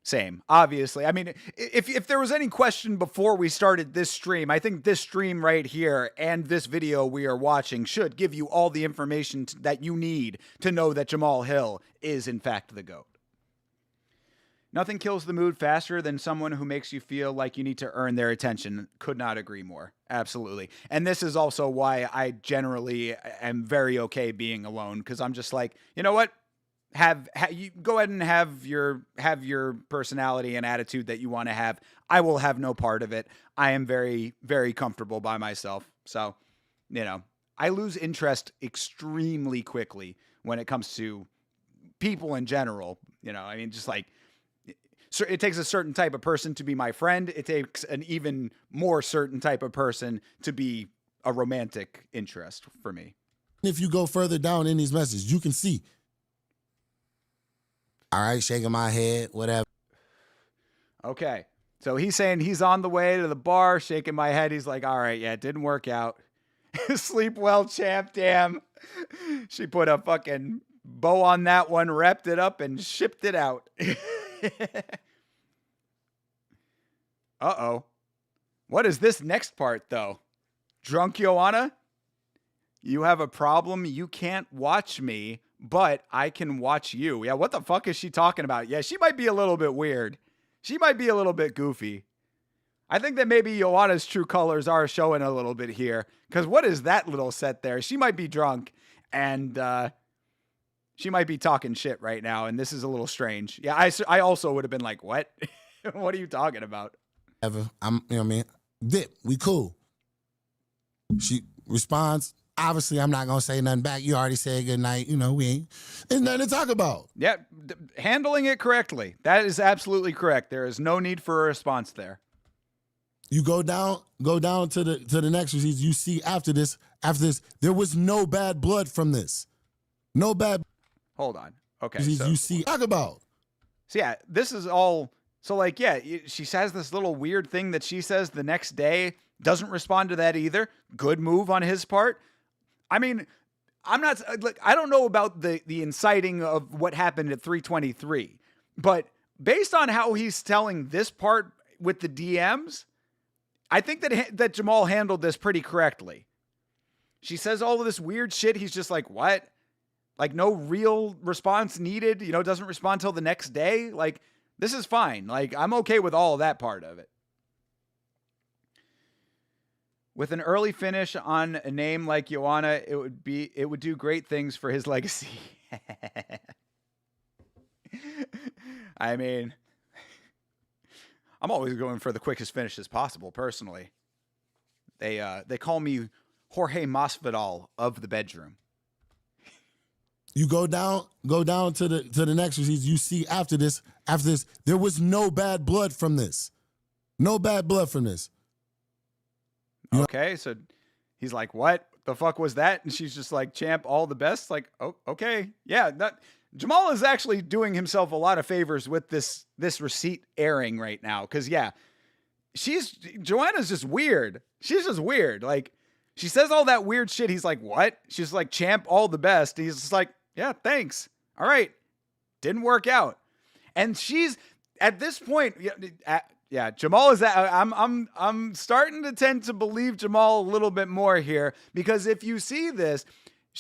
Same, obviously. I mean, if there was any question before we started this stream, I think this stream right here and this video we are watching should give you all the information that you need to know that Jamahal Hill is, in fact, the GOAT. Nothing kills the mood faster than someone who makes you feel like you need to earn their attention. Could not agree more. Absolutely. And this is also why I generally am very okay being alone, because I'm just like, you know what? You go ahead and have your personality and attitude that you want to have. I will have no part of it. I am very, very comfortable by myself. So, I lose interest extremely quickly when it comes to people in general. I mean, just like, so it takes a certain type of person to be my friend. It takes an even more certain type of person to be a romantic interest for me. if you go further down in these messages, you can see. All right, shaking my head, whatever. Okay. So he's saying he's on the way to the bar, shaking my head. He's like, all right, yeah, it didn't work out. Sleep well, champ, damn. She put a fucking bow on that one, wrapped it up, and shipped it out. Uh-oh. What is this next part, though? Drunk Joanna? You have a problem. You can't watch me, but I can watch you. Yeah, what the fuck is she talking about? Yeah, she might be a little bit weird. She might be a little bit goofy. I think that maybe Joanna's true colors are showing a little bit here. Because what is that little set there? She might be drunk, and she might be talking shit right now, and this is a little strange. Yeah, I also would have been like, what? What are you talking about? You know what I mean? Dip, we cool. She responds, obviously, I'm not going to say nothing back. You already said good night. You know, we ain't. There's nothing to talk about. Yeah, handling it correctly. That is absolutely correct. There is no need for a response there. You go down to the next receipt. You see after this, there was no bad blood from this. No bad. Hold on. Okay. So, you see, talk about. So yeah, this is all. So like, yeah, she says this little weird thing that she says the next day, doesn't respond to that either. Good move on his part. I mean, I don't know about the inciting of what happened at 323, but based on how he's telling this part with the DMs, I think that Jamahal handled this pretty correctly. She says all of this weird shit. He's just like, what? Like, no real response needed, doesn't respond till the next day. Like, this is fine. Like, I'm okay with all of that part of it. With an early finish on a name like Joanna, it would do great things for his legacy. I mean, I'm always going for the quickest finishes possible, personally. They call me Jorge Masvidal of the bedroom. You go down to the next receipt. You see after this, there was no bad blood from this. No bad blood from this. Okay, so he's like, what the fuck was that? And she's just like, champ, all the best. Like, oh, okay. Yeah, Jamahal is actually doing himself a lot of favors with this receipt airing right now. Because, yeah, Joanna's just weird. She's just weird. Like, she says all that weird shit. He's like, what? She's like, champ, all the best. He's just like, yeah, thanks. All right. Didn't work out. And she's, at this point, yeah, Jamahal is that. I'm starting to tend to believe Jamahal a little bit more here, because if you see this,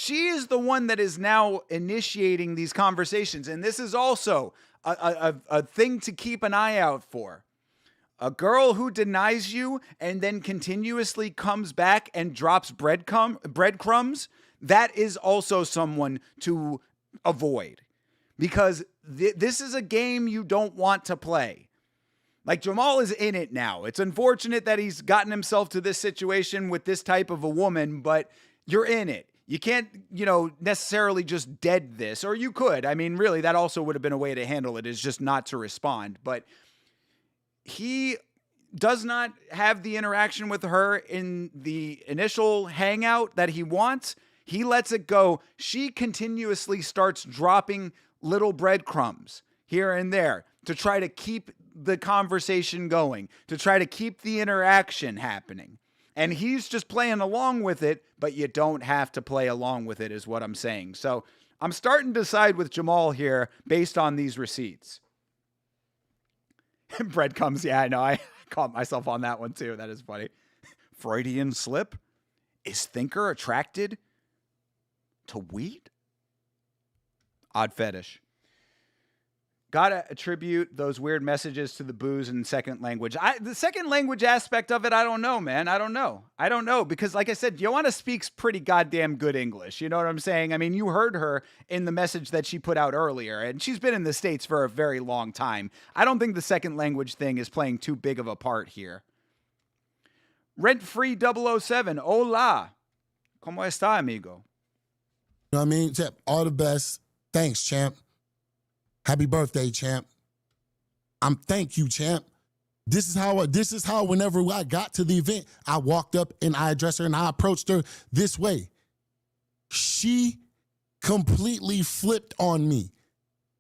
She is the one that is now initiating these conversations. And this is also a thing to keep an eye out for. A girl who denies you and then continuously comes back and drops breadcrumbs, that is also someone to avoid. Because this is a game you don't want to play. Like, Jamal is in it now. It's unfortunate that he's gotten himself to this situation with this type of a woman, but you're in it. You can't, necessarily just dead this, or you could. I mean, really, that also would have been a way to handle it, is just not to respond. But he does not have the interaction with her in the initial hangout that he wants. He lets it go. She continuously starts dropping little breadcrumbs here and there to try to keep the conversation going, to try to keep the interaction happening. And he's just playing along with it, but you don't have to play along with it, is what I'm saying. So I'm starting to side with Jamal here based on these receipts. Breadcrumbs, yeah, I know. I caught myself on that one too. That is funny. Freudian slip? Is Thinker attracted to weed? Odd fetish. Gotta attribute those weird messages to the booze and second language. The second language aspect of it, I don't know, man. I don't know. Because like I said, Joanna speaks pretty goddamn good English. You know what I'm saying? I mean, you heard her in the message that she put out earlier, and she's been in the States for a very long time. I don't think the second language thing is playing too big of a part here. Rent-free 007. Hola. ¿Cómo está, amigo? You know what I mean? Champ, all the best. Thanks, champ. Happy birthday, champ. Thank you, champ. This is how whenever I got to the event, I walked up and I addressed her and I approached her this way. She completely flipped on me.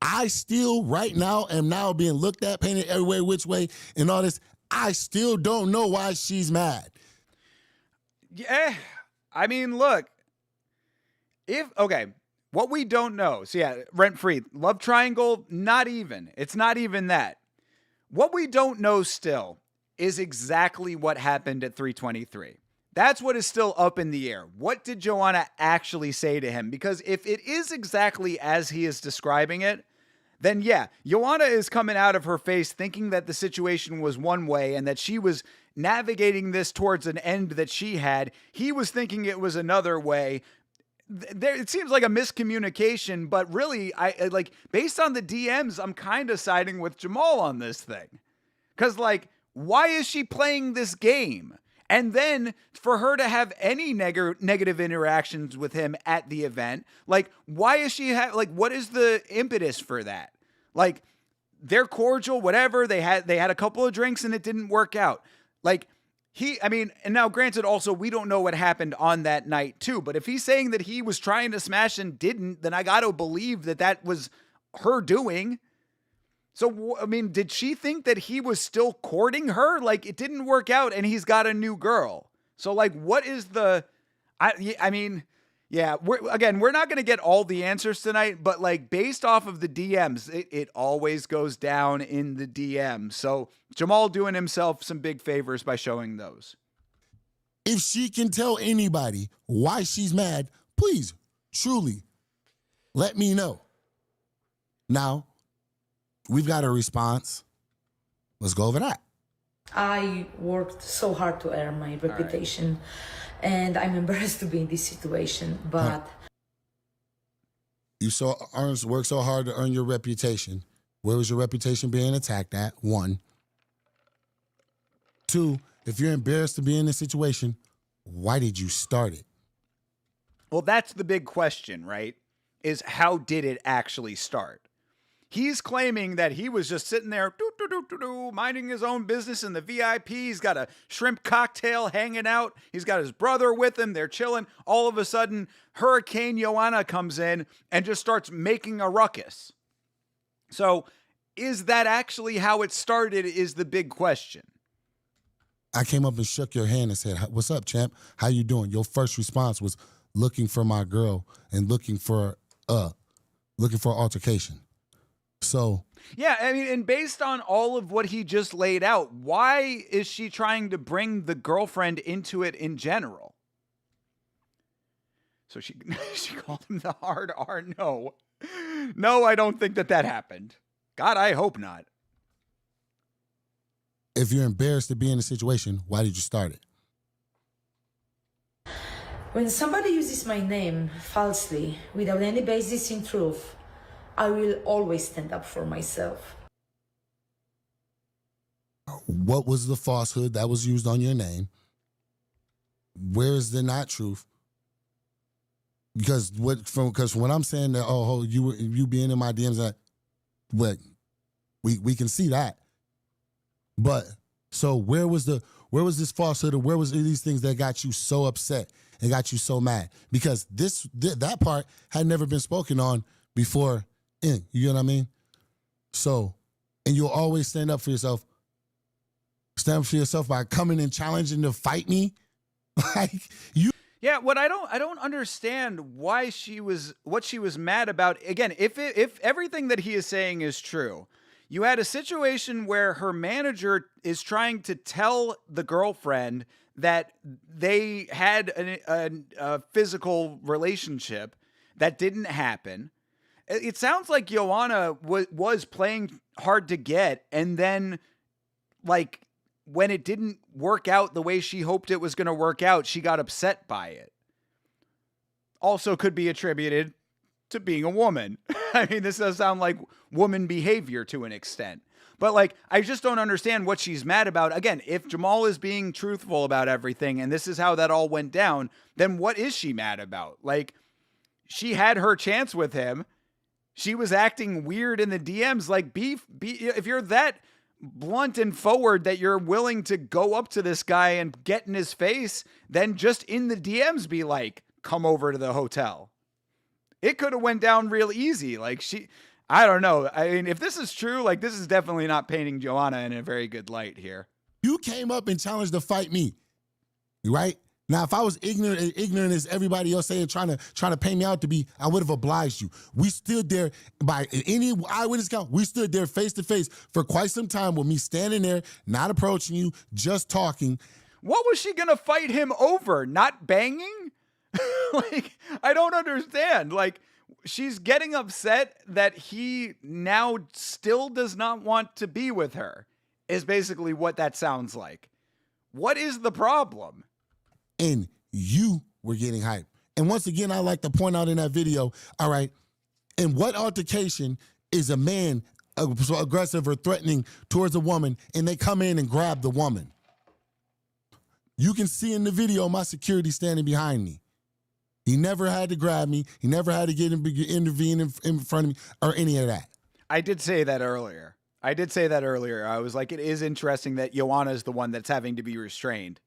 I still right now am now being looked at, painted everywhere, which way, and all this. I still don't know why she's mad. Yeah, I mean, look, what we don't know. So yeah, rent-free. Love triangle, not even. It's not even that. What we don't know still is exactly what happened at 323. That's what is still up in the air. What did Joanna actually say to him? Because if it is exactly as he is describing it, then yeah, Joanna is coming out of her face thinking that the situation was one way and that she was navigating this towards an end that she had. He was thinking it was another way. It seems like a miscommunication, but really, I like, based on the DMs, I'm kind of siding with Jamal on this thing. Because, like, why is she playing this game? And then for her to have any negative interactions with him at the event, like, why is she what is the impetus for that? Like, they're cordial, whatever. They had a couple of drinks and it didn't work out. Like, and now granted, also, we don't know what happened on that night too, but if he's saying that he was trying to smash and didn't, then I got to believe that was her doing. So, I mean, did she think that he was still courting her? Like, it didn't work out and he's got a new girl. So, like, what is we're not going to get all the answers tonight, but like, based off of the DMs, it always goes down in the DMs. So Jamal doing himself some big favors by showing those. If she can tell anybody why she's mad, please, truly, let me know. Now, we've got a response. Let's go over that. I worked so hard to earn my reputation, and I'm embarrassed to be in this situation, but... You worked so hard to earn your reputation. Where was your reputation being attacked at? 1. 2, if you're embarrassed to be in this situation, why did you start it? Well, that's the big question, right? Is how did it actually start? He's claiming that he was just sitting there, minding his own business in the VIP. He's got a shrimp cocktail hanging out. He's got his brother with him. They're chilling. All of a sudden, Hurricane Joanna comes in and just starts making a ruckus. So, is that actually how it started is the big question. I came up and shook your hand and said, "What's up, champ? How you doing?" Your first response was looking for my girl and looking for altercation. So yeah, I mean, and based on all of what he just laid out, why is she trying to bring the girlfriend into it in general? So she she called him the hard R. No. No, I don't think that happened. God, I hope not. If you're embarrassed to be in a situation, why did you start it? When somebody uses my name falsely, without any basis in truth, I will always stand up for myself. What was the falsehood that was used on your name? Where is the not truth? Because when I'm saying that, you being in my DMs, that we can see that. But so where was this falsehood, or where was these things that got you so upset and got you so mad? Because that part had never been spoken on before. You know what I mean? So, and you'll always stand up for yourself. Stand up for yourself by coming and challenging to fight me. Like you. Yeah, what I don't understand what she was mad about. Again, if everything that he is saying is true, you had a situation where her manager is trying to tell the girlfriend that they had a physical relationship that didn't happen. It sounds like Joanna was playing hard to get, and then, like, when it didn't work out the way she hoped it was going to work out, she got upset by it. Also could be attributed to being a woman. I mean, this does sound like woman behavior to an extent. But, like, I just don't understand what she's mad about. Again, if Jamal is being truthful about everything and this is how that all went down, then what is she mad about? Like, she had her chance with him. She was acting weird in the DMs. Like, if you're that blunt and forward that you're willing to go up to this guy and get in his face, then just in the DMs be like, come over to the hotel. It could have went down real easy. Like, I don't know. I mean, if this is true, like, this is definitely not painting Joanna in a very good light here. You came up and challenged to fight me, right? Now, if I was ignorant as everybody else saying, trying to paint me out to be, I would have obliged you. We stood there by any eyewitness account. We stood there face to face for quite some time with me standing there, not approaching you, just talking. What was she gonna fight him over? Not banging? Like, I don't understand. Like, she's getting upset that he now still does not want to be with her, is basically what that sounds like. What is the problem? And you were getting hyped. And once again, I like to point out in that video, all right, in what altercation is a man so aggressive or threatening towards a woman, and they come in and grab the woman? You can see in the video my security standing behind me. He never had to grab me. He never had to intervene in front of me or any of that. I did say that earlier. I was like, it is interesting that Joanna is the one that's having to be restrained.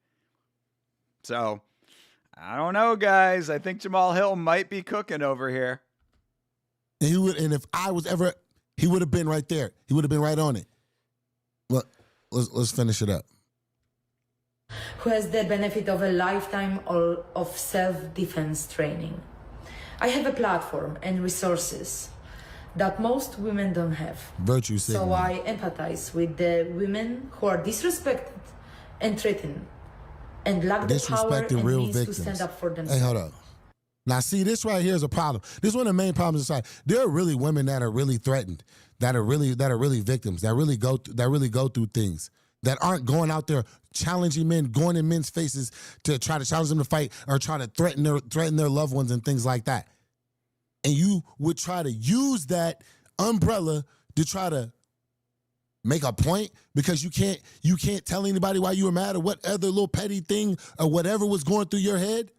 So, I don't know, guys. I think Jamal Hill might be cooking over here. And if I was ever, he would have been right there. He would have been right on it. Well, let's finish it up. Who has the benefit of a lifetime of self-defense training. I have a platform and resources that most women don't have. Virtue signaling. So I empathize with the women who are disrespected and threatened and lack the power and real means victims. to stand up for themselves. Hey, hold up. Now, see, this right here is a problem. This is one of the main problems inside. There are really women that are really threatened, that are really victims, that really go through things, that aren't going out there challenging men, going in men's faces to try to challenge them to fight or try to threaten their loved ones and things like that. And you would try to use that umbrella to try to make a point because you can't tell anybody why you were mad or what other little petty thing or whatever was going through your head.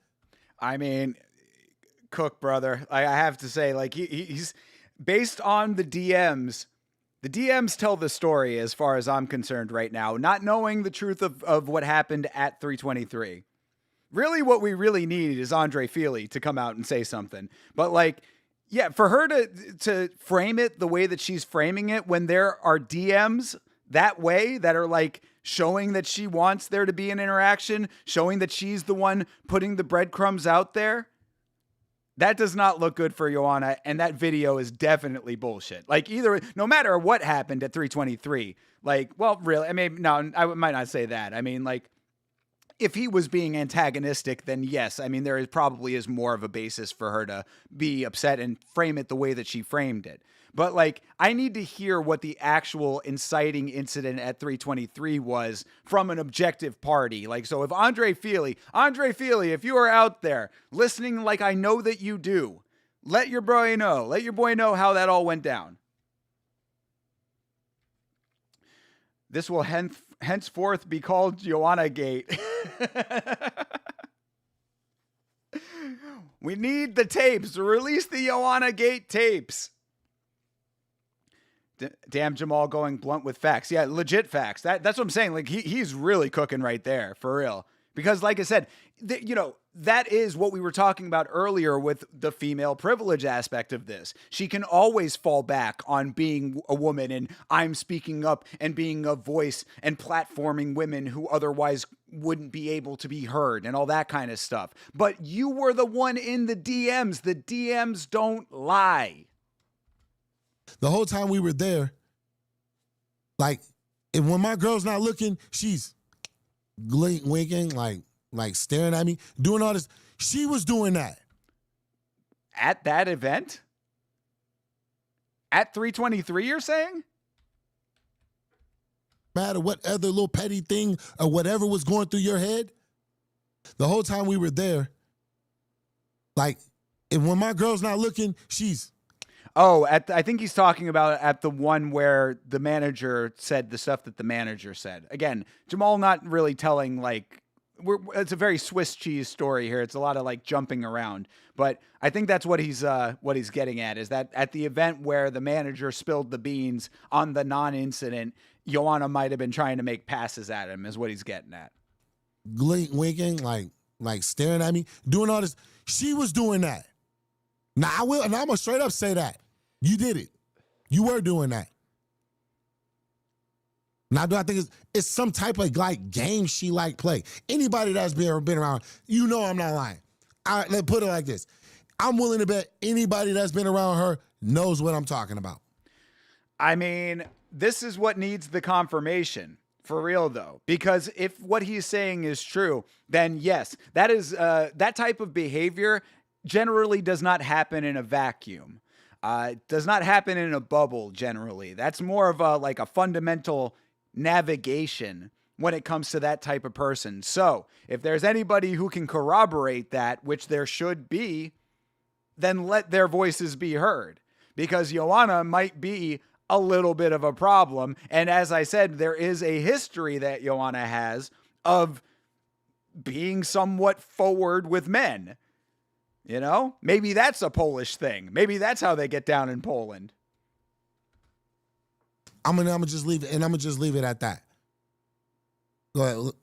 I mean, Cook, brother, I have to say, like, he's based on the DMs. The DMs tell the story as far as I'm concerned right now, not knowing the truth of what happened at 323. Really, what we really need is Andre Feely to come out and say something. But, like, yeah, for her to frame it the way that she's framing it when there are DMs that way that are, like, showing that she wants there to be an interaction, showing that she's the one putting the breadcrumbs out there, that does not look good for Joanna, and that video is definitely bullshit. Like, no matter what happened at 323, like, well, really, I mean, no, I might not say that. I mean, like, if he was being antagonistic, then yes, I mean, probably is more of a basis for her to be upset and frame it the way that she framed it. But like, I need to hear what the actual inciting incident at 323 was from an objective party. Like, so if Andre Feely, if you are out there listening, like I know that you do, let your boy know how that all went down. This will henceforth be called Joanna Gate. We need the tapes. Release the Joanna Gate tapes. Damn, Jamal going blunt with facts. Yeah, legit facts. That's what I'm saying. Like he's really cooking right there, for real. Because like I said, that is what we were talking about earlier with the female privilege aspect of this. She can always fall back on being a woman and I'm speaking up and being a voice and platforming women who otherwise wouldn't be able to be heard and all that kind of stuff. But you were the one in the DMs. The DMs don't lie. The whole time we were there, like, and when my girl's not looking, she's winking, like staring at me, doing all this. She was doing that. At that event? At 323, you're saying? Matter what other little petty thing or whatever was going through your head, the whole time we were there, like, and when my girl's not looking, she's... Oh, I think he's talking about at the one where the manager said the stuff that the manager said. Again, Jamal not really telling, like, it's a very Swiss cheese story here. It's a lot of like jumping around, but I think that's what he's getting at, is that at the event where the manager spilled the beans on the non-incident, Joanna might have been trying to make passes at him, is what he's getting at. Winking, like staring at me, doing all this. She was doing that. Now I will, and I'm gonna straight up say that. You did it. You were doing that. Now, do I think it's some type of like game she like play? Anybody that's been around, you know I'm not lying. Let's put it like this. I'm willing to bet anybody that's been around her knows what I'm talking about. I mean, this is what needs the confirmation. For real, though, because if what he's saying is true, then yes, that is that type of behavior generally does not happen in a vacuum. Does not happen in a bubble generally. That's more of a fundamental navigation when it comes to that type of person. So if there's anybody who can corroborate that, which there should be, then let their voices be heard, because Joanna might be a little bit of a problem. And as I said, there is a history that Joanna has of being somewhat forward with men. You know, maybe that's a Polish thing. Maybe that's how they get down in Poland. I'm gonna just leave it, and I'm gonna just leave it at that. Go ahead.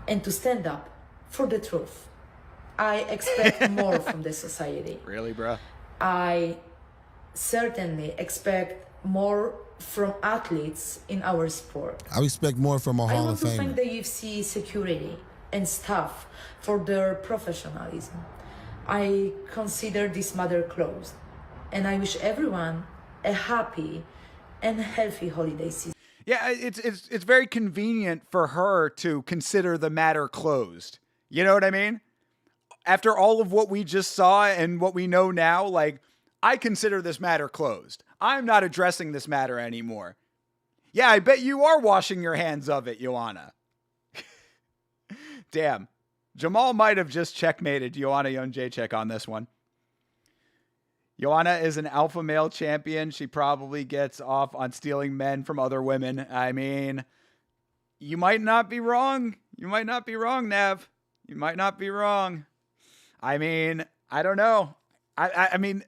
And to stand up for the truth. I expect more from the society. Really, bro? I certainly expect more from athletes in our sport. I expect more from a Hall of Famer. I want to thank the UFC security and staff for their professionalism. I consider this matter closed, and I wish everyone a happy and healthy holiday season. Yeah, it's very convenient for her to consider the matter closed. You know what I mean? After all of what we just saw and what we know now, like, I consider this matter closed. I'm not addressing this matter anymore. Yeah, I bet you are washing your hands of it, Joanna. Damn. Jamal might have just checkmated Joanna Jędrzejczyk on this one. Joanna is an alpha male champion. She probably gets off on stealing men from other women. I mean, you might not be wrong. You might not be wrong, Nav. You might not be wrong. I mean, I don't know. I mean,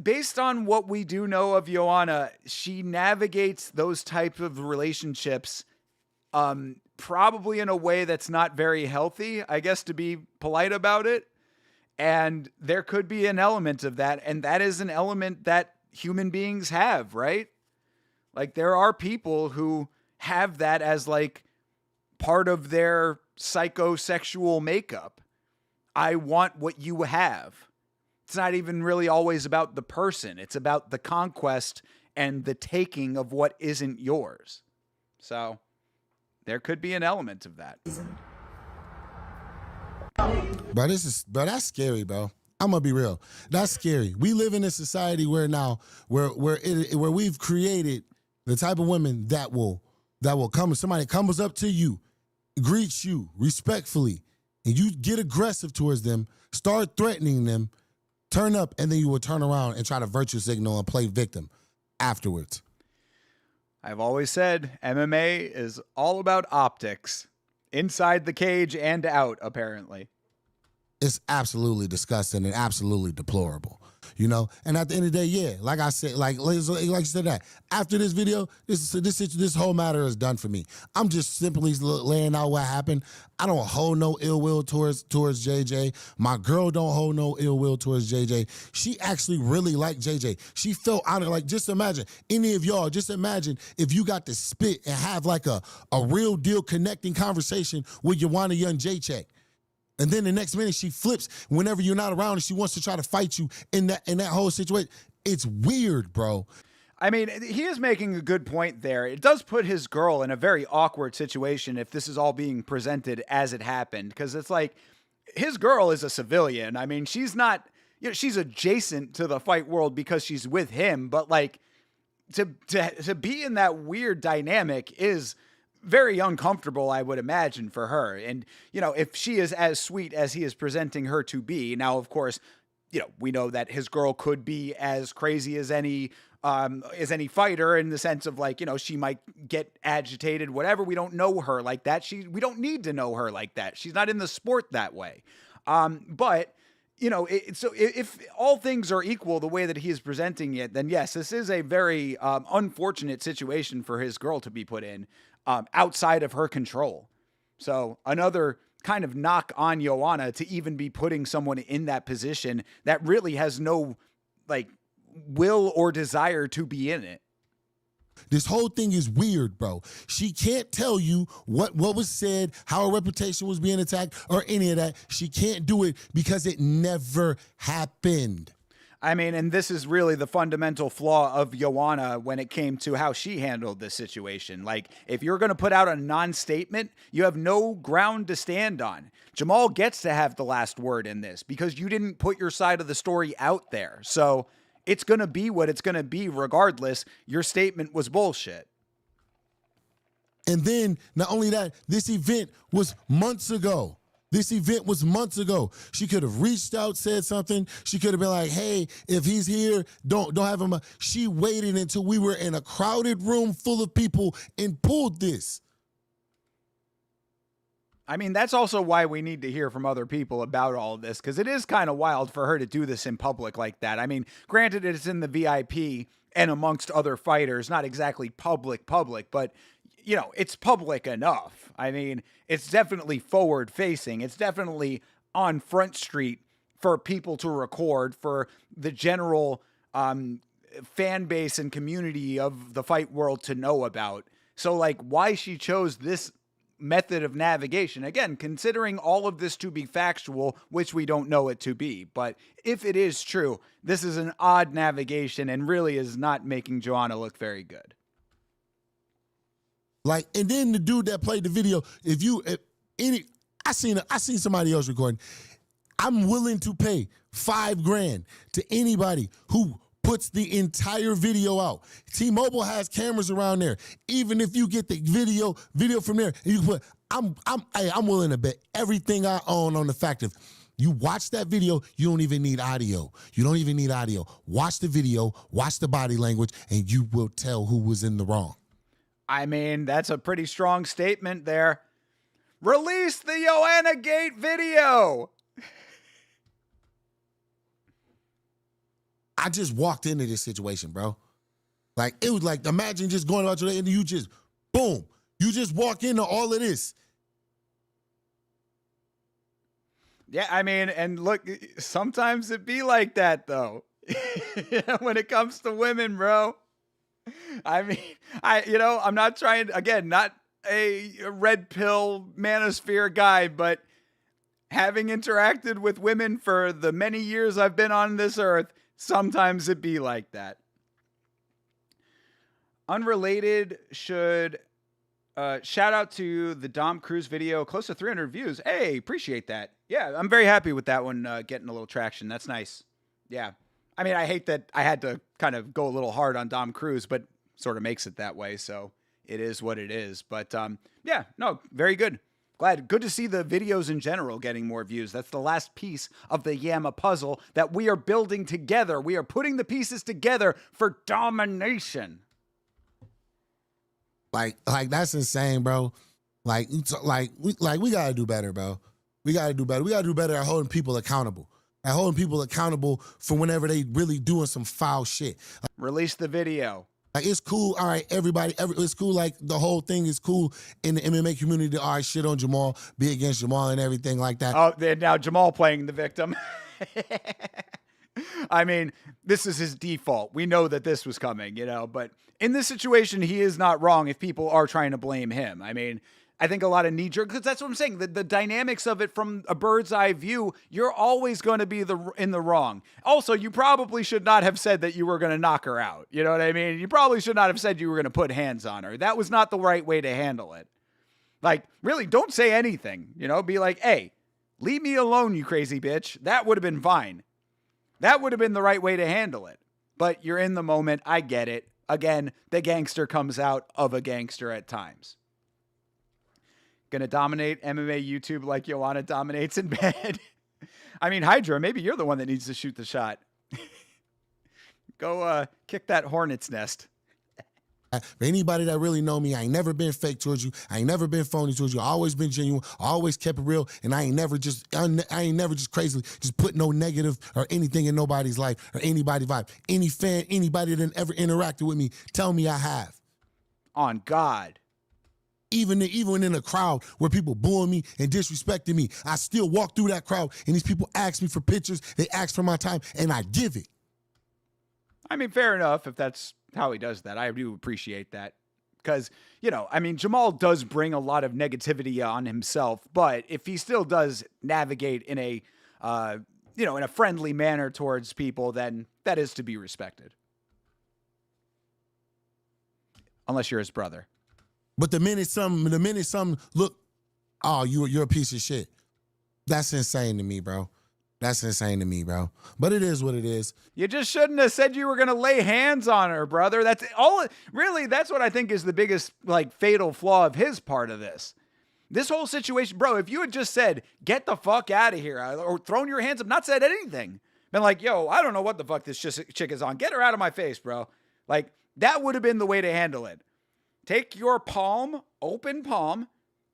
based on what we do know of Joanna, she navigates those type of relationships probably in a way that's not very healthy, I guess, to be polite about it. And there could be an element of that. And that is an element that human beings have, right? Like, there are people who have that as like part of their psychosexual makeup. I want what you have. It's not even really always about the person. It's about the conquest and the taking of what isn't yours. So there could be an element of that. Bro, that's scary, bro. I'm gonna be real. That's scary. We live in a society where we've created the type of women that will come. Somebody comes up to you, greets you respectfully, and you get aggressive towards them, start threatening them, turn up, and then you will turn around and try to virtue signal and play victim afterwards. I've always said MMA is all about optics, inside the cage and out, apparently. It's absolutely disgusting and absolutely deplorable, you know. And at the end of the day, yeah, like I said, like you said that after this video, this whole matter is done for me. I'm just simply laying out what happened. I don't hold no ill will towards JJ. My girl don't hold no ill will towards JJ. She actually really liked JJ. She felt honored. Like, just imagine, any of y'all, just imagine if you got to spit and have like a real deal connecting conversation with Joanna Jędrzejczyk. And then the next minute she flips whenever you're not around and she wants to try to fight you in that whole situation. It's weird, bro. I mean, he is making a good point there. It does put his girl in a very awkward situation if this is all being presented as it happened. Because it's like, his girl is a civilian. I mean, she's not, you know, she's adjacent to the fight world because she's with him. But like, to be in that weird dynamic is very uncomfortable, I would imagine, for her. And, you know, if she is as sweet as he is presenting her to be, now, of course, you know, we know that his girl could be as crazy as any fighter, in the sense of, like, you know, she might get agitated, whatever. We don't know her like that. We don't need to know her like that. She's not in the sport that way. But, you know, so if all things are equal the way that he is presenting it, then yes, this is a very unfortunate situation for his girl to be put in, outside of her control. So another kind of knock on Joanna to even be putting someone in that position that really has no, like, will or desire to be in it. This whole thing is weird, bro. She can't tell you what was said, how her reputation was being attacked, or any of that. She can't do it because it never happened. I mean, and this is really the fundamental flaw of Joanna when it came to how she handled this situation. Like, if you're going to put out a non-statement, you have no ground to stand on. Jamahal gets to have the last word in this because you didn't put your side of the story out there. So it's going to be what it's going to be regardless. Your statement was bullshit. And then, not only that, this event was months ago. She could have reached out, said something. She could have been like, hey, if he's here, don't have him. She waited until we were in a crowded room full of people and pulled this. I mean, that's also why we need to hear from other people about all of this, because it is kind of wild for her to do this in public like that. I mean, granted, it's in the VIP and amongst other fighters, not exactly public, but, you know, it's public enough. I mean, it's definitely forward facing. It's definitely on Front Street for people to record, for the general fan base and community of the fight world to know about. So, like, why she chose this method of navigation, again, considering all of this to be factual, which we don't know it to be, but if it is true, this is an odd navigation and really is not making Joanna look very good. Like, and then the dude that played the video, I seen somebody else recording. I'm willing to pay $5,000 to anybody who puts the entire video out. T-Mobile has cameras around there. Even if you get the video from there, and you put, I'm willing to bet everything I own on the fact of, you watch that video, you don't even need audio. Watch the video, watch the body language, and you will tell who was in the wrong. I mean, that's a pretty strong statement there. Release the Joanna Gate video. I just walked into this situation, bro. Like, it was like, imagine just going about your day and you just, boom, you just walk into all of this. Yeah, I mean, and look, sometimes it be like that, though. When it comes to women, bro. I mean, I'm not trying, again, not a red pill manosphere guy, but having interacted with women for the many years I've been on this earth, sometimes it be like that. Unrelated, should Shout out to the Dom Cruise video, close to 300 views. Hey, appreciate that. Yeah, I'm very happy with that one getting a little traction. That's nice. Yeah. I mean, I hate that I had to kind of go a little hard on Dom Cruise, but sort of makes it that way. So it is what it is. But yeah, no, very good. Good to see the videos in general getting more views. That's the last piece of the Yama puzzle that we are building together. We are putting the pieces together for domination. Like that's insane, bro. We gotta do better, bro. We gotta do better. We gotta do better at holding people accountable. At holding people accountable for whenever they really doing some foul shit. Release the video. Like, it's cool, all right, it's cool, like, the whole thing is cool in the MMA community to, all right, shit on Jamal, be against Jamal and everything like that. Oh, now Jamal playing the victim. I mean, this is his default. We know that this was coming, but in this situation, he is not wrong if people are trying to blame him. I mean, I think a lot of knee-jerk, because that's what I'm saying. The dynamics of it from a bird's eye view, you're always going to be in the wrong. Also, you probably should not have said that you were going to knock her out. You know what I mean? You probably should not have said you were going to put hands on her. That was not the right way to handle it. Like, really, don't say anything. Be like, hey, leave me alone, you crazy bitch. That would have been fine. That would have been the right way to handle it. But you're in the moment. I get it. Again, the gangster comes out of a gangster at times. Gonna dominate MMA YouTube like Joanna dominates in bed. I mean, Hydra, maybe you're the one that needs to shoot the shot. Go kick that hornet's nest. For anybody that really know me, I ain't never been fake towards you. I ain't never been phony towards you. I always been genuine. I always kept it real, and I ain't never just crazily just put no negative or anything in nobody's life or anybody's vibe. Any fan, anybody that ever interacted with me, tell me I have. On God. Even in a crowd where people booing me and disrespecting me, I still walk through that crowd and these people ask me for pictures, they ask for my time, and I give it. I mean, fair enough if that's how he does that. I do appreciate that. Because, Jamal does bring a lot of negativity on himself, but if he still does navigate in a, in a friendly manner towards people, then that is to be respected. Unless you're his brother. But the minute some look, oh, you're a piece of shit. That's insane to me, bro. That's insane to me, bro. But it is what it is. You just shouldn't have said you were going to lay hands on her, brother. That's all. Really, that's what I think is the biggest, fatal flaw of his part of this. This whole situation, bro, if you had just said, get the fuck out of here, or thrown your hands up, not said anything, been like, yo, I don't know what the fuck this chick is on. Get her out of my face, bro. That would have been the way to handle it. Take your open palm,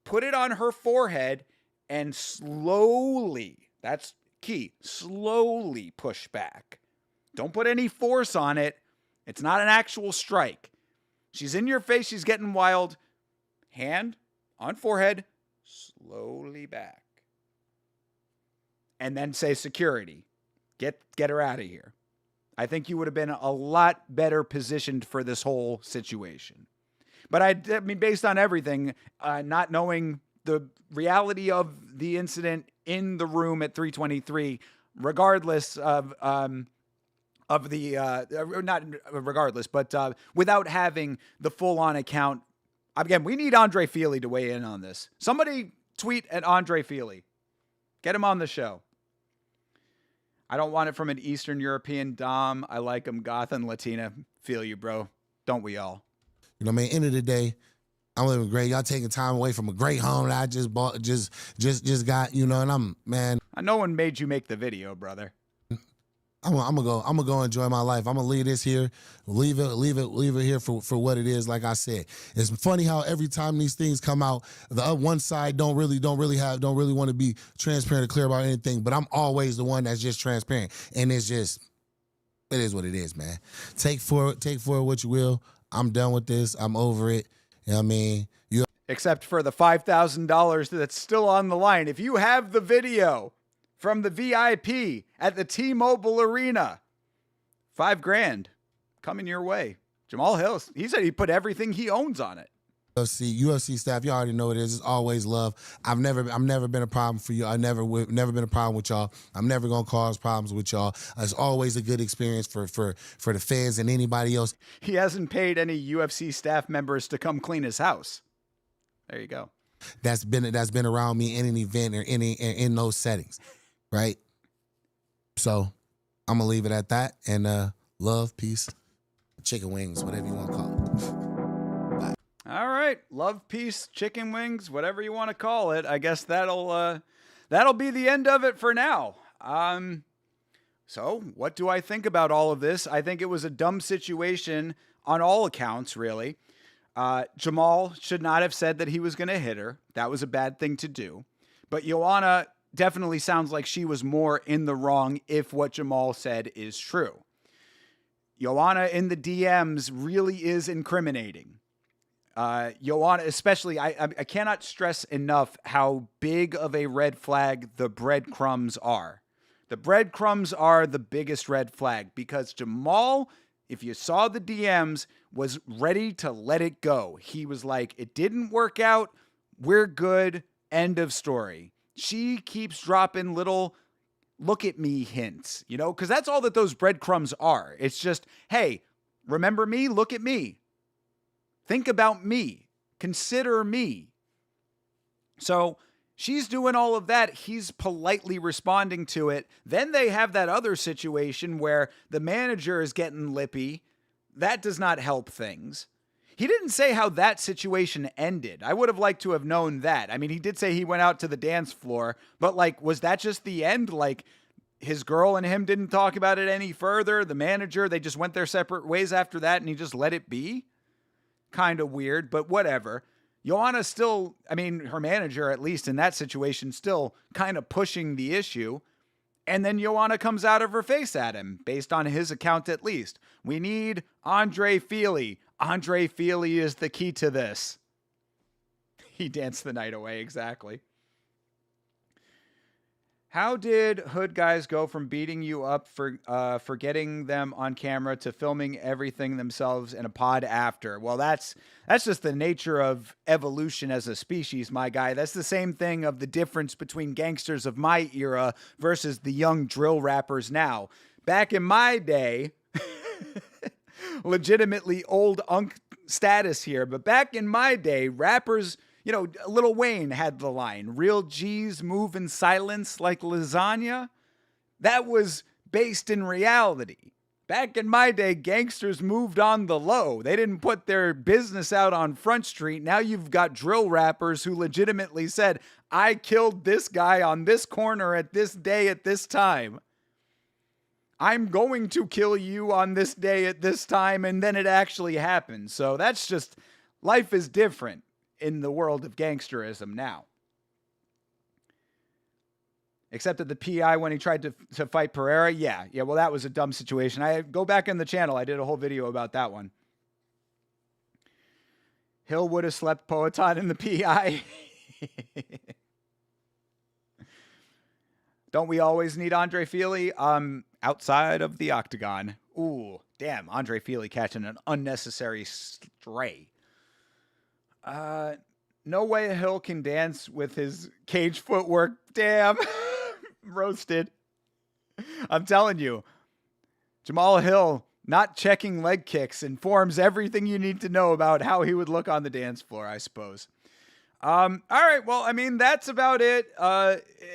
put it on her forehead, and slowly, that's key, slowly push back. Don't put any force on it. It's not an actual strike. She's in your face. She's getting wild. Hand on forehead, slowly back. And then say security. Get her out of here. I think you would have been a lot better positioned for this whole situation. But I mean, based on everything, not knowing the reality of the incident in the room at 323, regardless of not regardless, but without having the full-on account. Again, we need Andre Feely to weigh in on this. Somebody tweet at Andre Feely. Get him on the show. I don't want it from an Eastern European dom. I like him goth and Latina. Feel you, bro. Don't we all? You know what I mean? End of the day, I'm living great. Y'all taking time away from a great home that I just bought, just got, and man. No one made you make the video, brother. I'm gonna go enjoy my life. I'm gonna leave this here, leave it here for what it is. Like I said, it's funny how every time these things come out, the one side don't really want to be transparent or clear about anything. But I'm always the one that's just transparent, and it is what it is, man. Take for what you will. I'm done with this. I'm over it. You know what I mean? Except for the $5,000 that's still on the line. If you have the video from the VIP at the T-Mobile Arena, $5,000 coming your way. Jamal Hill, he said he put everything he owns on it. UFC staff, you already know what it is. It's always love. I've never been a problem for you. I've never been a problem with y'all. I'm never gonna cause problems with y'all. It's always a good experience for the fans and anybody else. He hasn't paid any UFC staff members to come clean his house. There you go. That's been around me in an event or in those settings, right? So I'm gonna leave it at that. And love, peace, chicken wings, whatever you want to call it. All right, love, peace, chicken wings, whatever you want to call it. I guess that'll be the end of it for now. So what do I think about all of this? I think it was a dumb situation on all accounts, really. Jamal should not have said that he was going to hit her. That was a bad thing to do. But Joanna definitely sounds like she was more in the wrong if what Jamal said is true. Joanna in the DMs really is incriminating. Joanna, especially, I cannot stress enough how big of a red flag the breadcrumbs are. The breadcrumbs are the biggest red flag because Jamal, if you saw the DMs, was ready to let it go. He was like, it didn't work out. We're good. End of story. She keeps dropping little look at me hints, because that's all that those breadcrumbs are. It's just, hey, remember me? Look at me. Think about me. Consider me. So she's doing all of that. He's politely responding to it. Then they have that other situation where the manager is getting lippy. That does not help things. He didn't say how that situation ended. I would have liked to have known that. I mean, he did say he went out to the dance floor, but was that just the end? His girl and him didn't talk about it any further. The manager, they just went their separate ways after that and he just let it be? Kind of weird, but whatever. Joanna still, her manager, at least in that situation, still kind of pushing the issue. And then Joanna comes out of her face at him, based on his account at least. We need Andre Feely. Andre Feely is the key to this. He danced the night away, exactly. How did hood guys go from beating you up for getting them on camera to filming everything themselves in a pod after? Well, that's just the nature of evolution as a species, my guy. That's the same thing of the difference between gangsters of my era versus the young drill rappers now. Back in my day, legitimately old unk status here, but back in my day, rappers... Lil Wayne had the line, real G's move in silence like lasagna. That was based in reality. Back in my day, gangsters moved on the low. They didn't put their business out on Front Street. Now you've got drill rappers who legitimately said, I killed this guy on this corner at this day at this time. I'm going to kill you on this day at this time, and then it actually happened. So that's just, life is different in the world of gangsterism now. Except at the PI when he tried to fight Pereira. Yeah, well, that was a dumb situation. I go back in the channel. I did a whole video about that one. Hill would have slept Poetan in the PI. Don't we always need Andre Feely? Outside of the octagon. Ooh, damn, Andre Feely catching an unnecessary stray. No way Hill can dance with his cage footwork. Damn. Roasted. I'm telling you, Jamal Hill not checking leg kicks informs everything you need to know about how he would look on the dance floor, I suppose. All right. Well, that's about it.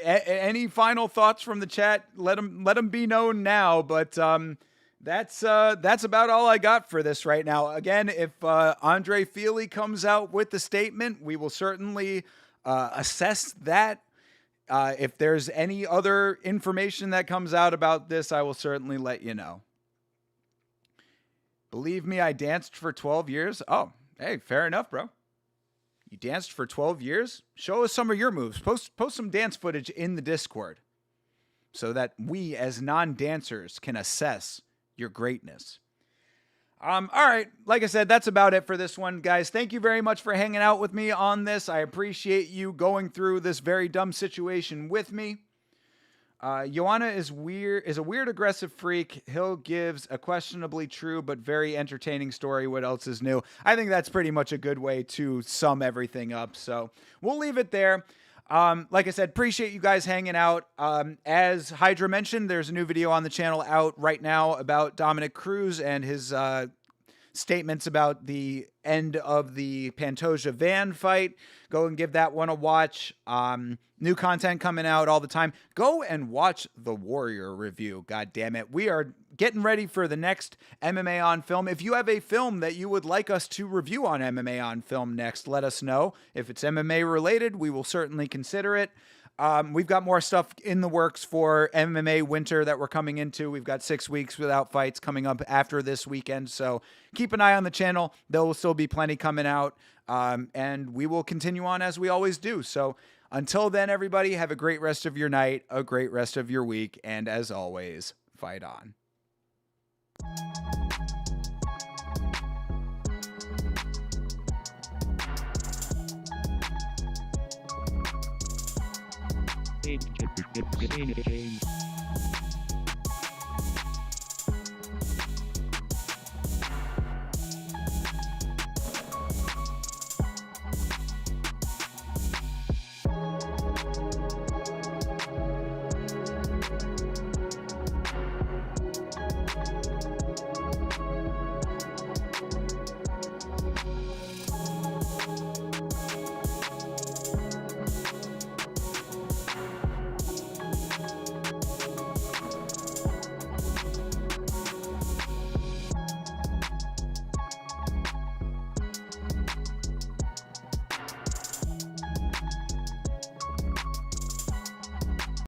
Any final thoughts from the chat? Let them be known now. But that's about all I got for this right now. Again, if Andre Feely comes out with the statement, we will certainly assess that. If there's any other information that comes out about this, I will certainly let you know. Believe me, I danced for 12 years. Oh, hey, fair enough, bro. You danced for 12 years? Show us some of your moves. Post some dance footage in the Discord so that we as non-dancers can assess your greatness. All right. Like I said, that's about it for this one, guys. Thank you very much for hanging out with me on this. I appreciate you going through this very dumb situation with me. Joanna is a weird, aggressive freak. Hill gives a questionably true but very entertaining story. What else is new? I think that's pretty much a good way to sum everything up. So we'll leave it there. Like I said, appreciate you guys hanging out. As Hydra mentioned, there's a new video on the channel out right now about Dominic Cruz and his statements about the end of the Pantoja Van fight. Go and give that one a watch. New content coming out all the time. Go and watch the Warrior review. God damn it. We are getting ready for the next MMA on Film. If you have a film that you would like us to review on MMA on Film next, let us know. If it's MMA related, we will certainly consider it. We've got more stuff in the works for MMA winter that we're coming into. We've got 6 weeks without fights coming up after this weekend. So keep an eye on the channel. There will still be plenty coming out. And we will continue on as we always do. So until then, everybody, have a great rest of your night, a great rest of your week. And as always, fight on. Jedrzejczyk.